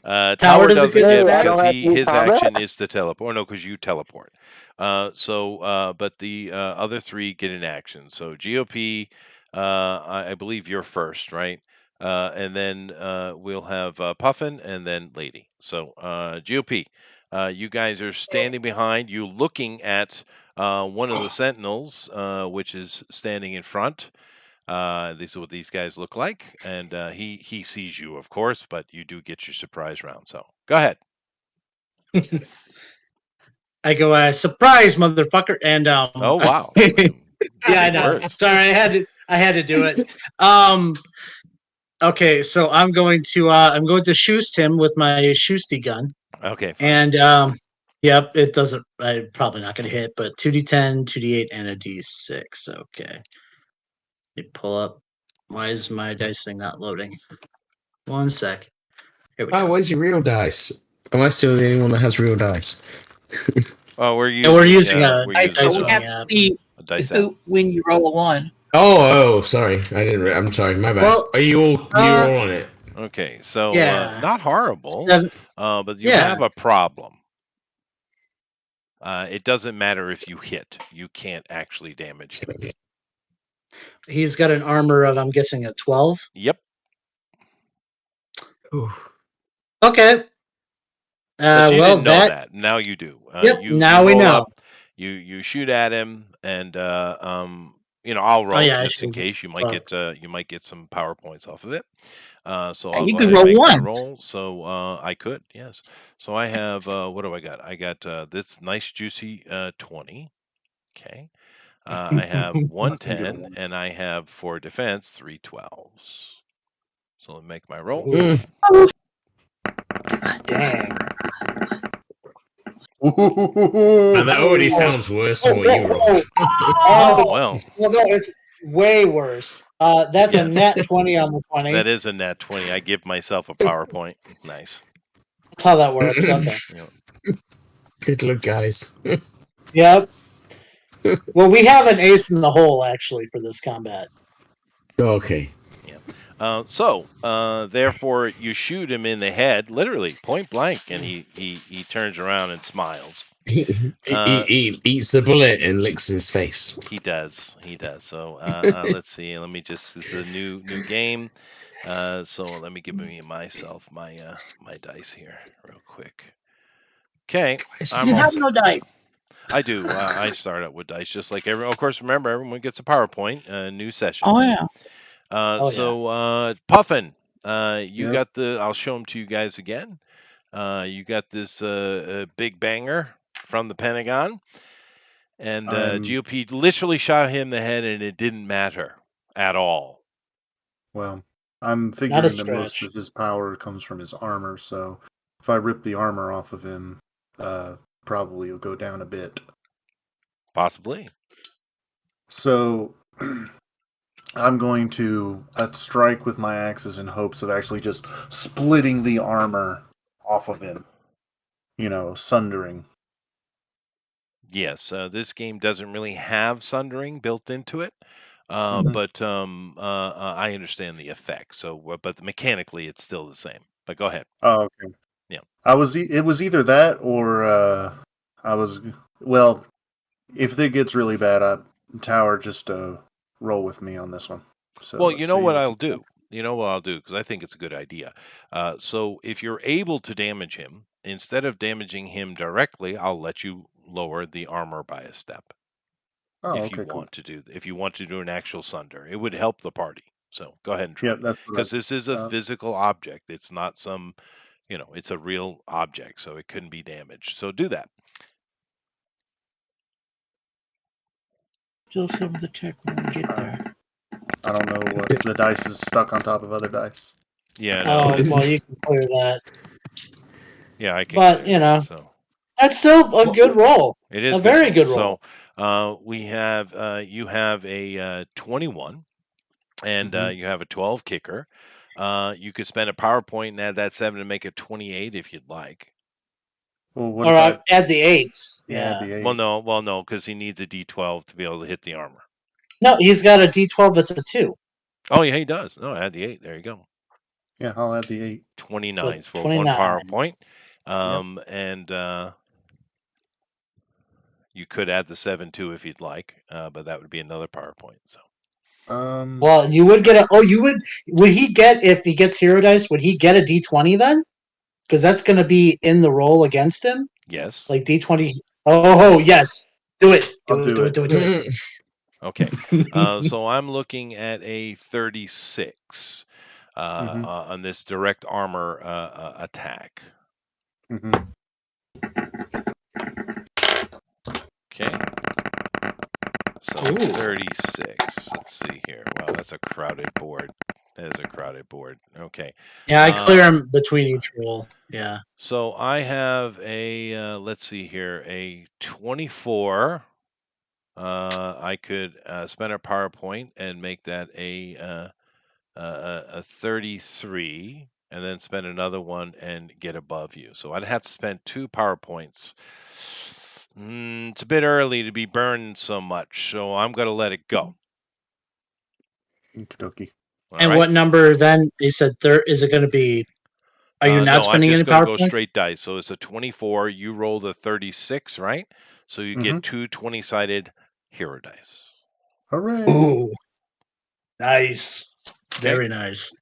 Tower Tower doesn't doesn't get get back? because I don't have to his combat? action is to teleport. No, because you teleport. But the other three get an action. So GOP, I believe you're first, right? And then we'll have Puffin and then Lady. So GOP, you guys are standing behind you, looking at one of the Sentinels, which is standing in front. This is what these guys look like, and he sees you, of course, but you do get your surprise round. So go ahead. I go, surprise, motherfucker, and Oh wow! yeah, I Big know. words. Sorry, I had to do it. Okay, so I'm going to shoost him with my shoosty gun, Okay. and yep, it doesn't. I'm probably not going to hit, but 2d10, 2d8, and a d6. Okay, let me pull up. Why is my dice thing not loading? 1 sec. Here we Oh, go. where's your real dice? Am I still the only one that has real dice? Oh, we're we're using a we're dice using we rolling have app. to see a dice app. who, when you roll a 1. Oh, sorry. I didn't. I'm sorry. My bad. Well, Are you all on it? Okay, so Yeah. not horrible, Seven- but you Yeah. have a problem. It doesn't matter if you hit; you can't actually damage him. He's got an armor of, I'm guessing, a 12. Yep. Okay. But you well, didn't know that. Now you do. Yep, You now we roll know. up, you shoot at him, and I'll roll yeah, I just in should- case. You might get some power points off of it. So I'll You go could ahead and roll make my once. roll. So I could, yes. So I have what do I got? I got this nice juicy 20. Okay. I have I'm not gonna get a 110, one. and I have for defense 3 12s. So let me make my roll. Mm. Dang. And that already sounds worse than what you rolled. Oh well, Well, no, it's way worse. That's a yes, net 20 on the 20. that is a nat 20. I give myself a PowerPoint. Nice. That's how that works. Okay. You know, Good luck, guys. Yep. Well, we have an ace in the hole actually for this combat. Okay. Therefore, you shoot him in the head, literally point blank, and he turns around and smiles. He eats the bullet and licks his face. He does. So let's see. Let me just. This is a new game. So let me give myself my dice here real quick. Okay, I'm You all have set. no dice. I do. I start out with dice, just like everyone. Of course, remember everyone gets a PowerPoint. New session. Oh yeah. Puffin, you Yes. got the. I'll show them to you guys again. You got this big banger from the Pentagon, and GOP literally shot him in the head, and it didn't matter at all. Well, I'm Not a figuring that most stretch. of his power comes from his armor, so if I rip the armor off of him, probably he'll go down a bit. Possibly. So I'm going to strike with my axes in hopes of actually just splitting the armor off of him. Sundering. Yes, this game doesn't really have sundering built into it, Mhm. but I understand the effect. So, but mechanically, it's still the same. But go ahead. Oh, okay. Yeah. It was either that or I was well. If it gets really bad, Tower just roll with me on this one. So Well, let's see. what I'll do. You know what I'll do because I think it's a good idea. So if you're able to damage him, instead of damaging him directly, I'll let you lower the armor by a step. Oh, If you okay, cool. want to do, if you want to do an actual sunder, it would help the party. So go ahead and try. Yeah, that's what Because this is a uh, physical object. It's not some, it's a real object, so it couldn't be damaged. So do that. Still some of the tech when we get there. I don't know what the dice is stuck on top of other dice. Yeah, no. Oh, well, you can clear that. Yeah, I can. But, clear that, so. that's still a good roll. It is a very good roll. So we have you have a 21, and you have a 12 kicker. You could spend a PowerPoint and add that 7 to make it 28 if you'd like. Well, what Or if I add the 8s. add the 8? Well, no, because he needs a D12 to be able to hit the armor. No, he's got a D12 that's a 2. Oh yeah, he does. No, add the 8. There you go. Yeah, I'll add the 8. 29 So for 29. one PowerPoint. And you could add the 7 too if you'd like, but that would be another PowerPoint. So. Well, you would get would he get, if he gets hero dice, would he get a D20 then? Because that's going to be in the roll against him. Yes. Like D20. Oh, yes. Do it. I'll do it. Do it. Okay. So I'm looking at a 36 on this direct armor attack. Mm-hmm. Okay. So 36. Let's see here. Wow, that's a crowded board. That is a crowded board. Okay. Yeah, I clear him between each roll. Yeah. So I have a, let's see here, a 24. I could spend a PowerPoint and make that a 33, and then spend another one and get above you. So I'd have to spend 2 PowerPoints. It's a bit early to be burning so much, so I'm going to let it go. Okey-dokey. And what number then? He said is it going to be? Are you not spending any PowerPoints? I'm just going to go straight dice. So it's a 24. You roll the 36, right? So you get 2 20-sided hero dice. Hooray! Ooh, nice. Okay. Very nice.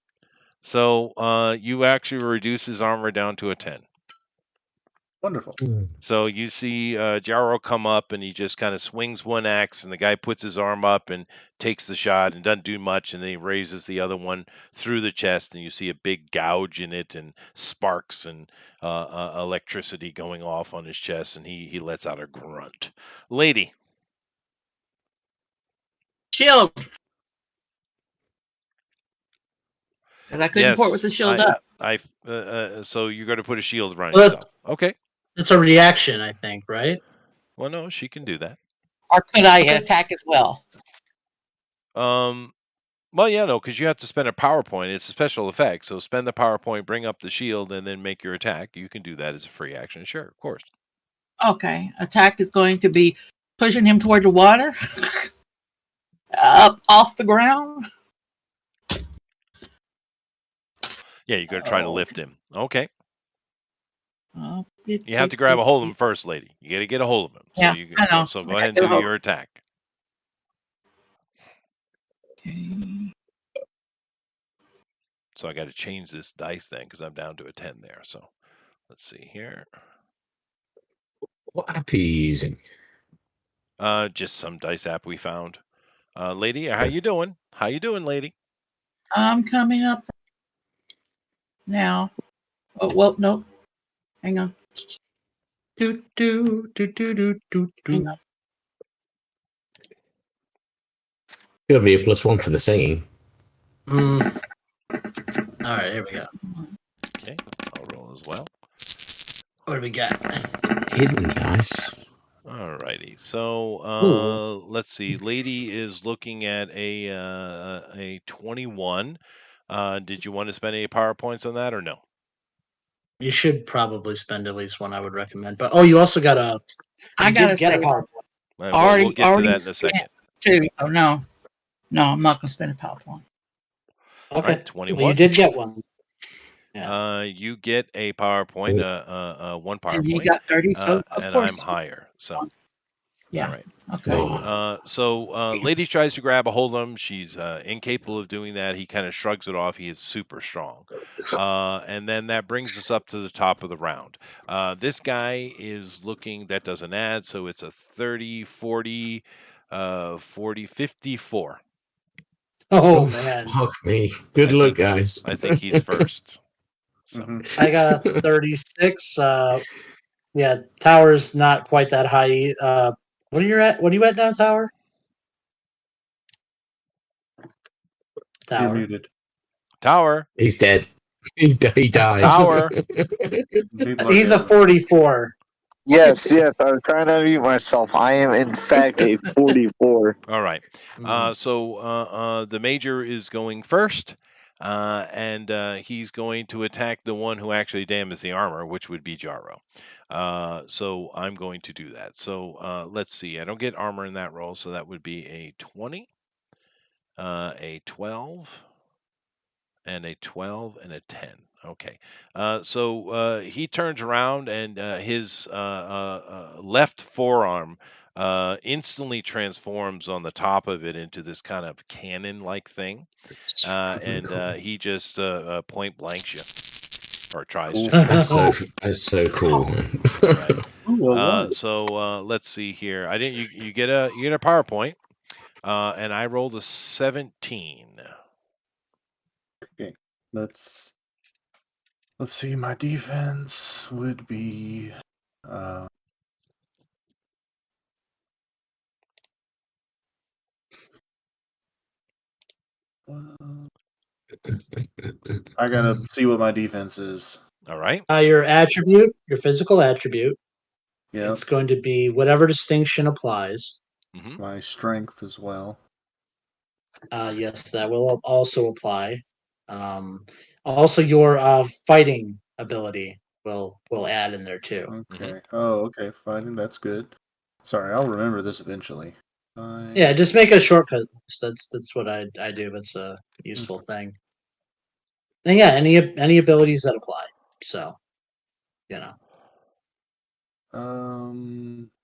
So you actually reduce his armor down to a 10. Wonderful. So you see Jarro come up and he just kind of swings one axe, and the guy puts his arm up and takes the shot and doesn't do much, and then he raises the other one through the chest, and you see a big gouge in it and sparks and electricity going off on his chest, and he lets out a grunt. Lady. Shield. Because I couldn't port with Yes, the shield up. so you're going to put a shield around Well, yourself. Okay. It's a reaction, I think, right? Well, no, she can do that. Or could I Okay. attack as well? Well, yeah, no, because you have to spend a PowerPoint. It's a special effect. So spend the PowerPoint, bring up the shield, and then make your attack. You can do that as a free action. Sure, of course. Okay. Attack is going to be pushing him toward the water. Up off the ground. Yeah, you're going to try to lift him. Okay. Oh, You have to grab a hold of him first, lady. You got to get a hold of him. Yeah, I know. So I go gotta ahead and get a do hold. your attack. Okay. So I got to change this dice then because I'm down to a 10 there. So let's see here. What app are you using? Just some dice app we found. Lady, how you doing? How you doing, lady? I'm coming up now. Oh, well, no. Hang on. Do do do do do do Hang do. on. Gotta be a +1 for the singing. All right, here we go. Okay, I'll roll as well. What do we got? Hidden dice. Alrighty, so let's see. Lady is looking at a 21. Did you want to spend any PowerPoints on that or no? You should probably spend at least one. I would recommend. But you also got a. I You gotta did get a say, PowerPoint. We'll get to that in a second. too. So no, I'm not gonna spend a PowerPoint. Okay. All right, 21. Well, you did get one. Yeah. You get a PowerPoint, one PowerPoint. And he got 30, so of and course. I'm higher. So. Yeah. All right. Okay. So lady tries to grab a hold of him. She's incapable of doing that. He kind of shrugs it off. He is super strong. And then that brings us up to the top of the round. This guy is looking, that doesn't add, so it's a 30, 40, 40, 54. Oh man. Fuck me. Good luck, guys. I think he's first. So. I got a 36. Yeah, Tower's not quite that high. What are you at? What are you at now, Tower? You're Tower. muted. Tower. He's dead. He died. Tower. He's a 44. Yes, I was trying to unmute myself. I am, in fact, a 44. All right. So the major is going first, and he's going to attack the one who actually damages the armor, which would be Jarro. So I'm going to do that. So let's see. I don't get armor in that roll, so that would be a 20, a 12, and a 12, and a 10. Okay. So he turns around, and his left forearm instantly transforms on the top of it into this kind of cannon-like thing, and he just point blanks you, or tries to. That's so cool. Right. So let's see here. I didn't. You get a PowerPoint, and I rolled a 17. Okay, let's see. My defense would be. I gotta see what my defense is. All right. Your attribute, your physical attribute. Yeah. It's going to be whatever distinction applies. My strength as well. Yes, that will also apply. Also, your fighting ability will add in there too. Okay. Oh, okay. Fighting. That's good. Sorry, I'll remember this eventually. Yeah, just make a shortcut. That's what I do. It's a useful thing. And yeah, any abilities that apply. So, you know.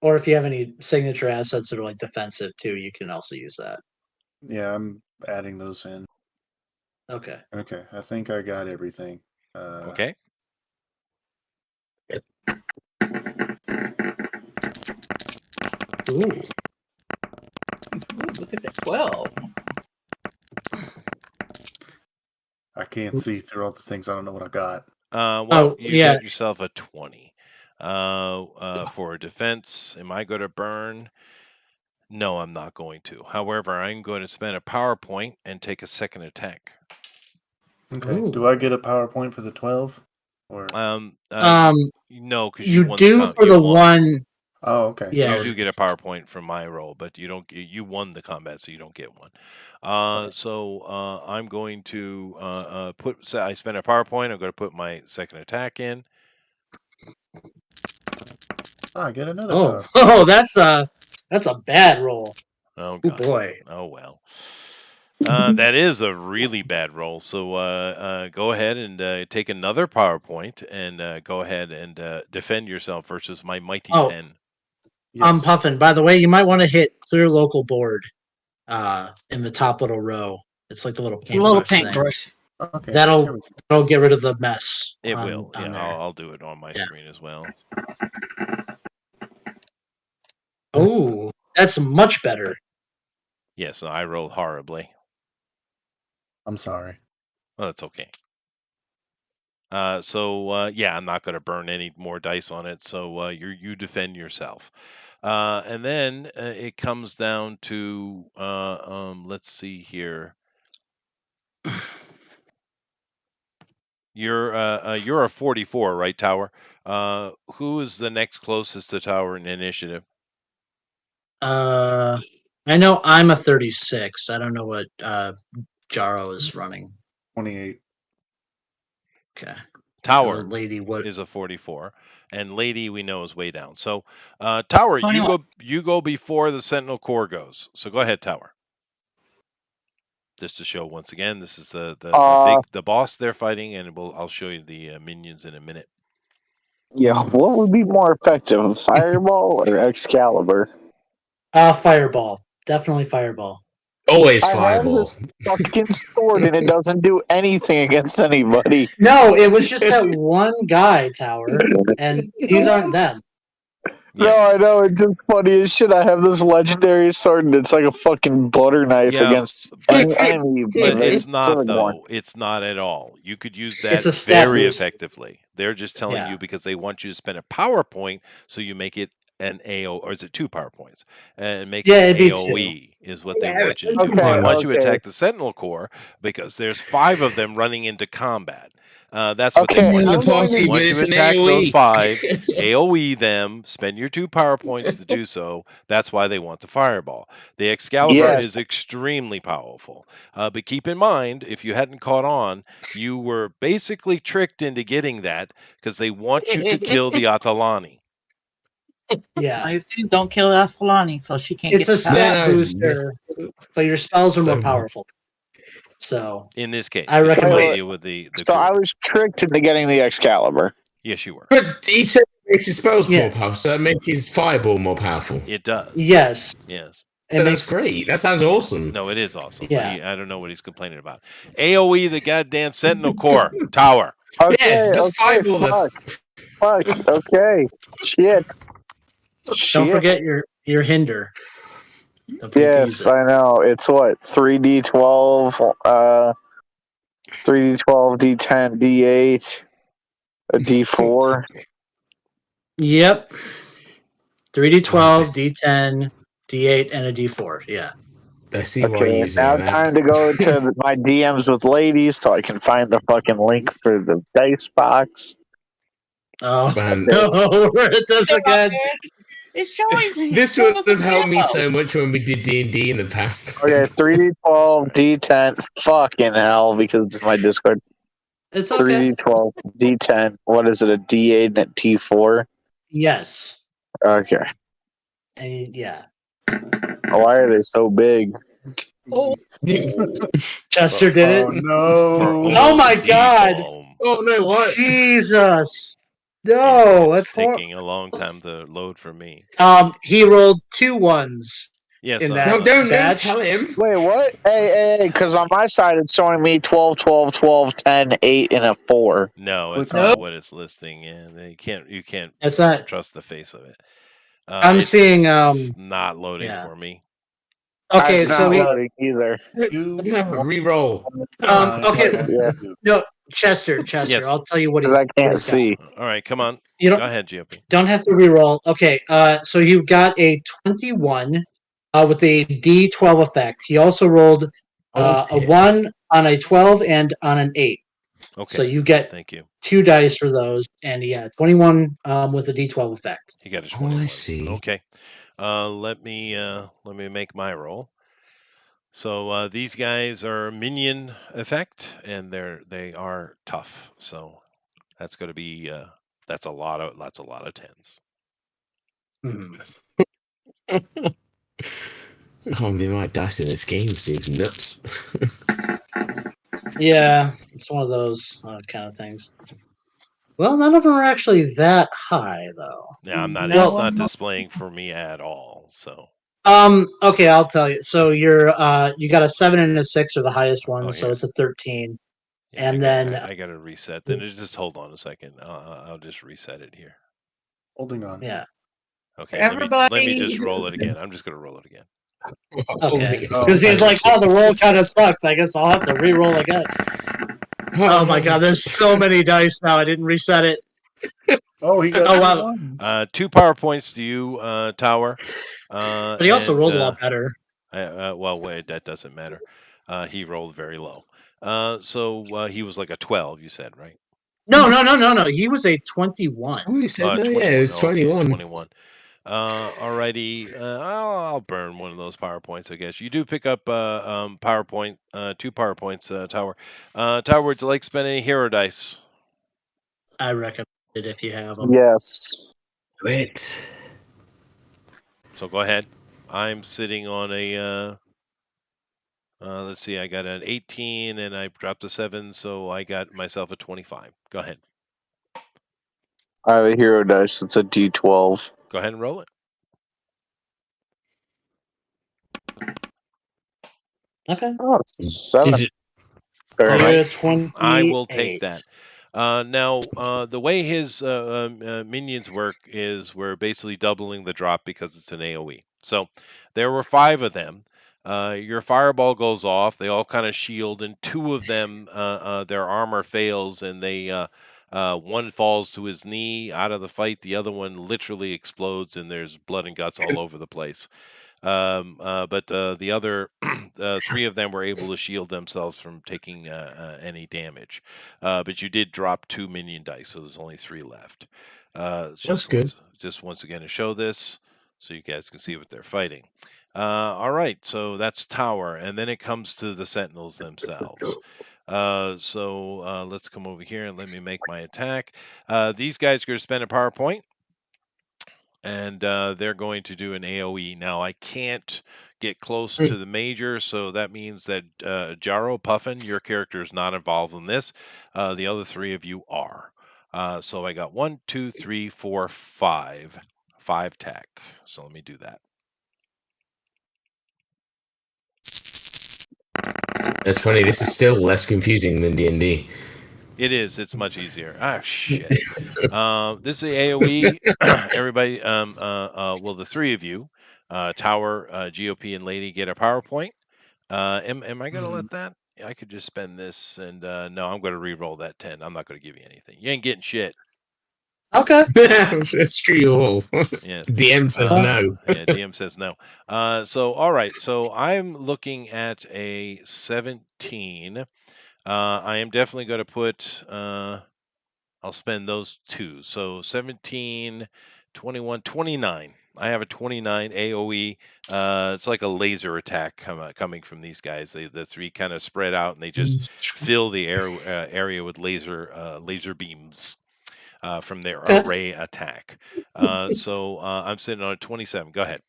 Or if you have any signature assets that are like defensive too, you can also use that. Yeah, I'm adding those in. Okay. Okay, I think I got everything. Okay. Ooh. Ooh, look at that 12. I can't see through all the things. I don't know what I got. Well, you yeah. got yourself a 20. For defense, am I going to burn? No, I'm not going to. However, I'm going to spend a power point and take a second attack. Okay. Ooh. Do I get a PowerPoint for the 12? Or No, because you won do for you the won. one. oh, okay. Yeah. You do get a PowerPoint from my roll, but you don't. You won the combat, so you don't get one. So I'm going to put. So I spend a PowerPoint. I'm going to put my second attack in. I get another Oh, PowerPoint. that's a bad roll. Oh Oh God. boy. Oh well. That is a really bad roll. So go ahead and take another PowerPoint and go ahead and defend yourself versus my mighty Oh. 10. I'm Yes. puffing. By the way, you might want to hit clear local board in the top little row. It's like the little A little paintbrush thing. paintbrush. Okay. That'll get rid of the mess. It on, will. on Yeah, there. I'll do it on my Yeah. screen as well. Oh, that's much better. Yes, I rolled horribly. I'm sorry. Oh, that's okay. Yeah, I'm not going to burn any more dice on it. So you defend yourself, and then it comes down to let's see here. You're a 44, right, Tower? Who is the next closest to Tower in initiative? I know I'm a 36. I don't know what Jaro is running. 28. Okay. Tower And the lady, what? is a 44, and Lady we know is way down. So Tower, 21. you go before the Sentinel Corps goes. So go ahead, Tower. Just to show once again, this is the boss they're fighting, and I'll show you the minions in a minute. Yeah, what would be more effective, Fireball or Excalibur? Fireball. Definitely Fireball. Always I have fireball. this fucking sword and it doesn't do anything against anybody. No, it was just that one guy, Tower, and these aren't them. No, Yeah. I know, it's just funny as shit. I have this legendary sword and it's like a fucking butter knife Yeah, against but- any enemy. But it's Silly not one. though. It's not at all. You could use that It's a stat very boost. effectively. They're just telling Yeah. you because they want you to spend a power point, so you make it an AO, or is it 2 power points? And make Yeah, it it'd be AOE is what they Yeah, want you to do. okay, They want you to okay. attack the Sentinel Corps because there's 5 of them running into combat. That's what Okay, they want in you the to do. party, They but want you it's to an attack those AoE. 5, AOE them, spend your 2 power points to do so. That's why they want the Fireball. The Excalibur Yes. is extremely powerful. But keep in mind, if you hadn't caught on, you were basically tricked into getting that because they want you to kill the Atalani. Yeah. If you don't kill Afalani, so she can't It's get a the power. stat No, booster, but your spells are more So- powerful. So In this case, I 'cause you recommend might it. deal with the So I group. was tricked into getting the Excalibur. Yes, you were. But he said it makes his spells Yeah. more powerful, so that makes his fireball more powerful. It does. yes, Yes. it So makes that's great. That sounds awesome. No, it is awesome. Yeah. But I don't know what he's complaining about. AOE the goddamn Sentinel Corps tower. Okay, Yeah, just okay, fireball fuck, okay, shit. Don't forget your hinder. Don't forget to use Yes, it. I know. It's what 3d12, 3d12, d10, d8, a d4. Yep. 3d12, Nice. d10, d8, and a d4. Yeah. I see why you're Okay, using now that. time to go to my DMs with ladies so I can find the fucking link for the dice box. Oh Man. no, we're at this again. It's showing. This would have helped me so much when we did D&D in the past. Okay, 3d12, d10. Fucking hell, because it's my Discord. It's okay. 3d12, d10. What is it? A d8 and a d4? Yes. Okay. And yeah. Why are they so big? Oh, Chester did it. Oh no! Oh my God. Oh no, what? Jesus. No, It's that's horrible. taking a long time to load for me. He rolled 2 1s. Yes, In I that- No, know. don't Badge? tell him. Wait, what? Hey, because on my side it's showing me 12, 12, 12, 10, 8, and a 4. No, it's Click not on- what it's listing. Yeah, you can't It's not. trust the face of it. I'm It's seeing. not loading Yeah. for me. Okay, It's so not he. loading either. You I'm gonna have a re-roll. Okay. Yeah. No, Chester. Yes. I'll tell you what 'Cause I what can't he's got. see. All right, come on. You Go don't ahead, GOP. don't have to re-roll. Okay. So you got a 21 with a D12 effect. He also rolled Almost a hit. 1 on a 12 and on an 8. Okay. So you get Thank you. 2 dice for those, and 21 with a D12 effect. He got a Oh, 21. I see. Okay. Let me make my roll. So these guys are minion effect, and they are tough. So that's going to be that's a lot of tens. Mhm. Oh, the amount of dice in this game seems nuts. Yeah, it's one of those kind of things. Well, none of them are actually that high, though. Yeah, I'm not. No, It's Well, not displaying for me at all. So okay, I'll tell you. So you got a 7 and a 6 are the highest oh ones, so here. it's a 13. Yeah, And then I got to reset. Then just hold on a second. I'll just reset it here. holding on. yeah, Okay, let me everybody. just roll it again. I'm just going to roll it again. okay. Oh, Because he's okay. like, oh, the roll kind of sucks. I guess I'll have to re-roll again. Oh my god, there's so many dice now. I didn't reset it. Oh, he got Oh, two wow. ones. 2 power points to you, Tower. But he also rolled a lot better. Well, wait, that doesn't matter. He rolled very low. So he was like a 12, you said, right? No. He was a 21. Oh, you said no? 21. Yeah, it was Oh, okay, 21. 21. Alrighty. I'll burn one of those power points, I guess. You do pick up PowerPoint, 2 power points, Tower. Tower, would you like to spend any hero dice? I recommend it if you have them. Yes. Wait. So go ahead. I'm sitting on a. Let's see. I got an 18 and I dropped a 7, so I got myself a 25. Go ahead. I have a hero dice. It's a D12. Go ahead and roll it. Okay. Oh, it's 7. Did it- Very All nice. right. 28. I will take that. Now, the way his minions work is we're basically doubling the drop because it's an AoE. So there were 5 of them. Your fireball goes off. They all kind of shield, and 2 of them, their armor fails, and one falls to his knee out of the fight. The other one literally explodes, and there's blood and guts all over the place. But the other 3 of them were able to shield themselves from taking any damage. But you did drop 2 minion dice, so there's only 3 left. It's That's good. just once again to show this, so you guys can see what they're fighting. All right, so that's Tower, and then it comes to the Sentinels themselves. So let's come over here and let me make my attack. These guys are going to spend a power point, and they're going to do an AoE. Now, I can't get close to the major, so that means that Jaro Puffin, your character is not involved in this. The other 3 of you are. So I got 1, 2, 3, 4, 5. 5 tech. So let me do that. That's funny. This is still less confusing than D&D. It is. It's much easier. Ah, shit. This is the AoE. Everybody, well, the 3 of you, Tower, GOP, and Lady, get a PowerPoint. Am I going to let that? I could just spend this, and no, I'm going to re-roll that 10. I'm not going to give you anything. You ain't getting shit. Okay. That's true. All. Yes. DM says no. Yeah, DM says no. So all right. So I'm looking at a 17. I am definitely going to put. I'll spend those 2. So 17, 21, 29. I have a 29 AoE. It's like a laser attack coming from these guys. The 3 kind of spread out, and they just fill the area with laser beams from their array attack. So I'm sitting on a 27. Go ahead.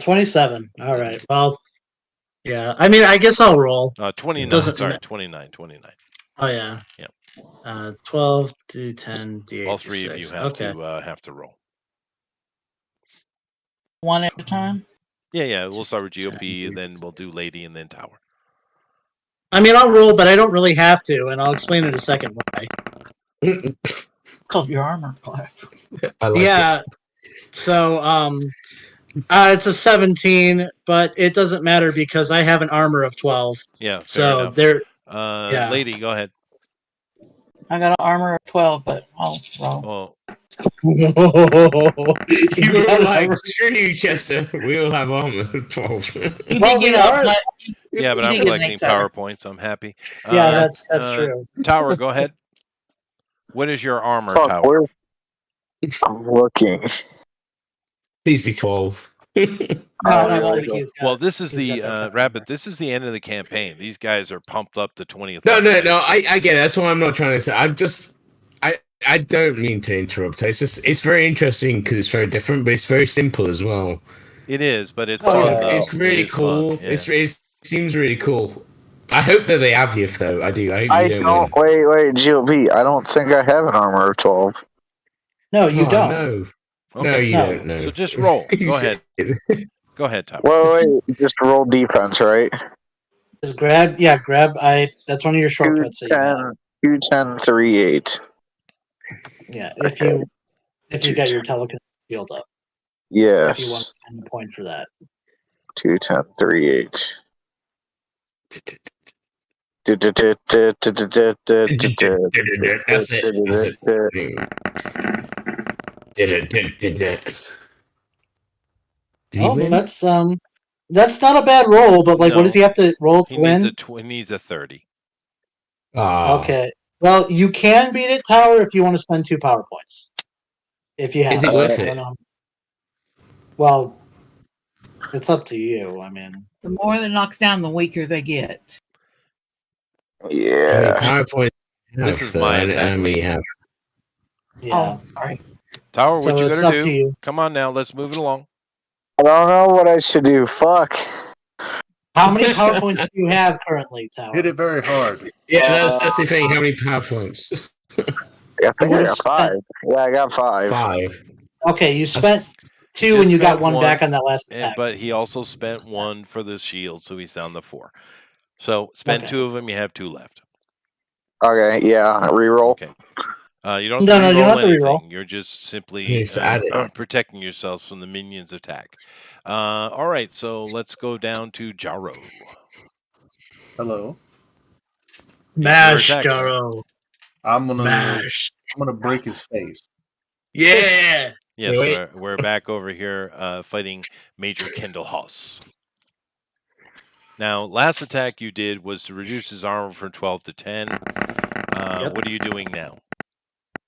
27. All right. Well, yeah. I mean, I guess I'll roll. 29. Doesn't- Sorry, 29. 29. Oh yeah. Yep. 12 to 10 D8 All to 3 of you 6. have Okay. to have to roll. One at a time. Yeah. We'll start with GOP, then we'll do Lady, and then Tower. I mean, I'll roll, but I don't really have to, and I'll explain in a second why. Called your armor class. I like Yeah. So it's a 17, but it doesn't matter because I have an armor of 12. Yeah, fair So enough. there. Yeah. Lady, go ahead. I got an armor of 12, but I'll roll. Well, You We're got like, armor. screw you, Chester. We all have armor. 12. You Well, did we get up, are- but yeah, but you I'm did get collecting mates out. PowerPoints. I'm happy. Yeah, that's true. Tower, go ahead. What is your armor, Fuck, Tower? where? I'm looking. Please be 12. No, Oh, no, really? he's got- Well, this is he's the got that kind of Rabbit. armor. This is the end of the campaign. These guys are pumped up to 20th. No, level. I get it. That's what I'm not trying to say. I don't mean to interrupt. It's very interesting because it's very different, but it's very simple as well. It is, but it's Oh, fun. yeah. though. It's really It is fun, cool. yeah. It seems really cool. I hope that they have you, though. I do. I hope I you don't don't. win. Wait, GOP. I don't think I have an armor of 12. No, you Oh, don't. No, Okay. no, you No. don't know. So just roll. You Go ahead. said- Go ahead, Tower. Wait. Just roll defense, right? Just grab. Yeah, grab. That's one of your shortcuts. That you got. 210, 3, 8. Yeah, if you got your telekinetic shield up, if you want Yes. a point for that. 210, 3, 8. That's it. Did he Oh, win? that's not a bad roll. But like, No. what does he have to roll to He win? needs a 30. Oh. Okay. Well, you can beat it, Tower, if you want to spend 2 power points. If you have. Is it worth I it? don't know. Well, it's up to you. I mean, The more that knocks down, the weaker they get. How many Yeah. PowerPoint This is my attack. How many have? yeah. Oh, sorry. Tower, what So you it's gonna up to do? you. Come on now, let's move it along. I don't know what I should do. Fuck. How many power points do you have currently, Tower? Hit it very hard. Yeah, that's the thing. How many PowerPoints? I think I would've got 5. Yeah, I got 5. 5. Okay, you spent That's- 2 just and you got spent 1 one, back on that last And, attack. but he also spent 1 for the shield, so he's down to 4. So spend Okay. 2 of them. You have 2 left. Okay, yeah. Reroll. Okay. You don't No, have to you don't reroll have to anything. reroll. You're just simply Yes, add it. protecting yourselves from the minions' attack. All right, so let's go down to Jaro. Hello. Mash, attack, sir. Jaro. I'm gonna Mash. break his face. Yeah. Yes, Wait. we're back over here fighting Major Kendall Hoss. Now, last attack you did was to reduce his armor from 12 to 10. Yep. What are you doing now?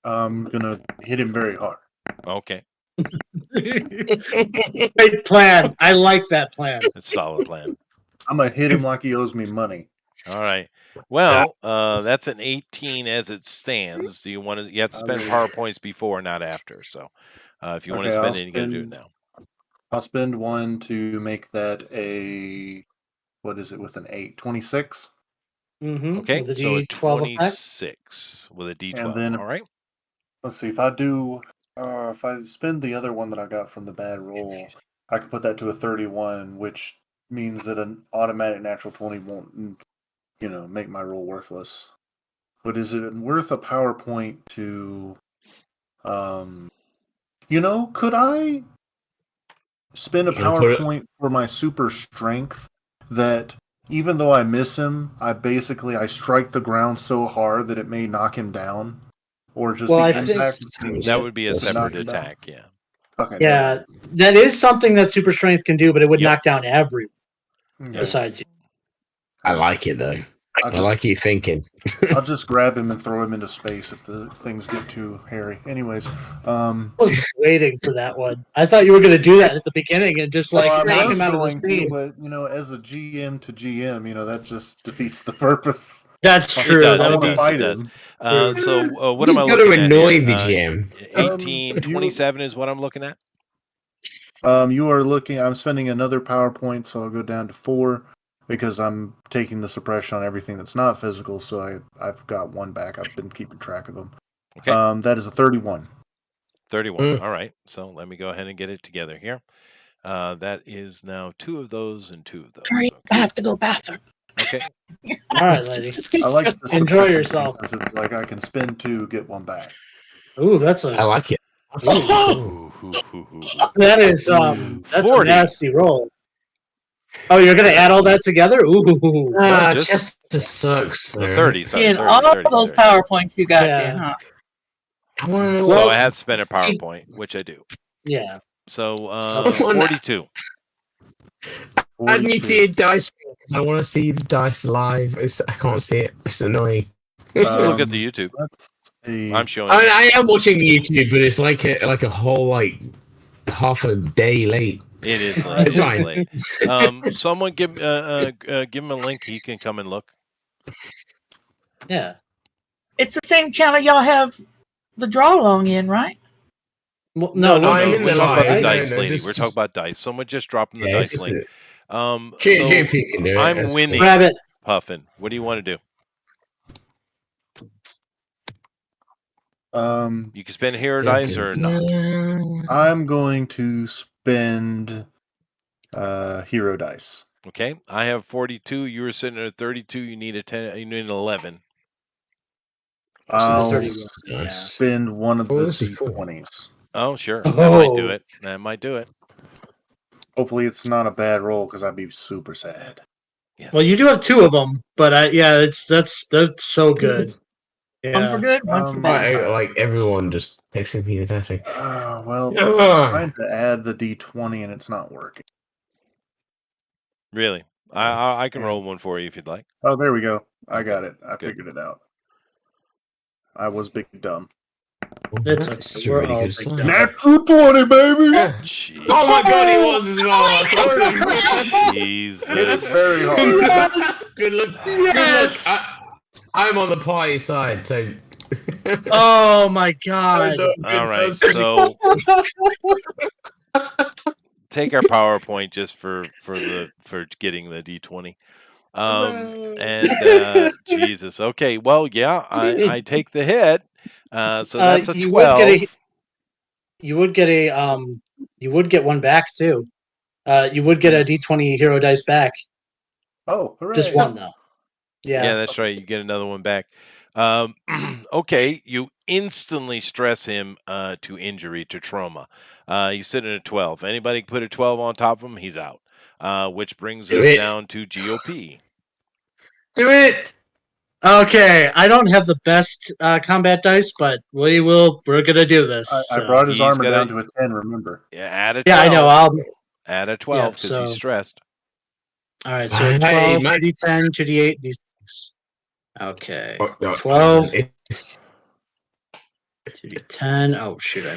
I'm gonna hit him very hard. Okay, Great plan. I like that plan. that's a solid plan. I'm gonna hit him like he owes me money. All right. Well, that's an 18 as it stands. Do you want to? You have to spend power points before, not after. So, if you want to Okay, spend I'll it, you got to do it spend- now. I'll spend 1 to make that a, what is it with an 8? 26. Mm-hmm. Okay, With the so a D12 effect. 26 with a D12. And then if- All right. Let's see, if I spend the other one that I got from the bad roll, I could put that to a 31, which means that an automatic natural 20 won't, make my roll worthless. But is it worth a PowerPoint to, could I spend a You can put it- PowerPoint for my super strength that even though I miss him, I strike the ground so hard that it may knock him down? Or just Well, the I impact? think- That would be a Knock separate him down. attack. Yeah. Okay. Yeah, that is something that super strength can do, but it would Yep. knock down everyone Okay. besides you. I like it though. I like you thinking. I'll just grab him and throw him into space if the things get too hairy. Anyways, I was waiting for that one. I thought you were going to do that at the beginning and just well, like I'm knock him out of the going to, scene. but as a GM to GM, that just defeats the purpose. That's It true. does, I That it would want be to does, fight it does. him. So what am I You gotta looking at annoy here? the GM. 18, you- 27 is what I'm looking at. You are looking. I'm spending another PowerPoint, so I'll go down to 4 because I'm taking the suppression on everything that's not physical. So I've got 1 back. I've been keeping track of them. Okay. That is a 31. 31. All right. So let me go ahead and get it together here. That is now 2 of those and 2 of those. Hurry, I Okay. have to go bathroom. Okay. All right, lady. I like the Enjoy suppression yourself. because it's like I can spend 2, get 1 back. Ooh, that's I a like it. Ooh. Ooh. That is that's a 40. nasty roll. Oh, you're gonna add all that together? Ooh. No, just Chester sucks. the 30. Sorry, Seeing 30, all 30, those 30. PowerPoints you got Yeah. then, huh? I want to know. So Well, I have to spend a PowerPoint, which I do. Yeah. So Someone- 42. I need to 42. see a dice because I want to see the dice live. I can't see it. It's annoying. Look at the YouTube. Let's see. I'm showing I, you. I am watching YouTube, but it's like a whole like half a day late. It is late. It's fine. Late. Someone give him a link. He can come and look. Yeah. It's the same channel y'all have the draw along in, right? Well, No. I'm in We're the talking about the live. dice, No, no, lady. just- We're talking about dice. Someone just dropped in the Yeah, it's dice just link. JP can do it. I'm That's winning. Grab it. Puffin, what do you want to do? You can spend hero dice or not. I'm going to spend hero dice. Okay, I have 42. You were sitting at 32. You need a 10. You need an 11. I'll 31, yeah. spend one of Oh, the this is cool. D20s. Oh, sure. That might do Oh. it. That might do it. Hopefully, it's not a bad roll because I'd be super sad. Yes. Well, you do have two of them, but that's so good. One for Yeah. good, one for bad. Like everyone just texting me and texting. Well, Ah. trying to add the D20 and it's not working. Really? I can roll one for you if you'd like. Oh, there we go. I got Okay, it. I good. figured it out. I was big dumb. It's That's okay. a We're really all good big sign. dumb. Natural 20, baby! Jeez. Oh my god, he was as well. That's awesome. Jesus. Hit it very hard. Good luck. Yes! Good luck. I'm on the party side, so. Oh my god. All right, so take our PowerPoint just for getting the D20. And Jesus. Okay, well, yeah, I take the hit. So that's a you 12. would get you would get one back too. You would get a D20 hero dice back. Oh, hooray. Just one though. Yeah, Yeah. that's right. You get another one back. Okay, you instantly stress him to injury, to trauma. He's sitting at 12. Anybody put a 12 on top of him, he's out. Which brings Do us it. down to GOP. Do it! Okay, I don't have the best combat dice, but we're gonna do this. I so. brought his He's armor got down a- to a 10, remember? Yeah, add a 12. Yeah, I know. Add a 12 Yeah, because so- he's stressed. All right, so Hey, 12, my- D10, 2d8, d6. Okay. Oh, no, 12, it's- 2d10. Oh shoot, I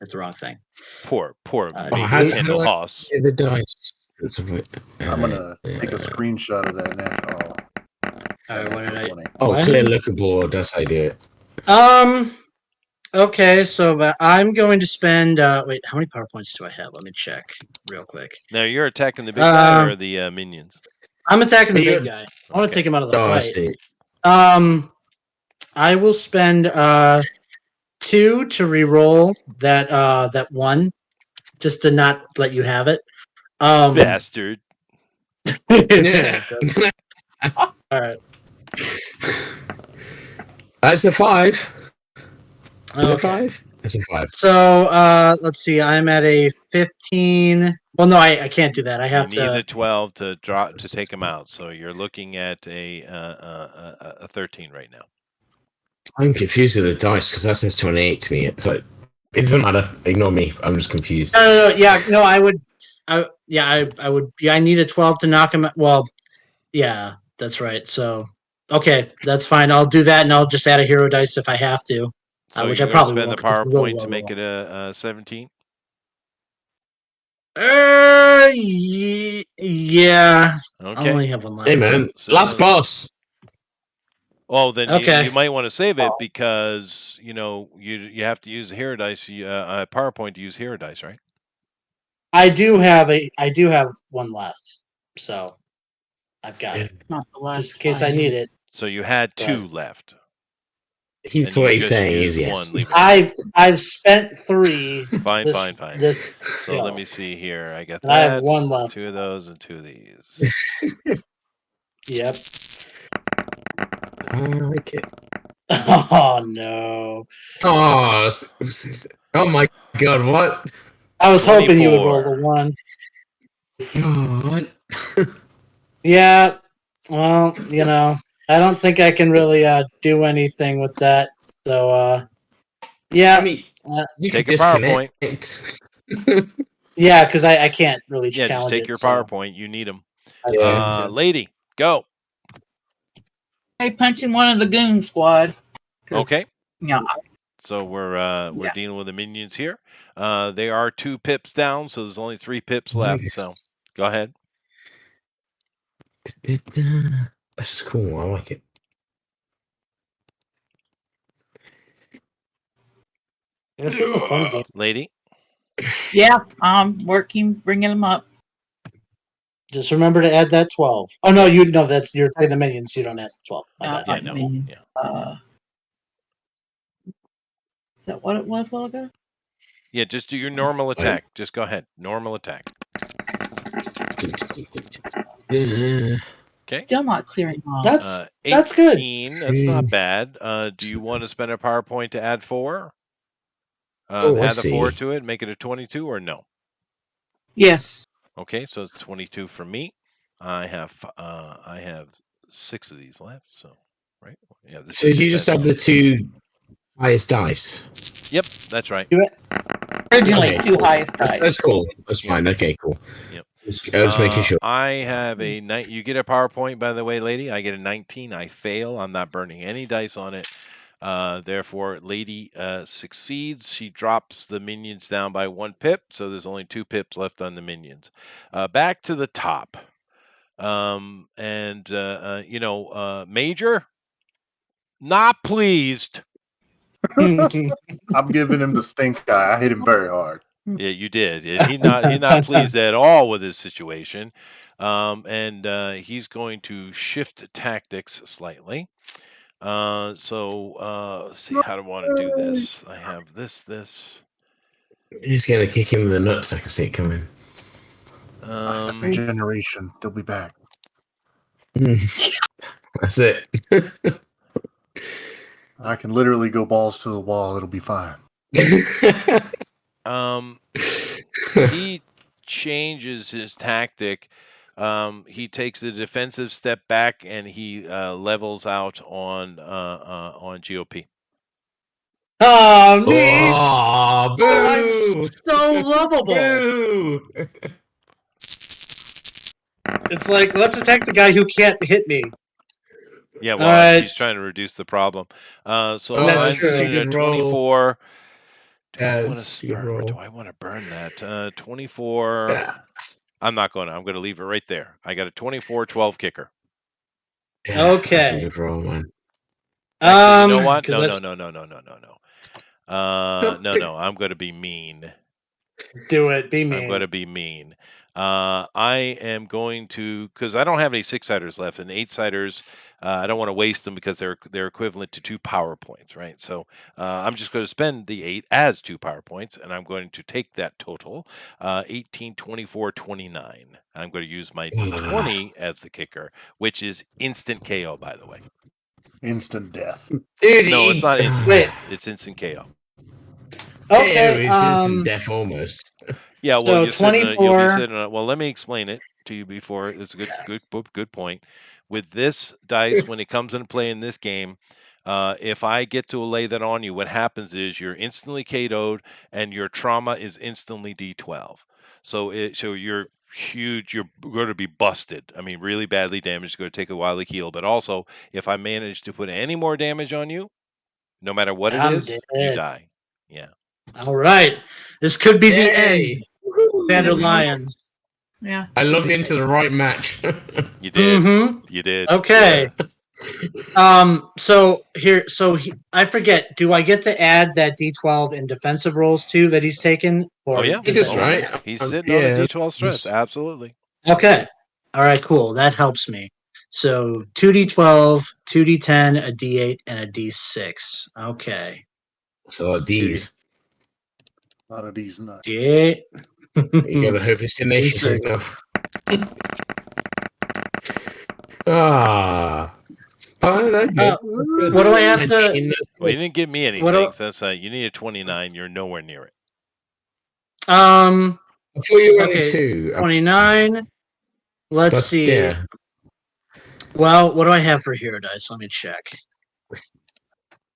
hit the wrong thing. Poor Oh, Major how do Kendall I- Haas. the dice. That's a bit- I'm going to take a screenshot of that now. All right, what did I? 20. Oh, When? clear look aboard. That's how you do it. Okay, so I'm going to spend. Wait, how many power points do I have? Let me check real quick. Now, you're attacking the big guy Um, or the minions? I'm attacking the You're- big guy. I want to Okay. take him out of the Oh, I fight. see. I will spend 2 to re-roll that one, just to not let you have it. Bastard. Yeah. All right. That's a 5. Is it Okay. 5? It's a 5. So let's see. I'm at a 15. Well, no, I can't do that. I have You need to. a 12 to take him out. So you're looking at a 13 right now. I'm confused with the dice because that says 28 to me. So it doesn't matter. Ignore me. I'm just confused. No, yeah, no, I would. I would. Yeah, I need a 12 to knock him. Well, yeah, that's right. So okay, that's fine. I'll do that, and I'll just add a hero dice if I have to. So Which you're I going to probably spend the won't, 'cause it's a real PowerPoint low to make roll. it a 17? Yeah. I Okay. only have one left. Hey, man. So- Last boss. Oh, then Okay. you might want to save it because you have to use a hero dice, PowerPoint to use hero dice, right? I do have one left, so I've got it Not the last just in case I fight. need it. So you had 2 left. He's and you what he's just saying used is yes. one, leave it. I've spent 3. Fine, this- fine. This So let kill. me see here. I got And I have that. one left. 2 of those and 2 of these. Yep. I like it. Oh no. Oh, oh my God, what? I was hoping you would roll 24. the 1. God. Yeah. Well, I don't think I can really do anything with that. So, yeah. I mean, you Take could a PowerPoint. disconnect. Yeah, because I can't really Yeah, just challenge take it. your so PowerPoint. You need them. I don't Yeah. need to. Lady, go. Hey, punching one of the goon squad. 'Cause, Okay. Yeah. So we're Yeah. dealing with the minions here. They are 2 pips down, so there's only 3 pips left. So go ahead. This is cool. I like it. This is a fun game. Lady. Yeah, I'm working, bringing them up. Just remember to add that 12. Oh no, that's you're playing the minions. So you don't add the 12. My bad. Yeah, Fighting no, minions. yeah. Is that what it was a while ago? Yeah, just do your normal attack. Just go ahead. Normal attack. Okay. Still not clearing off. That's good. 18. That's not bad. Do you want to spend a PowerPoint to add 4? I Add the 4 see. to it, make it a 22, or no? Yes. Okay, so it's 22 for me. I have 6 of these left. So right. Yeah. This So is you just have the 2 highest dice. Yep, that's right. Originally, Okay, 2 cool. highest dice. That's cool. That's fine. Okay, cool. Yep. I was making sure. I have a night. You get a PowerPoint, by the way, lady. I get a 19. I fail. I'm not burning any dice on it. Therefore, lady succeeds. She drops the minions down by 1 pip, so there's only 2 pips left on the minions. Back to the top. Major, not pleased. I'm giving him the stink eye. I hit him very hard. Yeah, you did. He's not pleased at all with his situation, and he's going to shift tactics slightly. Let's see how do I want to do this. I have this. He's gonna kick him in the nuts. I can see it coming. Generation, they'll be back. That's it. I can literally go balls to the wall. It'll be fine. He changes his tactic. He takes a defensive step back and he levels out on GOP. Oh, me! Oh, boo! I'm so lovable. Boo! It's like, let's attack the guy who can't hit me. Yeah, well, Alright. he's trying to reduce the problem. So Oh, that's mine's true. sitting at 24. Do I want That's a to good burn? Or roll. do I want to burn that? 24. Yeah. I'm not going to. I'm going to leave it right there. I got a 24-12 kicker. Yeah, Okay. That's a good roll, man. Actually, you know what? 'cause No. that's- No. I'm going to be mean. Do it. Be I'm mean. going to be mean. I am going to, because I don't have any 6-siders left, and 8-siders, I don't want to waste them because they're equivalent to 2 PowerPoints, right? So I'm just going to spend the 8 as 2 PowerPoints, and I'm going to take that total, 18, 24, 29. I'm going to use my D20 as the kicker, which is instant KO, by the way. Instant death. Dude, No, it's not instant Wait. death. It's instant KO. Okay. It's instant death almost. Yeah, well, So you'll be 24. sitting on. Well, let me explain it to you before. It's a good point. With this dice, when it comes into play in this game, if I get to lay that on you, what happens is you're instantly KO'd and your trauma is instantly D12. So you're huge. You're going to be busted. I mean, really badly damaged. It's going to take a while to heal. But also, if I manage to put any more damage on you, no matter what I'm it is, you dead. die. Yeah. All right. This could be the Yay. end. Banded Lions. Yeah. I logged into the right match. You did. Mm-hmm. You did. Okay. So I forget. Do I get to add that D12 in defensive rolls too that he's taken? Or Oh yeah, He does, that- right? He's sitting on a D12 stress. Absolutely. Okay. All right. Cool. That helps me. So 2D12, 2D10, a D8, and a D6. Okay. So these. A lot of these nuts. D8. You gotta hope it's tenacious D6. enough. Ah. Oh, that's good. What do I have to? Well, you didn't give me anything. What do- So that's you need a 29. You're nowhere near it. I thought you were only Okay, 2. 29. Let's That's, see. yeah. Well, what do I have for hero dice? Let me check.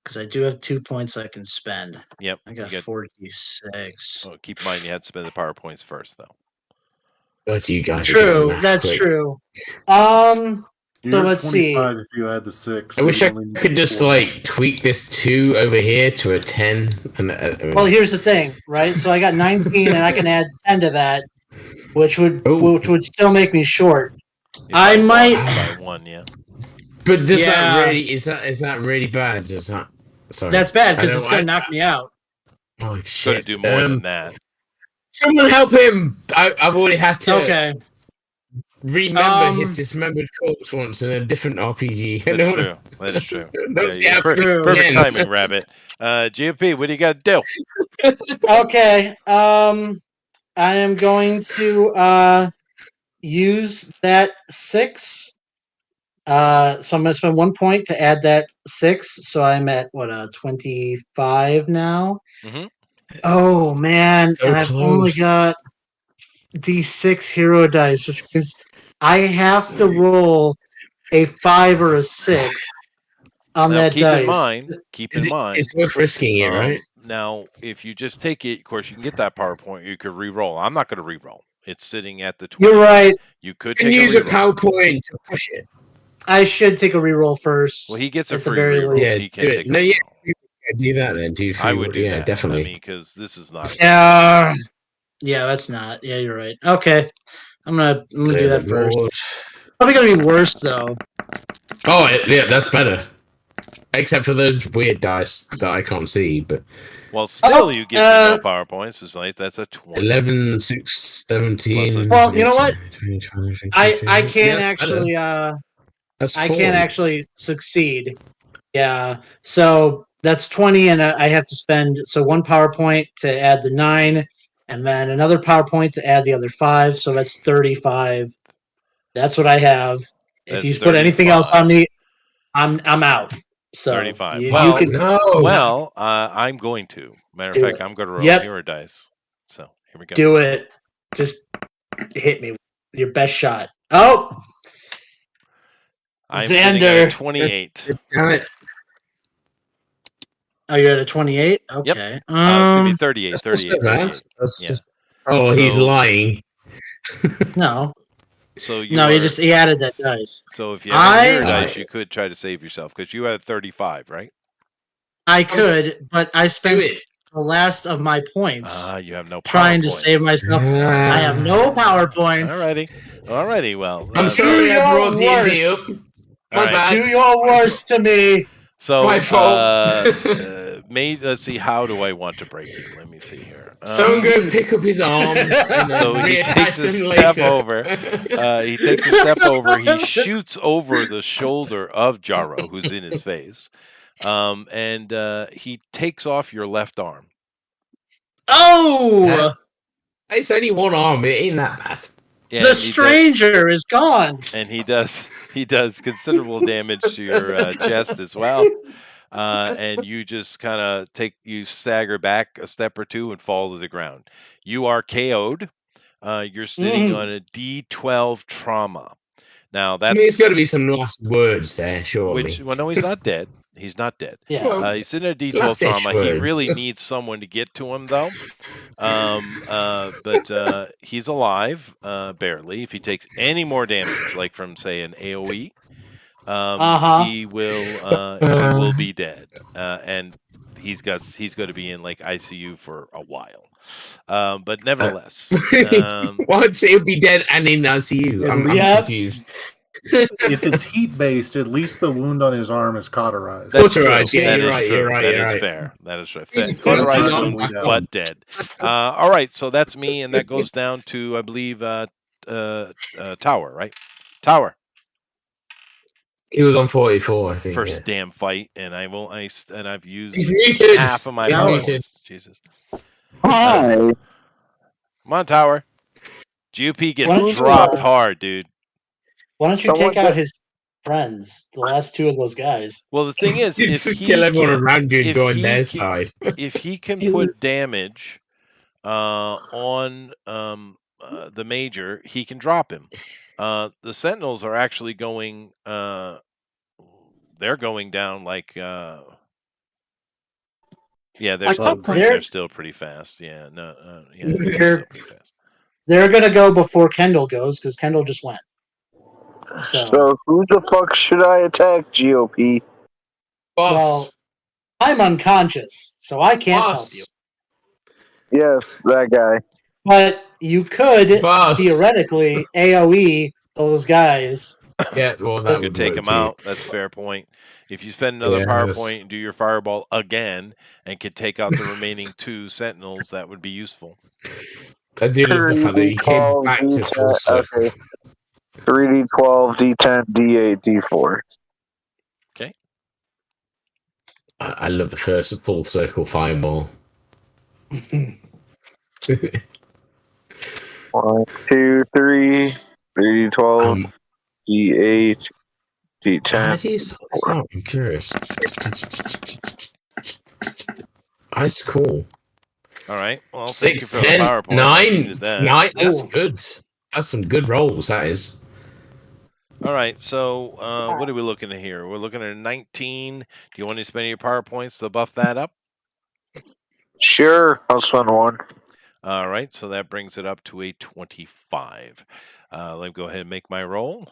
Because I do have 2 points I can spend. Yep. I got you 46. Oh, keep in mind you had to spend the power points first, though. But you guys are True, math that's quick. true. You're So at let's see. 25 if you add the 6. I so wish you I only need could just 4. like tweak this 2 over here to a 10. And Well, here's the thing, right? So I got 19, and I can add 10 to that, which would still make me short. I might. by 1, yeah. But does that Yeah. really is that really bad? Does that? Sorry, That's bad because I it's don't- going to knock me out. Oh It's going to shit! do more than that. Someone help him! I've already had to Okay. remember his dismembered corpse once in a different RPG. That's true. That is true. That's Yeah, perfect again. timing, Rabbit. GOP, what do you got to do? Okay. I am going to use that 6. So I'm going to spend 1 point to add that 6. So I'm at 25 now. Mhm. Oh man, So and I've only close. got D6 hero dice, which means I have to So- roll a 5 or a 6 on Now, that keep dice. in mind, It's worth risking it, right? Now, if you just take it, of course, you can get that PowerPoint. You could re-roll. I'm not going to re-roll. It's sitting at the 20. You're right. You could And take use a a re-roll. PowerPoint to push it. I should take a reroll first. Well, he gets a at the free very re-roll. least. Yeah, He can do it. take a No, yeah, re-roll. do that then. Do I would do yeah, that. definitely. I mean, because this is not. Yeah, that's not. Yeah, you're right. Okay, I'm gonna do that first. Probably gonna be worse though. Oh, yeah, that's better. Except for those weird dice that I can't see, but Well, still, you give me no PowerPoints. It's like that's a 20. 11, 6, 17. Well, you know what? 20, 20, I can yeah, actually that's I 40. can actually succeed. Yeah, so that's 20, and I have to spend 1 PowerPoint to add the 9, and then another PowerPoint to add the other 5. So that's 35. That's what I have. If That's you put anything else on 35. me, I'm out. So 35. you Well, can I'm going to. Matter of Do fact, it. I'm going to roll Yep. hero dice. So here we go. do it. Just hit me with your best shot. Oh, I'm sitting at a Xander. 28. Damn it. Oh, you're at a 28. Okay. Excuse me, 38. That's 38. not so bad. 38. That's Yeah. just... Oh, he's So- lying. No, So he added that dice. So if you have any hero I- dice, you could try to save yourself because you had 35, right? I could, but I spent it. the last of my points You have no power trying to points. save myself. I have no power points. Alrighty. Well, I'm Do sorry I your brought the worst. indie up. All My right. bad. Do your worst to me. So, My fault. let's see. How do I want to break it? Let me see here. Someone go pick up his arms and So he reattach takes a them step later. over. He takes a step over. He shoots over the shoulder of Jaro, who's in his face, and he takes off your left arm. Oh, It's only one arm. It ain't that bad. And the he does- stranger is gone. and he does considerable damage to your chest as well. And you just kind of stagger back a step or two and fall to the ground. You are KO'd. You're sitting on a D12 trauma. Now I that's mean, there's got to be some last words there, surely. no, he's not dead. He's not dead. Yeah. Well, He's in a D12 last-ish trauma. He words. really needs someone to get to him though. But he's alive, barely. If he takes any more damage, like from say an AOE, he will be dead, and he's going to be in like ICU for a while. But nevertheless, What? He'll be dead and in ICU. I'm Yep. confused. If it's heat based, at least the wound on his arm is cauterized. that's true. Cauterized, yeah, That you're is right, true. you're right, That you're is right. fair. That is right. He's Cauterized on wound, down. but dead. All right, so that's me, and that goes down to I believe Tower, right? Tower. He was on 44, I think. First yeah. damn fight, and I've used He's muted. half of my He's power muted. points. Jesus. Hi. Come on, Tower. GOP Why don't gets you, dropped hard, dude. Why don't you Someone take out said- his friends? The last 2 of those guys. Well, the thing is, You if just he kill everyone can, around you and if go on he their can- side. if he can put damage on the major, he can drop him. The Sentinels are actually going. They're going down like. Yeah, Like popcorn. they're still pretty fast. Yeah, no, yeah, they're still They're pretty fast. they're gonna go before Kendall goes because Kendall just went. So, So who the fuck should I attack, GOP? Boss. well, I'm unconscious, so I can't help you. Yes, that guy. But you could Boss. theoretically AOE those guys. Yeah, well, You that could would take work them too. out. That's a fair point. If you spend another Yeah, power that's- point and do your fireball again and could take out the remaining 2 Sentinels, that would be useful. I do love the fact that he came 3d12, back to D10, full circle. okay. 3d12, d10, d8, d4. Okay. I love the first full circle fireball. 1, 2, 3, 3d12, d8, How d10. do you start? I'm curious. That's cool. All right. Well, thank you 6, for the 10, PowerPoint. I 9, needed that. 9. That's Ooh. good. That's some good rolls. That is. All right. So, what are we looking at here? We're looking at 19. Do you want to spend your power points to buff that up? Sure, I'll spend 1. All right. So that brings it up to a 25. Let me go ahead and make my roll.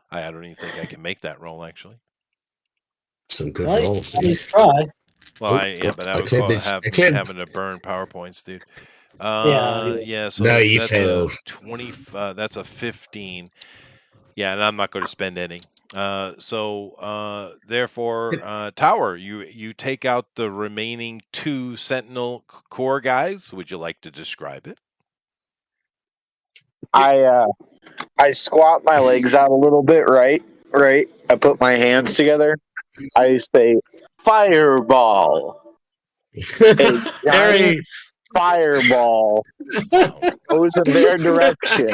I don't even think I can make that roll actually. Some good Well, rolls. at least try. Well, Oh, but I I was cleared having to burn powerpoints, dude. Yeah. So No, you that's failed. a 20. That's a 15. Yeah, and I'm not going to spend any. Therefore, Tower, you take out the remaining 2 Sentinel core guys. Would you like to describe it? I squat my legs out a little bit, right? Right. I put my hands together. I say, fireball. A giant Very. fireball Wow. goes in their direction.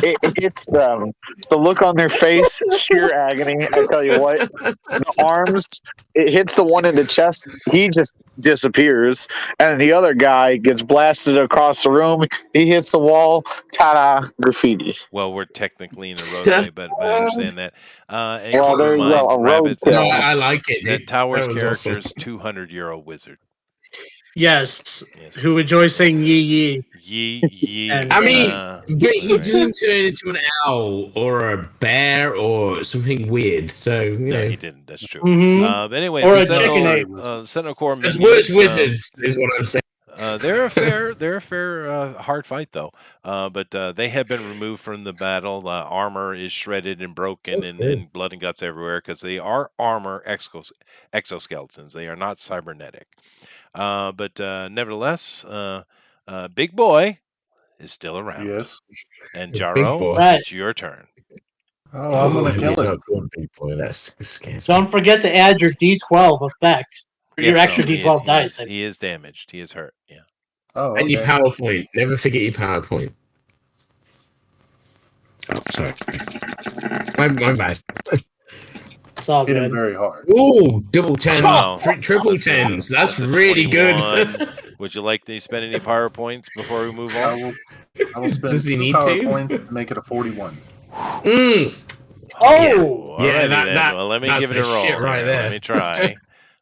It hits them. The look on their face, sheer agony. I tell you what, the arms, it hits the one in the chest. He just disappears. And the other guy gets blasted across the room. He hits the wall. Ta-da, graffiti. Well, we're technically in a roadway, but I understand that. And Well, keep there in you mind, go, a Rabbit, roadkill. No, I like it. that Dude. Tower's That was character awesome. is 200-year-old wizard. Yes. Yes. Who enjoys saying yee yee. Yee. And- I mean, but he right. doesn't turn into an owl or a bear or something weird. So, you No, know. he didn't. That's true. Mhm. Anyway, Or the a chicken ape. Sentinel Core There's minions. worse wizards, is what I'm saying. They're a fair hard fight though. But they have been removed from the battle. Armor is shredded and broken, That's cool. and blood and guts everywhere because they are armor exoskeletons. They are not cybernetic. But nevertheless, Big Boy is still around. Yes. And Big Jaro, Boy. Right. it's your turn. Oh, I'm gonna kill he's him. not called Big Boy. That's scary. Don't forget to add your D12 effect. Your Yes, extra no, D12 dice. He is damaged. He is hurt. Yeah. Oh, And your okay. PowerPoint. Never forget your PowerPoint. Oh, sorry. My bad. It's all Hit him good. very hard. Ooh, double 10. Wow. Triple That's a- 10s. That's a really 21. good. Would you like to spend any power points before we move I on? will spend Does he 2 need power to? points to make it a 41. Mm. Oh! Alrighty Yeah, then. Well, let me that's give it a the roll. shit right here. there. Let me try.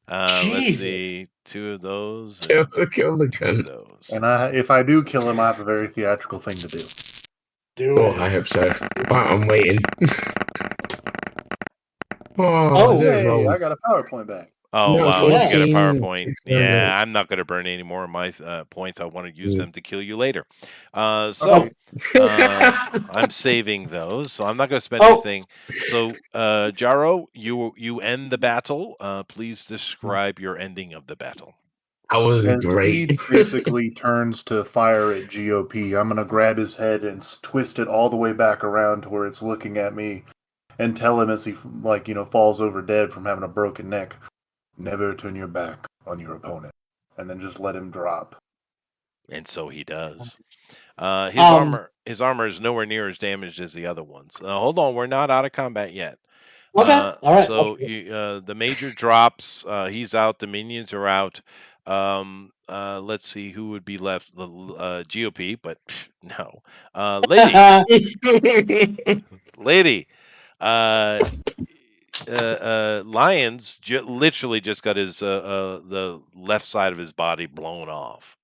Let's Jesus. see. 2 of those. Kill the 2 of cunt. those. And if I do kill him, I have a very theatrical thing to do. Do Oh, it. I hope so. Right, I'm waiting. Oh, I did Hey, roll. I got a PowerPoint back. Oh, No, wow. You got a 14, PowerPoint. 6, Yeah, I'm not going to burn any more of my points. I want to use Mm. them to kill you later. Okay. I'm saving those, so I'm not going to spend Oh. anything. So, Jaro, you end the battle. Please describe your ending of the battle. That was As great. he basically turns to fire at GOP, I'm gonna grab his head and twist it all the way back around to where it's looking at me, and tell him as he falls over dead from having a broken neck, never turn your back on your opponent, and then just let him drop. And so he does. His armor is nowhere near as damaged as the other ones. Hold on, we're not out of combat yet. Okay. All right. So the major drops. He's out. The minions are out. let's see who would be left. GOP, but no. Lady. Uh, Lions literally just got his the left side of his body blown off.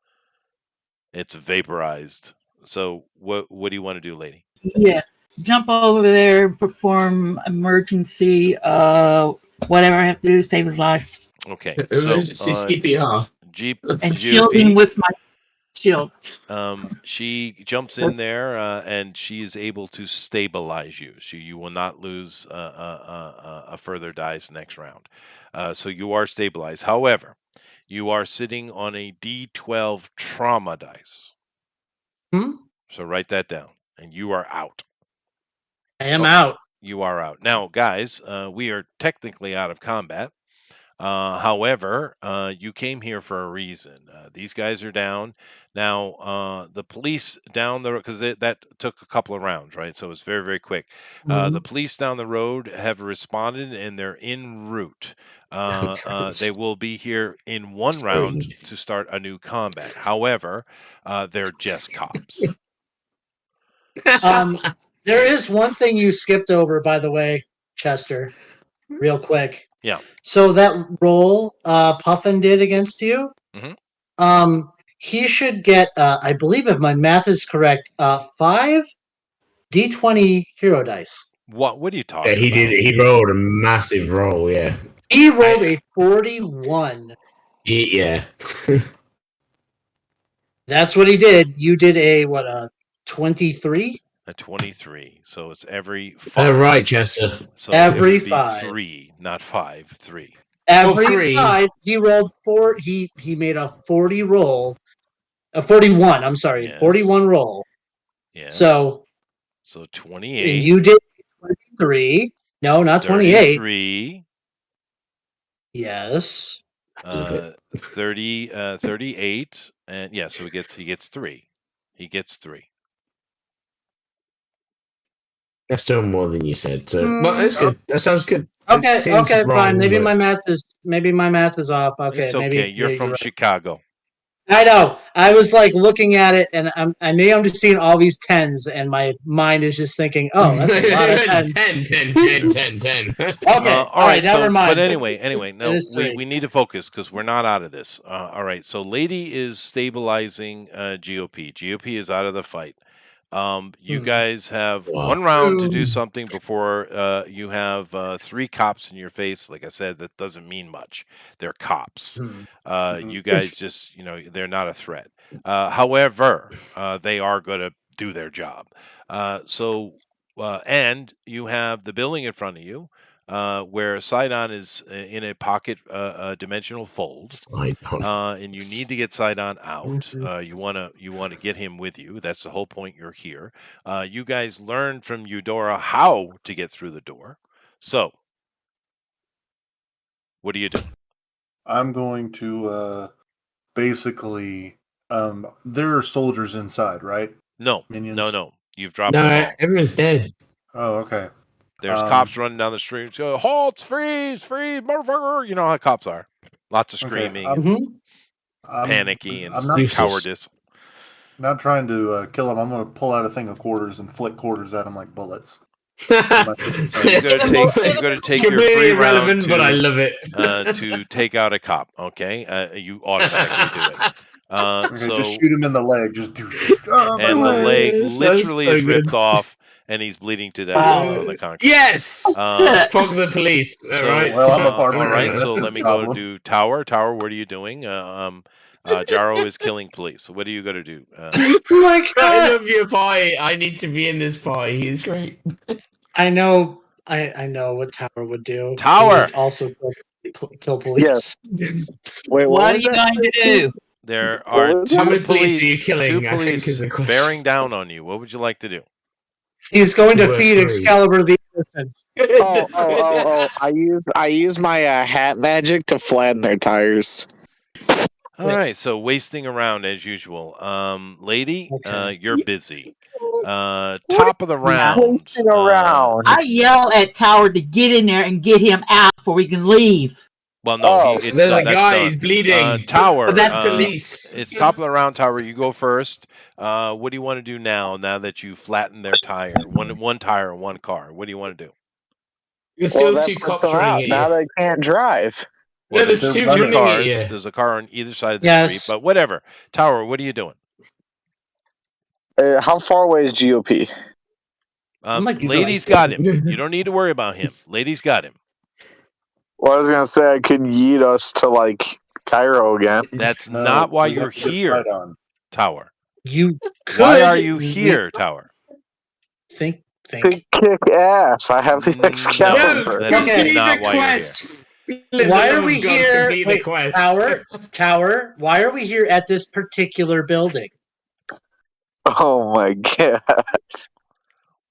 It's vaporized. So what do you want to do, lady? Yeah. Jump over there, perform emergency, whatever I have to do to save his life. Okay. So Emergency CPR. And shield him GOP. with my shield. She jumps in there and she is able to stabilize you. You will not lose a further dice next round. So you are stabilized. However, you are sitting on a D12 trauma dice. So write that down, and you are out. I am out. You are out. Now, guys, we are technically out of combat. However, you came here for a reason. These guys are down. Now, the police down the road, because that took a couple of rounds, right? So it's very, very quick. The police down the road have responded and they're en route. They will be here in one round to start a new combat. However, they're just cops. There is one thing you skipped over, by the way, Chester, real quick. Yeah. So that roll Puffin did against you, he should get, I believe if my math is correct, 5 D20 hero dice. What are you talking Yeah, he about? did. He rolled a massive roll. Yeah. He rolled a 41. Yeah. That's what he did. You did a 23? A 23. So it's every 5. Oh, right, Chester. So every it would be 5. 3, not 5. 3. Every 3. 5. He rolled 4. He made a 40 roll. A 41. I'm sorry. Yes. 41 roll. Yeah. So 28. And you did 23. No, not 28. 33. Yes. 38. And yeah, so he gets 3. He gets 3. That's still more than you said. So, well, that's good. That sounds good. Okay, Seems okay, wrong, fine. Maybe but- my math is off. Okay, It's okay. maybe You're from right. Chicago. I know. I was like looking at it, and I'm just seeing all these 10s, and my mind is just thinking, "Oh, that's a lot of 10s." 10. Okay, All right. never mind. But anyway, no, It is we 3. need to focus because we're not out of this. All right. So, lady is stabilizing GOP. GOP is out of the fight. You guys have one round to do something before you have 3 cops in your face. Like I said, that doesn't mean much. They're cops. You guys just, they're not a threat. However, they are going to do their job. And you have the building in front of you. Where Sidon is in a pocket dimensional fold, and you need to get Sidon out. You want to get him with you. That's the whole point. You're here. You guys learned from Eudora how to get through the door. So, what do you do? I'm going to basically. There are soldiers inside, right? No, Minions? no. You've dropped them all. Everyone's dead. Oh, okay. There's cops running down the street. So, halt! Freeze! Motherfucker! You know how cops are. Lots of screaming, panicking, and cowardice. Not trying to kill them. I'm going to pull out a thing of quarters and flick quarters at them like bullets. You're going to take your free round but I love it. to take out a cop. Okay, you automatically do it. So just shoot him in the leg. Just do. And the leg literally is ripped off, and he's bleeding to death on the concrete. Yes. Fuck the police. So, right. Well, I'm a part of it. All right. That's So his let me problem. go do Tower. Tower, what are you doing? Jaro is killing police. So what are you going to do? Oh my I god! love your party. I need to be in this party. He's great. I know. I know what Tower would do. Tower! He would also kill police. Yes. Wait, What are you going to do? There are How many police are you killing? two I think is police the question. bearing down on you. What would you like to do? He's going to We're feed free. Excalibur the innocent. Oh! I use my hat magic to flatten their tires. All right. So wasting around as usual. Lady, Okay. you're busy. Top of the round. Wasting around. I yell at Tower to get in there and get him out before we can leave. Well, no, Oh, it's There's a that's guy. done. He's bleeding. Tower. That's Police. It's top of the round, Tower. You go first. What do you want to do now? Now that you flattened their tire, one tire, one car. What do you want to do? There's well, still that two puts cops them running out. at Now you. they can't drive. Well, No, there's there's two two running at cars. you. There's a car on either side of the street, Yes. but whatever. Tower, what are you doing? How far away is GOP? I'm like, Lady's got him. You don't need to worry about him. Lady's got him. Well, I was gonna say I could yeet us to like Cairo again. That's No, not why we you're have to get here, Sidon. Tower. you could. Why are you here, Tower? Think. To kick ass. I have the No, Excalibur. that's Okay. not why you're here. Why are we here? Complete the Wait, quest. Tower. Why are we here at this particular building? Oh my god.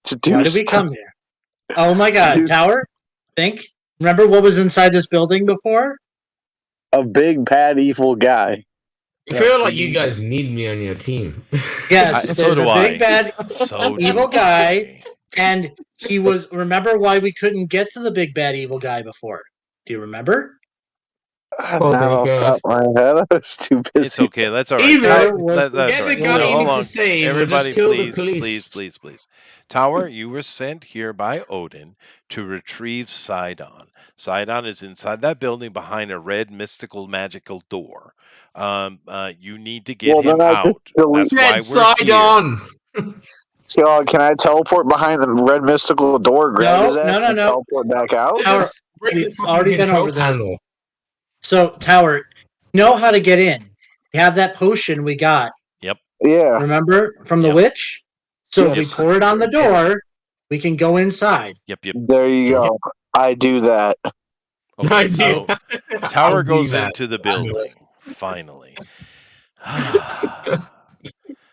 To do Why did we stuff. come here? Oh my God, Dude. Tower. Think. Remember what was inside this building before? A big bad evil guy. I feel like you guys need me on your team. Yes, So there's do a I. big bad So evil do guy. I. And he was. Remember why we couldn't get to the big bad evil guy before? Do you remember? Oh, Not thank off the God. top of my head. I was too busy. It's okay. That's all right. Either Tower was That's get all the right. guy No, you hold need on. to save, or Everybody, just kill please, the police. please. Tower, you were sent here by Odin to retrieve Sidon. Sidon is inside that building behind a red mystical magical door. You need to get Well, then him I just out. delete That's why Red we're side here. on. So, can I teleport behind the red mystical door, grab No, his ass, no, and no. teleport back out? Tower, Just break the we've fucking already been control over this. panel. So, Tower, know how to get in. You have that potion we got. Yeah. Remember from the Yep. witch? So if Yes. we pour it on the door, we can go inside. Yep. There you go. I do that. Okay, I so do. Tower I'll do goes that. into the building. Finally.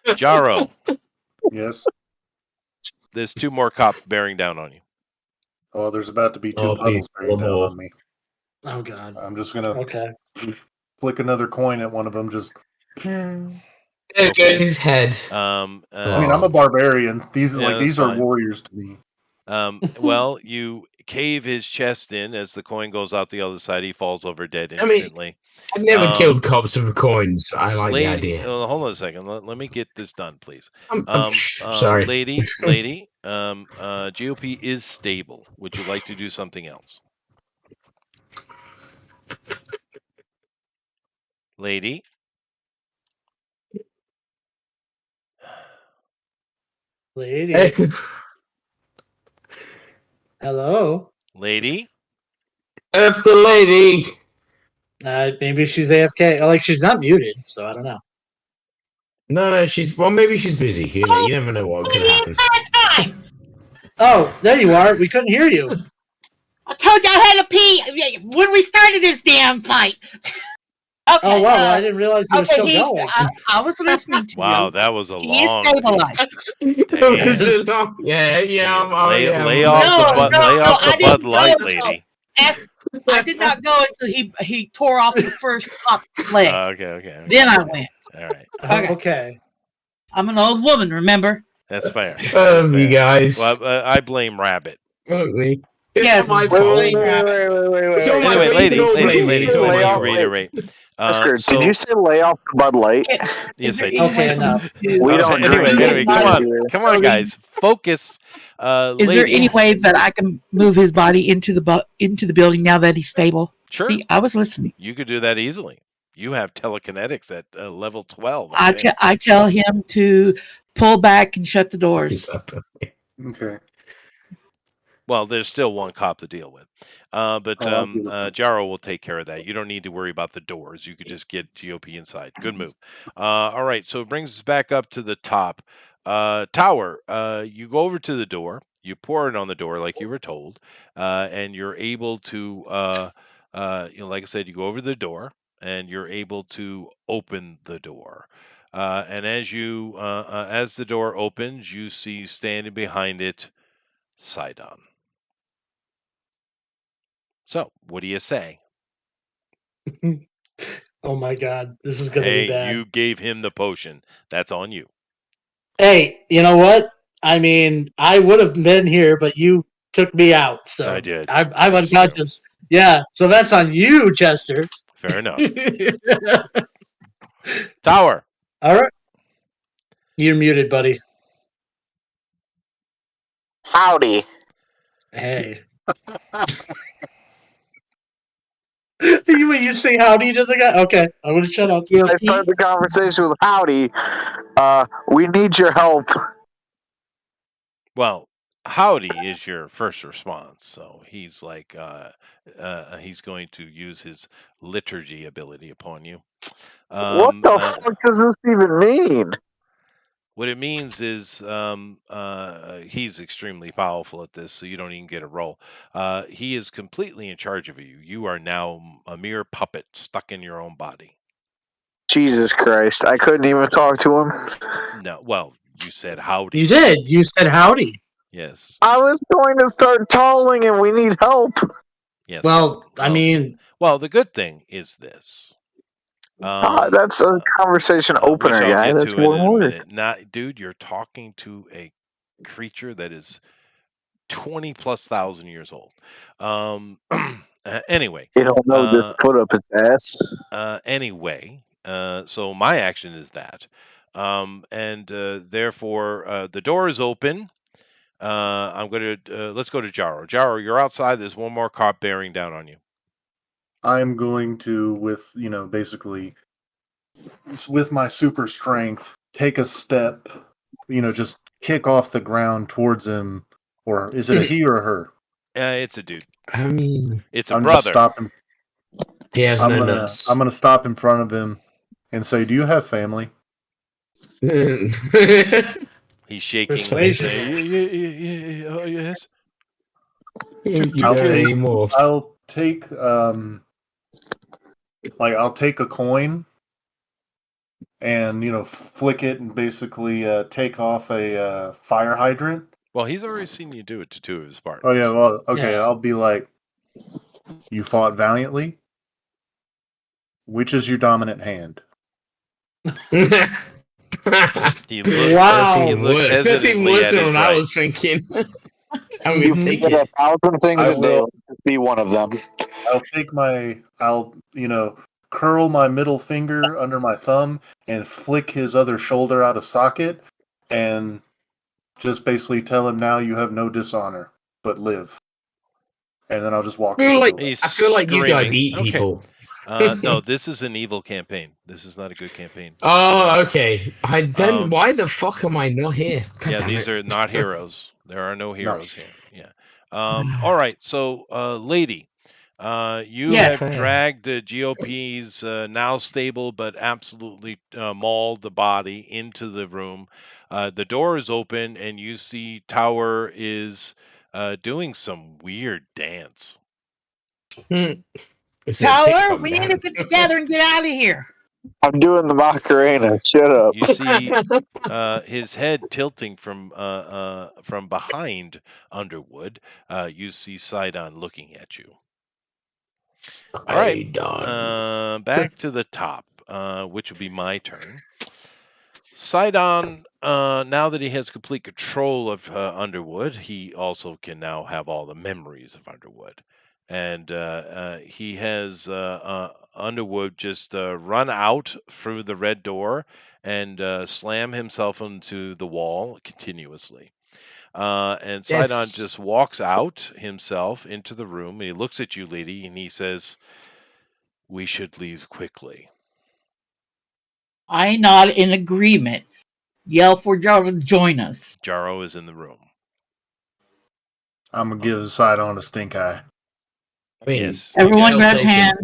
Jaro, Yes. there's two more cops bearing down on you. Oh, there's about to be two Oh, puddles please, bearing down more. on me. Oh God. I'm just gonna Okay. flick another coin at one of them. Just. There Okay. goes his head. I mean, I'm a barbarian. These Yeah, that's these are fine. warriors to me. Well, you cave his chest in as the coin goes out the other side. He falls over dead I mean, instantly. I've never Um, killed cops with coins. I like the Lady, idea. hold on a second. Let me get this done, please. Sorry. Lady, GOP is stable. Would you like to do something else? Lady? Lady. Hey, Hello. Lady? F the lady. Maybe she's AFK. Like she's not muted, so I don't know. No, maybe she's busy. You know, you never know what could happen. Oh, there you are. We couldn't hear you. I told you I had to pee when we started this damn fight. Okay, Oh wow, I didn't realize you were still going. I was listening to Wow, you. that was a He is long. stabilized. Lay off the Bud Light, lady. I did not go until he tore off the first cop's leg. Okay. Then I went. All right, Okay. I'm an old woman, remember? that's fair. You guys. Well, I blame Rabbit. It's Yes, not my Wait, fault. wait, wait, wait, wait, wait, It's all wait. my Anyway, fault. lady, You can all blame me. let It's all me my fault. reiterate. Oscar, So, did you say lay off the Bud Light? yes, I Is did. there any Okay, way enough. for me to- We don't drink Anyway, it come on, here. come on, guys, focus. Is there Lady. any way that I can move his body into the building now that he's stable? Sure, See, I was listening. you could do that easily. You have telekinetics at level 12. I think. I tell him to pull back and shut the doors. Okay. Well, there's still one cop to deal with. But I'll deal with it. Jaro will take care of that. You don't need to worry about the doors. You could just get GOP inside. Good move. All right, so it brings us back up to the top. Tower, you go over to the door. You pour it on the door like you were told, and you're able to, like I said, you go over the door and you're able to open the door. And as the door opens, you see standing behind it Sidon. So, what do you say? Oh my God, this is gonna be Hey, bad. you gave him the potion. That's on you. Hey, you know what? I mean, I would have been here, but you took me out. So I did. I would That's not true. just Yeah, so that's on you, Chester. Fair enough. Tower. All right. You're muted, buddy. Howdy. Hey. you say howdy to the guy? Okay, I'm gonna shut up. I start the conversation with howdy. We need your help. Well, howdy is your first response, so he's like he's going to use his liturgy ability upon you. What the fuck does this even mean? What it means is he's extremely powerful at this, so you don't even get a roll. He is completely in charge of you. You are now a mere puppet stuck in your own body. Jesus Christ. I couldn't even talk to him. No, well, you said howdy. You did. You said howdy. Yes. I was going to start tolling and we need help. Yes. Well, I mean, well, the good thing is this. That's a conversation opener, which I'll guy. get That's to in one a word. minute. Not, dude, you're talking to a creature that is 20 plus thousand years old. Anyway. You don't know this foot up its ass. Anyway, so my action is that. And therefore, the door is open. I'm going to, let's go to Jaro. Jaro, you're outside. There's one more cop bearing down on you. I'm going to, with, basically, with my super strength, take a step, just kick off the ground towards him. Or is it a he or a her? It's a dude. I mean, it's a I'm brother. Just stopping. He has no nuts. I'm gonna stop in front of him and say, "Do you have family?" He's shaking. Persuasion. Oh, yes. I'll take I'll take a coin and flick it and basically take off a fire hydrant. Well, he's already seen you do it to two of his partners. Oh yeah, well, okay. Yeah. I'll be like, "You fought valiantly. Which is your dominant hand?" He looks, Wow. he looks worse. That's even hesitantly worse at than his what I right. was thinking. I'm You gonna take get it. 1,000 things I a day. will- Be one of them. I'll curl my middle finger under my thumb and flick his other shoulder out of socket and just basically tell him, "Now you have no dishonor, but live." And then I'll just walk. I He's feel like you guys screaming. eat Okay. people. No, this is an evil campaign. This is not a good campaign. Oh, okay. Why the fuck am I not here? God Yeah, damn these it. are not heroes. There are no heroes here. Yeah. All right. So, lady, you Yes. have dragged GOP's now stable but absolutely mauled the body into the room. The door is open, and you see Tower is doing some weird dance. It's a Tyler, TikTok we need to dance. get together and get out of here. I'm doing the Macarena. Shut up. You see his head tilting from behind Underwood. You see Sidon looking at you. All right. Back to the top, which will be my turn. Sidon, now that he has complete control of Underwood, he also can now have all the memories of Underwood. And he has Underwood just run out through the red door and slam himself into the wall continuously. And Sidon just walks out himself into the room. And he looks at you, lady, and he says, "We should leave quickly." I nod in agreement. Yell for Jaro to join us. Jaro is in the room. I'm gonna give Sidon a stink eye. I mean, yes. Everyone grab hands.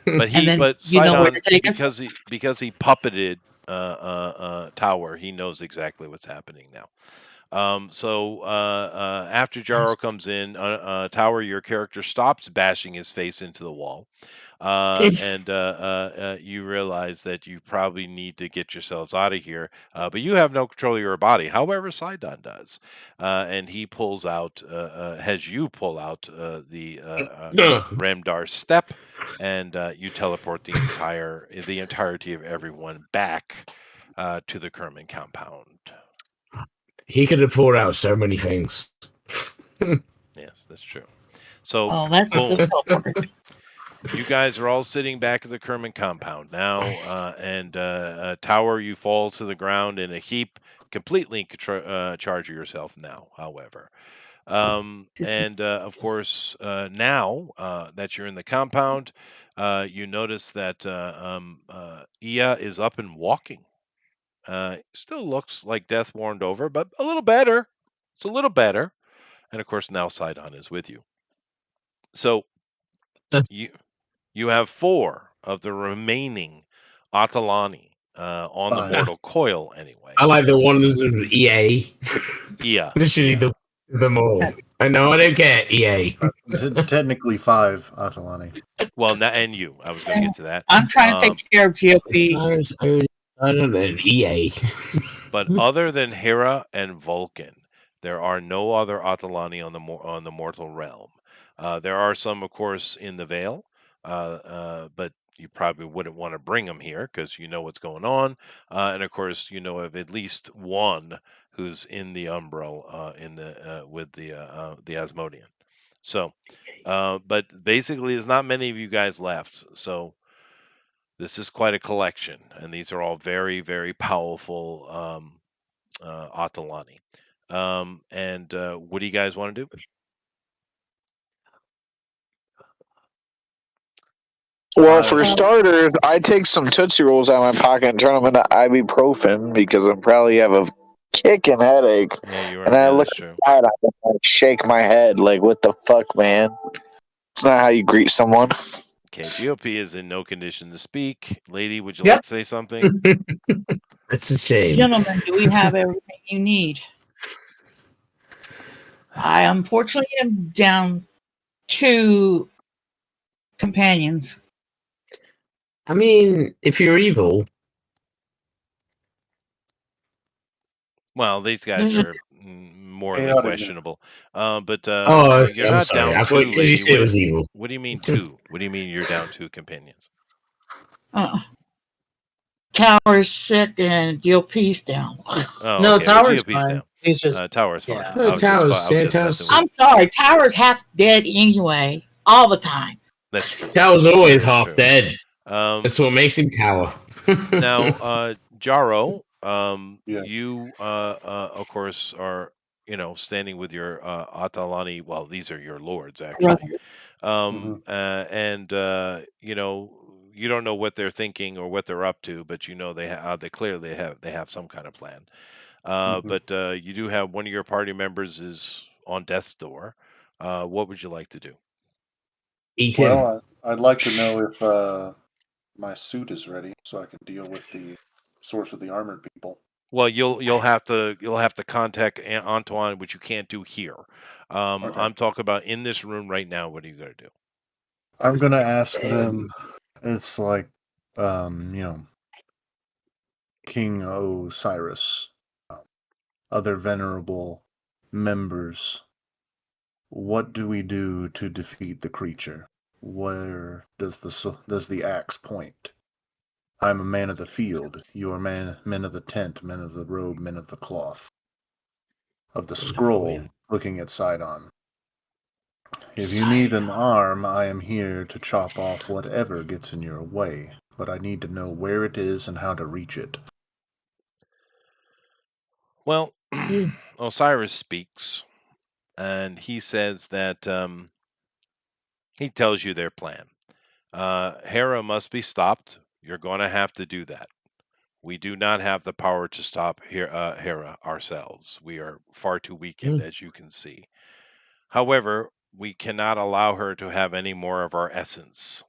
But you know where Sidon, to take us? because he puppeted Tower, he knows exactly what's happening now. So after Jaro comes in, Tower, your character stops bashing his face into the wall. And you realize that you probably need to get yourselves out of here, but you have no control of your body. However, Sidon does, and he pulls out, has you pull out the Remdar step, and you teleport the entirety of everyone back to the Kerman compound. He could have pulled out so many things. Yes, that's true. So, Oh, that's a boom. difficult part. You guys are all sitting back at the Kerman compound now, and Tower, you fall to the ground in a heap, completely in charge of yourself now, however. And of course, now that you're in the compound, you notice that Ia is up and walking. Still looks like death warmed over, but a little better. It's a little better. And of course, now Sidon is with you. So you you have 4 of the remaining Atalani on the 5. mortal coil anyway. I like the ones of EA. Ia. Literally Yeah. them all. I know, I don't care, EA. Technically 5, Atalani. Well, and you. I was going to get to that. I'm trying to take care of GOP. Cyrus, I don't know, EA. But other than Hera and Vulcan, there are no other Atalani on the mortal realm. There are some, of course, in the Vale, but you probably wouldn't want to bring them here because you know what's going on, and of course you know of at least one who's in the Umbral in the with the Asmodean. So, but basically, there's not many of you guys left. So this is quite a collection, and these are all very, very powerful Atalani. And what do you guys want to do? Well, I for starters, I take some Tootsie Rolls out of my pocket and turn them into ibuprofen because I probably have a kicking headache. Yeah, you are. And I Yeah, look that's true. at and shake my head like, what the fuck, man? It's not how you greet someone. Okay, GOP is in no condition to speak. Lady, would you Yep. like to say something? That's a shame. Gentlemen, do we have everything you need? I unfortunately am down 2 companions. I mean, if you're evil, Well, these guys There's a- are morally chaotic. questionable. But you're I'm not sorry. down I thought 2, because you lady. said it was evil. What do you mean 2? What do you mean you're down 2 companions? Tower's sick and DLP's down. Oh, No, okay. Well, Tower's GOP's fine. down. He's just Tower's fine. yeah. No, I was just Towers, messing with I'm you. sorry, Tower's half dead anyway, all the time. That's true. Towers always That is half true. dead. Um, That's what makes him Tower. Now, Jaro, Yes. you, of course, are standing with your Atalani. Well, these are your lords, actually. Mhm. And you don't know what they're thinking or what they're up to, but you know they clearly have some kind of plan. Mhm. But you do have one of your party members is on death's door. What would you like to do? Eat him. Well, I'd like to know if my suit is ready so I can deal with the source of the armored people. Well, you'll have to contact Antoine, which you can't do here. Okay. I'm talking about in this room right now. What are you gonna do? I'm gonna ask them. It's like, you know, King Osiris, other venerable members. What do we do to defeat the creature? Where does the axe point? I'm a man of the field. You are men of the tent, men of the robe, men of the cloth, of the scroll, looking at Sidon. If you need an arm, I am here to chop off whatever gets in your way, but I need to know where it is and how to reach it. Well, Osiris speaks, and he says that he tells you their plan. Hera must be stopped. You're going to have to do that. We do not have the power to stop Hera ourselves. We are far too weakened, as you can see. However, we cannot allow her to have any more of our essence.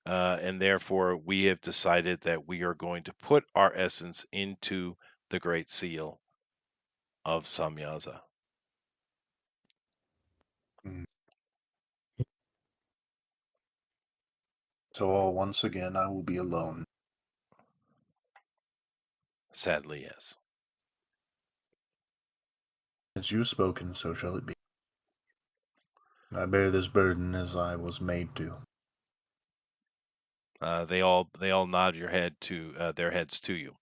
And therefore, we have decided that we are going to put our essence into the Great Seal of Samyaza. So once again, I will be alone. Sadly, yes. As you have spoken, so shall it be. I bear this burden as I was made to. They all nod their heads to you.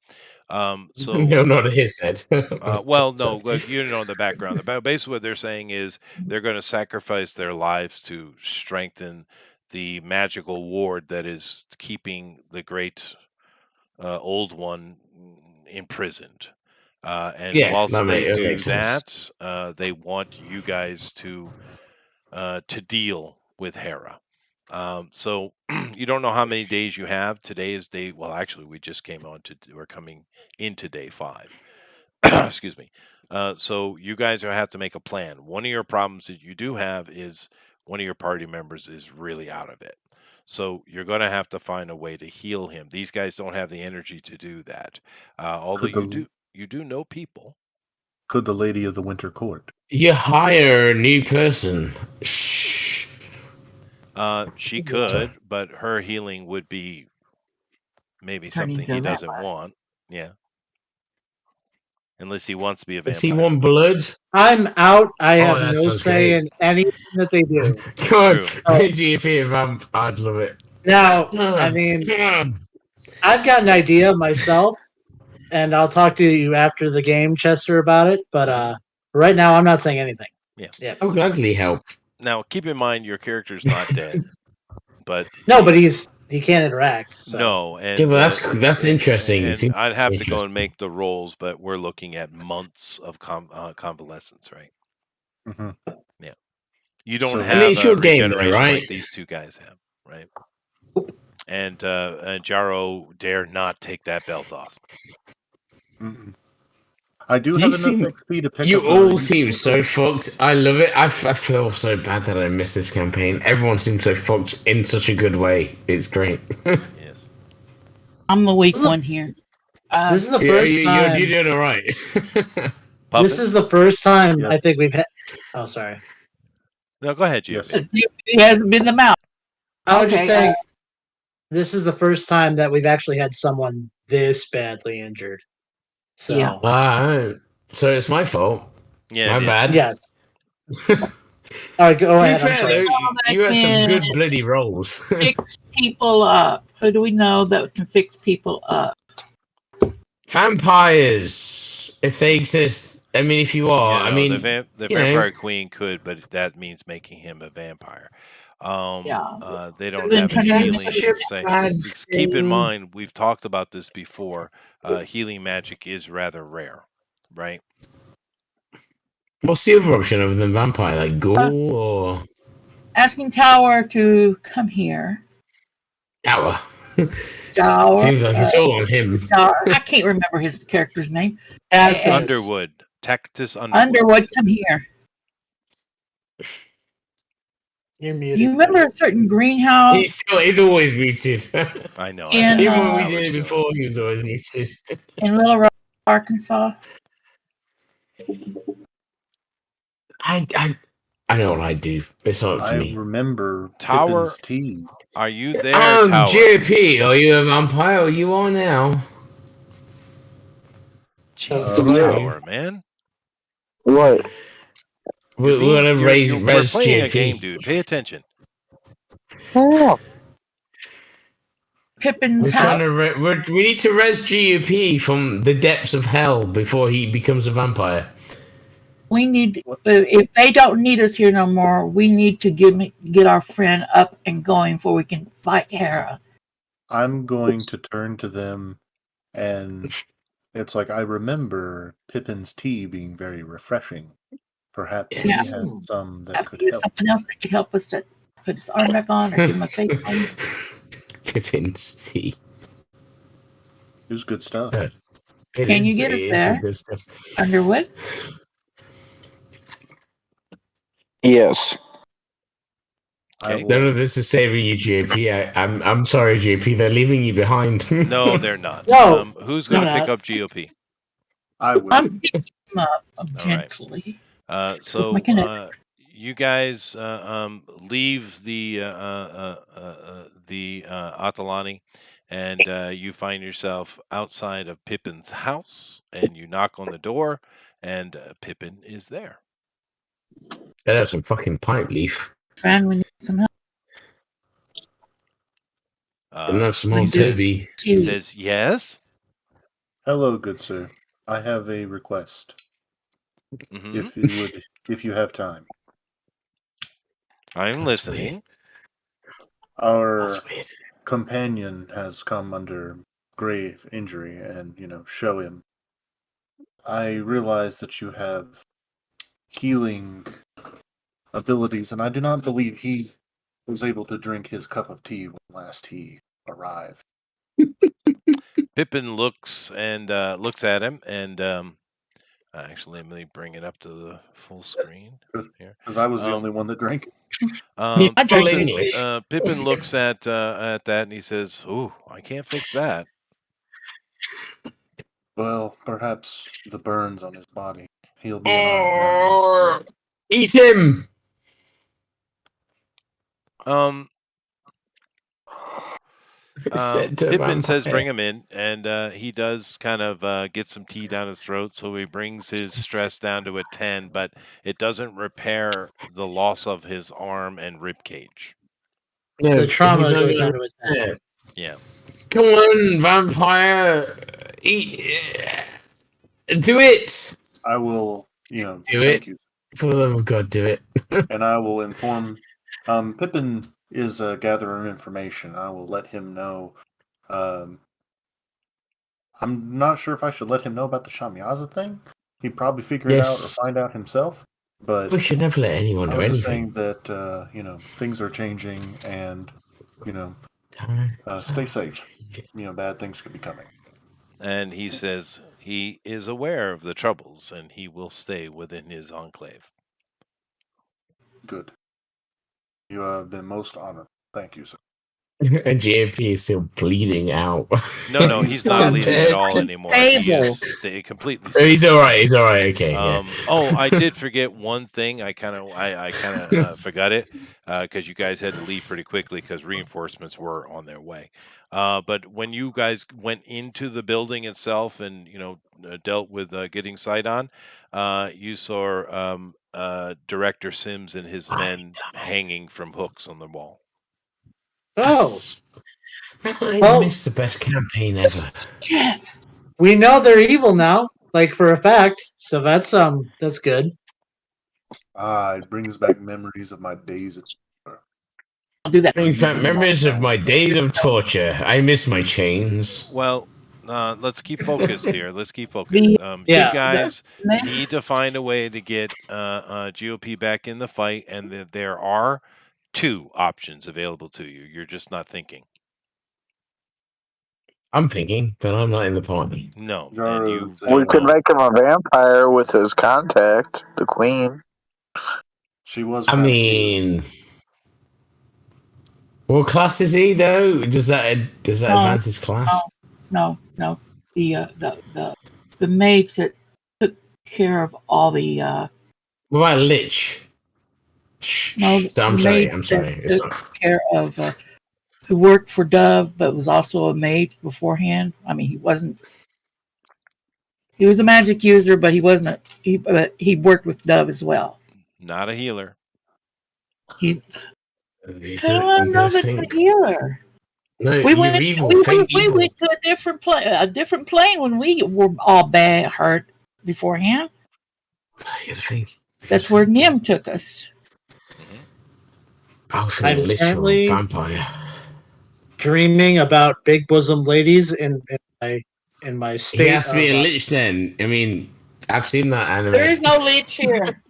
So No, not his head. well, no, Sorry. but you know the background. Basically, what they're saying is they're going to sacrifice their lives to strengthen the magical ward that is keeping the great old one imprisoned. And Yeah, whilst they that do makes sense. that, they want you guys to deal with Hera. So you don't know how many days you have. Today is day. Well, actually, we just came on to. We're coming into day 5. Excuse me. So you guys are have to make a plan. One of your problems that you do have is one of your party members is really out of it. So you're going to have to find a way to heal him. These guys don't have the energy to do that. Although Could the you do know people. could the Lady of the Winter Court? You hire a new person. Shh. She Sorry. could, but her healing would be maybe Turning something to he a doesn't vampire. want. Yeah, unless he wants to be a Does he vampire. want blood? I'm out. I Oh, have that no sounds say great. in anything that they do. Come on, True. So GP vamp. I'd love it. now, I mean, I've got an idea myself, and I'll talk to you after the game, Chester, about it. But right now, I'm not saying anything. Yeah. Yeah. I'll gladly help. Now, keep in mind your character's not dead, but No, but he can't interact. So no, Yeah, and well, that's interesting. It and seems I'd have to go and interesting. make the rolls, but we're looking at months of convalescence, right? Hmm. Yeah, you don't So I mean, have it's a your game, though, regeneration right? like these two guys have, right? And Jaro dare not take that belt off. mm-mm. I do Do have you enough seem? XP to pick You up a all seem useful so item. fucked. I love it. I feel so bad that I missed this campaign. Everyone seems so fucked in such a good way. It's great. Yes. I'm the weak This is- one here. this is the Yeah, first time. you're doing all right. This Puppet? is the first time Yes. I think we've had. Oh, sorry. No, go ahead, Yes. GOP. He hasn't been the mouth. I was just Okay, saying. This is the first time that we've actually had someone this badly injured. So Yeah. So it's my fault. Yeah, My it is. bad. yes. All right, go To be ahead. I'm fair, sorry. though, you had some can good bloody rolls. fix people up. Who do we know that can fix people up? Vampires, if they exist. I mean, if you are, You I know, mean, the you know, vampire queen could, but that means making him a vampire. Yeah. They don't Then have any turn him that's into such healing. a Say, bad keep in thing. mind, we've talked about this before. Healing magic is rather rare, right? What's the other option other than vampire, like ghoul or Asking Tower to come here. hour? Tower. Seems like it's all on him. Tower. I can't remember his character's name. As Underwood, Tectus Underwood. Underwood, come here. You're Do muted. you remember a certain greenhouse? He's always muted. I know. In, Even know when we Tower's did it doing. before, he was always muted. in Little Rock, Arkansas? I know what I do. It's not up to I me. remember Tower- Pippin's tea. Are you there, Tower? JP, are you a vampire? You are now. Jesus, Alright. Tower, man. What? We're gonna We're res playing JP. a game, dude. Pay attention. Oh, Pippin's We're trying house. to we need to res GUP from the depths of hell before he becomes a vampire. We need, if they don't need us here no more, we need to get our friend up and going before we can fight Hera. I'm going to turn to them, and it's like I remember Pippin's tea being very refreshing. Perhaps he Yeah. had some that Have to could get help. something else that could help us to put his arm back on or give him a face on. Pippin's tea. It was good stuff. Yeah. Can you get us it is there? some good stuff. Underwood? yes. I Okay. will- None of this is saving you, JP. I'm sorry, JP. They're leaving you behind. No, they're not. No, Who's going to they're pick not. up GOP? I will. I'm picking him up right. gently. So my kinetics. you guys leave the Atalani, and you find yourself outside of Pippin's house, and you knock on the door, and Pippin is there. Better have some fucking pipe leaf. Friend, we need some help. Better have some he old says- Toby. He says, "Yes." Hello, good sir. I have a request. Hmm. If you have time. I'm That's weird. listening. Our That's weird. companion has come under grave injury, and show him. I realize that you have healing abilities, and I do not believe he was able to drink his cup of tea when last he arrived. Pippin looks and looks at him, and actually, let me bring it up to the full screen here. Because I was the Um, only one that drank it. I drank Pippin, English. Pippin looks at that and he says, "Ooh, I can't fix that." Well, perhaps the burns on his body. He'll be in our. Eat him! Um, Said to a Pippin says, vampire. "Bring him in," and he does kind of get some tea down his throat, so he brings his stress down to a 10, but it doesn't repair the loss of his arm and rib cage. No, The trauma he's not goes gonna. down to a 10. Yeah. Yeah. Come on, vampire! Eat. Do it! I will, Do thank it. you. For the love of God, do it. And I will inform. Pippin is a gatherer of information. I will let him know. Um, I'm not sure if I should let him know about the Shamyaza thing. He'd probably figure it out or Yes. find out himself. But We should never let anyone I know was just anything. saying that things are changing, and stay safe. Bad things could be coming. And he says he is aware of the troubles and he will stay within his enclave. Good. You have been most honored. Thank you, sir. And JP is still bleeding out. No, he's not bleeding at all anymore. He is completely Oh, he's stable. all right. He's all right. Okay. Yeah. Oh, I did forget one thing. I kind of forgot it because you guys had to leave pretty quickly because reinforcements were on their way. But when you guys went into the building itself and dealt with getting sight on, you saw Director Sims and his men hanging from hooks on the wall. Oh, I Well- missed the best campaign ever. we know they're evil now, like for a fact. So that's good. It brings back memories of my days at. I'll do that. In fact, memories of my days of torture. I miss my chains. Well, let's keep focused here. Let's keep focused. Yeah. You guys The- need to find a way to get GOP back in the fight, and there are two options available to you. You're just not thinking. I'm thinking, but I'm not in the party. No, and Jaro you said- We don't could know. make him a vampire with his contact, the queen. She was. I kind of mean, what class is he though? Does that advance his class? No. The maids that took care of all the What about Lich? Shh, No, shh, I'm the sorry. maid I'm sorry. that It's took not- care of who worked for Dove, but was also a maid beforehand. I mean, he wasn't. He was a magic user, but he wasn't. But he worked with Dove as well. Not a healer. He's. You How do don't- I you know don't that's think- a healer? No, We you're went. evil. We Fake evil. went to a different plane when we were all bad hurt beforehand. You gotta think. That's where Nim took us. Mhm. I was I'm a literal currently- vampire. Dreaming about big bosom ladies in my state. He has to be a of, lich then. I mean, I've seen that anime. There is no leech here.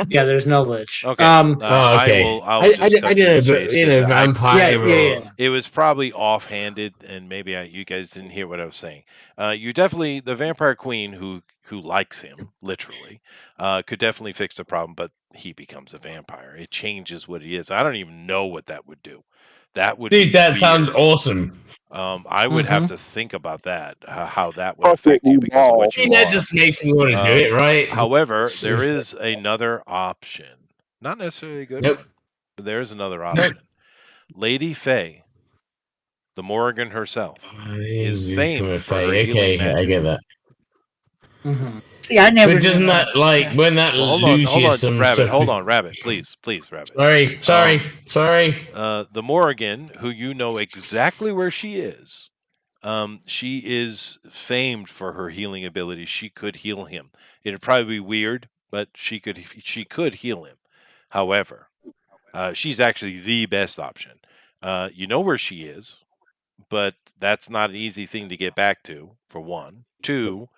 yeah, there's no lich. Okay. Oh, okay. I will just cut to the chase, but 'cause vampire. Yeah. it was probably offhanded, and maybe you guys didn't hear what I was saying. You definitely the vampire queen who likes him literally could definitely fix the problem, but he becomes a vampire. It changes what he is. I don't even know what that would do. That would Dude, be that weird. sounds awesome. I would have Mhm. to think about that, how that would Fuck affect it, you you because of ball. what I mean, you that are. just makes me want to do it, right? However, It's there just- is another option. Not necessarily a good Nope. one, but there is another option. Lady Faye, the Morrigan herself, is You famed become a for her fae. healing Okay, I magic. get that. Mhm. See, I never. But doesn't knew that like when that Well, hold on, Lucius some Rabbit. stuff? Hold on, Rabbit. Please, Rabbit. Sorry. The Morrigan, who you know exactly where she is, She is famed for her healing ability. She could heal him. It'd probably be weird, but she could heal him. However, she's actually the best option. You know where she is, but that's not an easy thing to get back to. For one, two,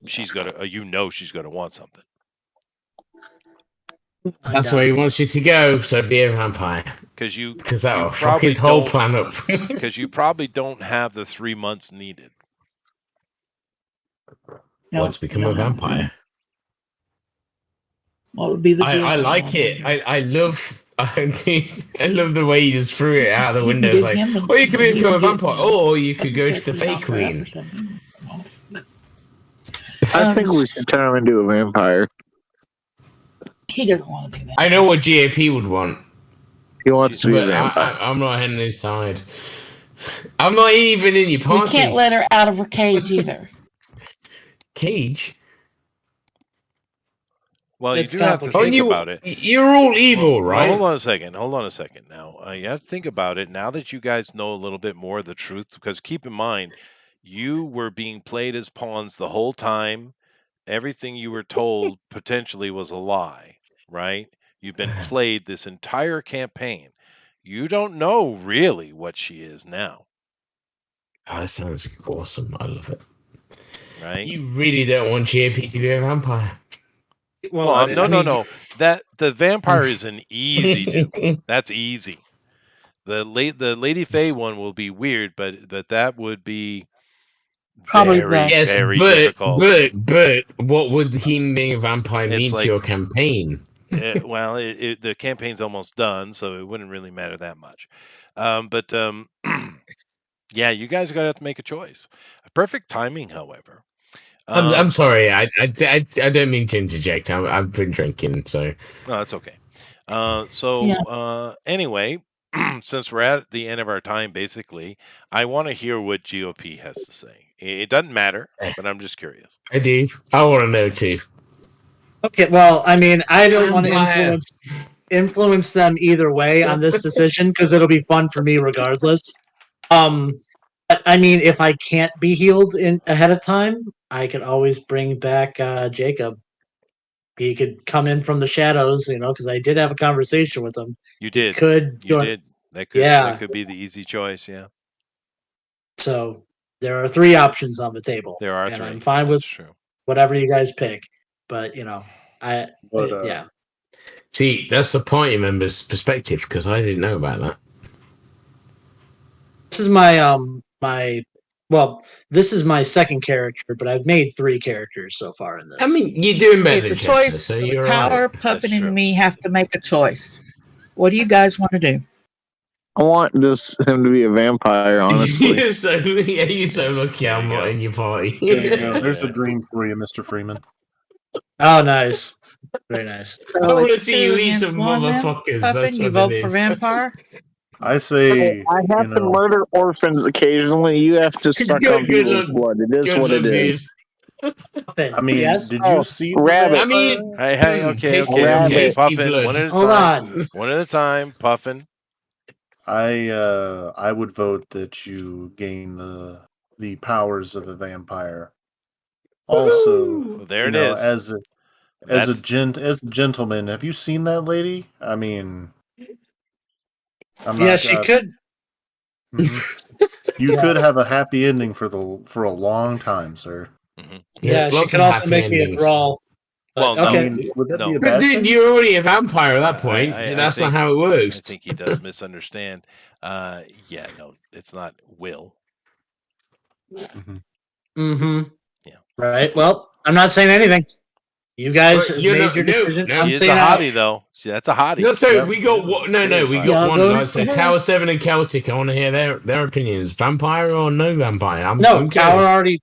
she's gonna. She's gonna want something. That's where he wants you to go. So be a vampire. Because that will fuck his whole plan up. Because you probably don't have the 3 months needed. Want to become a vampire? What would be the? I like it. I love. I love the way you just threw it out of the window. It's like, or you could become a vampire, or you could go to the Fey Queen. I think we should turn him into a vampire. He doesn't want to do that. I know what GAP would want. He wants to be a vampire. I'm not heading his side. I'm not even in your party. We can't let her out of her cage either. Cage? Well, you do have to think about it. You're all evil, right? Hold on a second. Now, you have to think about it. Now that you guys know a little bit more of the truth, because keep in mind, you were being played as pawns the whole time. Everything you were told potentially was a lie, right? You've been played this entire campaign. You don't know really what she is now. Oh, that sounds awesome. I love it. Right? You really don't want GAP to be a vampire. Well, no. That the vampire is an easy do. That's easy. The Lady Fae one will be weird, but that would be probably very difficult. But what would him being a vampire mean to your campaign? The campaign's almost done, so it wouldn't really matter that much. Yeah, you guys are gonna have to make a choice. Perfect timing, however. I'm sorry. I don't mean to interject. I've been drinking, so no, that's okay. Anyway, since we're at the end of our time, basically, I want to hear what GOP has to say. It doesn't matter, but I'm just curious. I do. I want to know too. Okay, well, I mean, I don't want to influence them either way on this decision because it'll be fun for me regardless. But I mean, if I can't be healed ahead of time, I could always bring back Jacob. He could come in from the shadows, because I did have a conversation with him. You did. You did. That could be the easy choice, yeah. So there are 3 options on the table. There are 3. And I'm fine with whatever you guys pick. But, yeah. See, that's the party member's perspective, because I didn't know about that. This is this is my second character, but I've made 3 characters so far in this. I mean, you're doing better It's than a Chester, choice. so you're Tower, right. Puffin, and me have to make a choice. What do you guys want to do? I want him to be a vampire, honestly. You're so lucky I'm not in your party. There you go. There's a dream for you, Mr. Freeman. Oh, nice. Very nice. So I want to see you eat some motherfuckers. Puffin, you vote for vampire? I say... I have to murder orphans occasionally. You have to suck on people's blood. It is what it is. I mean, did you see Rabbit? I mean, hey, okay, Puffin, one at a time. One at a time, Puffin. I would vote that you gain the powers of a vampire. Also, well, there it is. As a gentleman, have you seen that lady? I mean, she could. You could have a happy ending for a long time, sir. Mm-hmm. Yeah, she could also make me a thrall. Well, okay. Would that be a but bad dude, thing? you're already a vampire at that point. That's not how it works. I think he does misunderstand. Yeah, no, it's not will. Mm-hmm. Yeah. Right. Well, I'm not saying anything. You guys made your decision. No, she's a hottie, though. That's a hottie. No, so we got one. No, we got one guy. So Tower 7 and Celtic. I want to hear their opinions. Vampire or no vampire? Tower already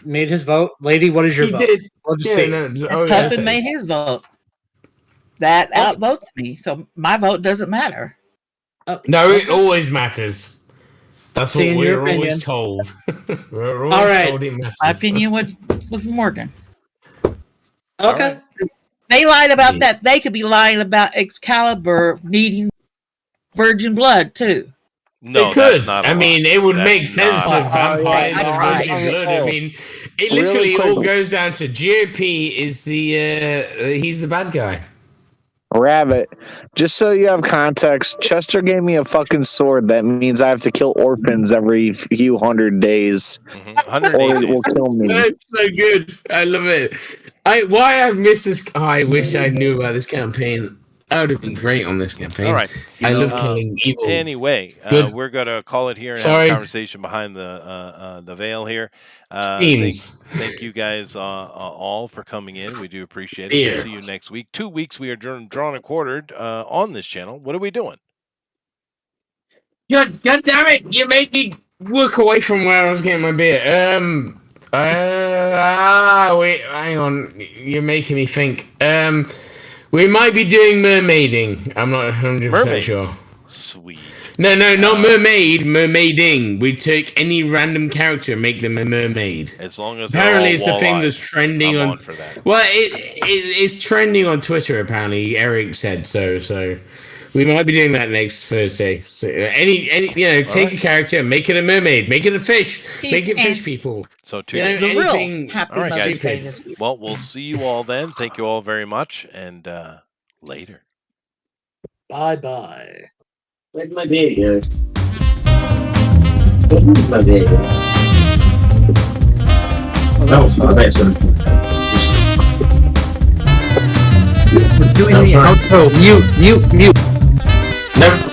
made his vote. Lady, what is your vote? Did. We'll just see. Puffin made his vote. That outvotes me, so my vote doesn't matter. No, it always matters. That's what we're always told. We're always told it matters. My opinion was Morgan. Okay. Right. They lied about that. They could be lying about Excalibur needing virgin blood too. No, It that's could. not a I lie. mean, it would That's make sense not that a lie. vampires yeah, are I- virgin blood. I mean, it Really literally all quick. goes down to GOP is he's the bad guy. Rabbit. Just so you have context, Chester gave me a fucking sword. That means I have to kill orphans every few hundred days, 180 or it days. will kill me. That's so good. I love it. Why I've missed this. I wish I knew about this campaign. I would have been great on this campaign. All right. I love killing evil. Anyway, Good. we're gonna call it here and have Sorry. a conversation behind the veil here. Scenes. Thank you guys all for coming in. We do appreciate it. Yeah. We'll see you next week. 2 weeks we are drawn and quartered on this channel. What are we doing? God damn it! You made me work away from where I was getting my beer. Wait, hang on. You're making me think. We might be doing mermaiding. I'm not 100% Mermaids. sure. Sweet. No, not mermaid. Mermaiding. We take any random character and make them a mermaid. As long as Apparently, it's they're a all thing walleyes. that's trending I'm on. on for that. Well, it's trending on Twitter. Apparently, Eric said so. So we might be doing that next Thursday. So any take right. a character, make it a mermaid, make it a fish, make it and- fish people. So 2 You know, days. The real anything. Happy All right, Mother's guys. Day this week. Well, we'll see you all then. Thank you all very much, and later. Bye-bye. Where's my beer? Where's my beer? That was fun. Doing the outro. Mute.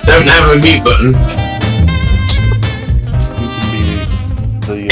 Don't have a mute button.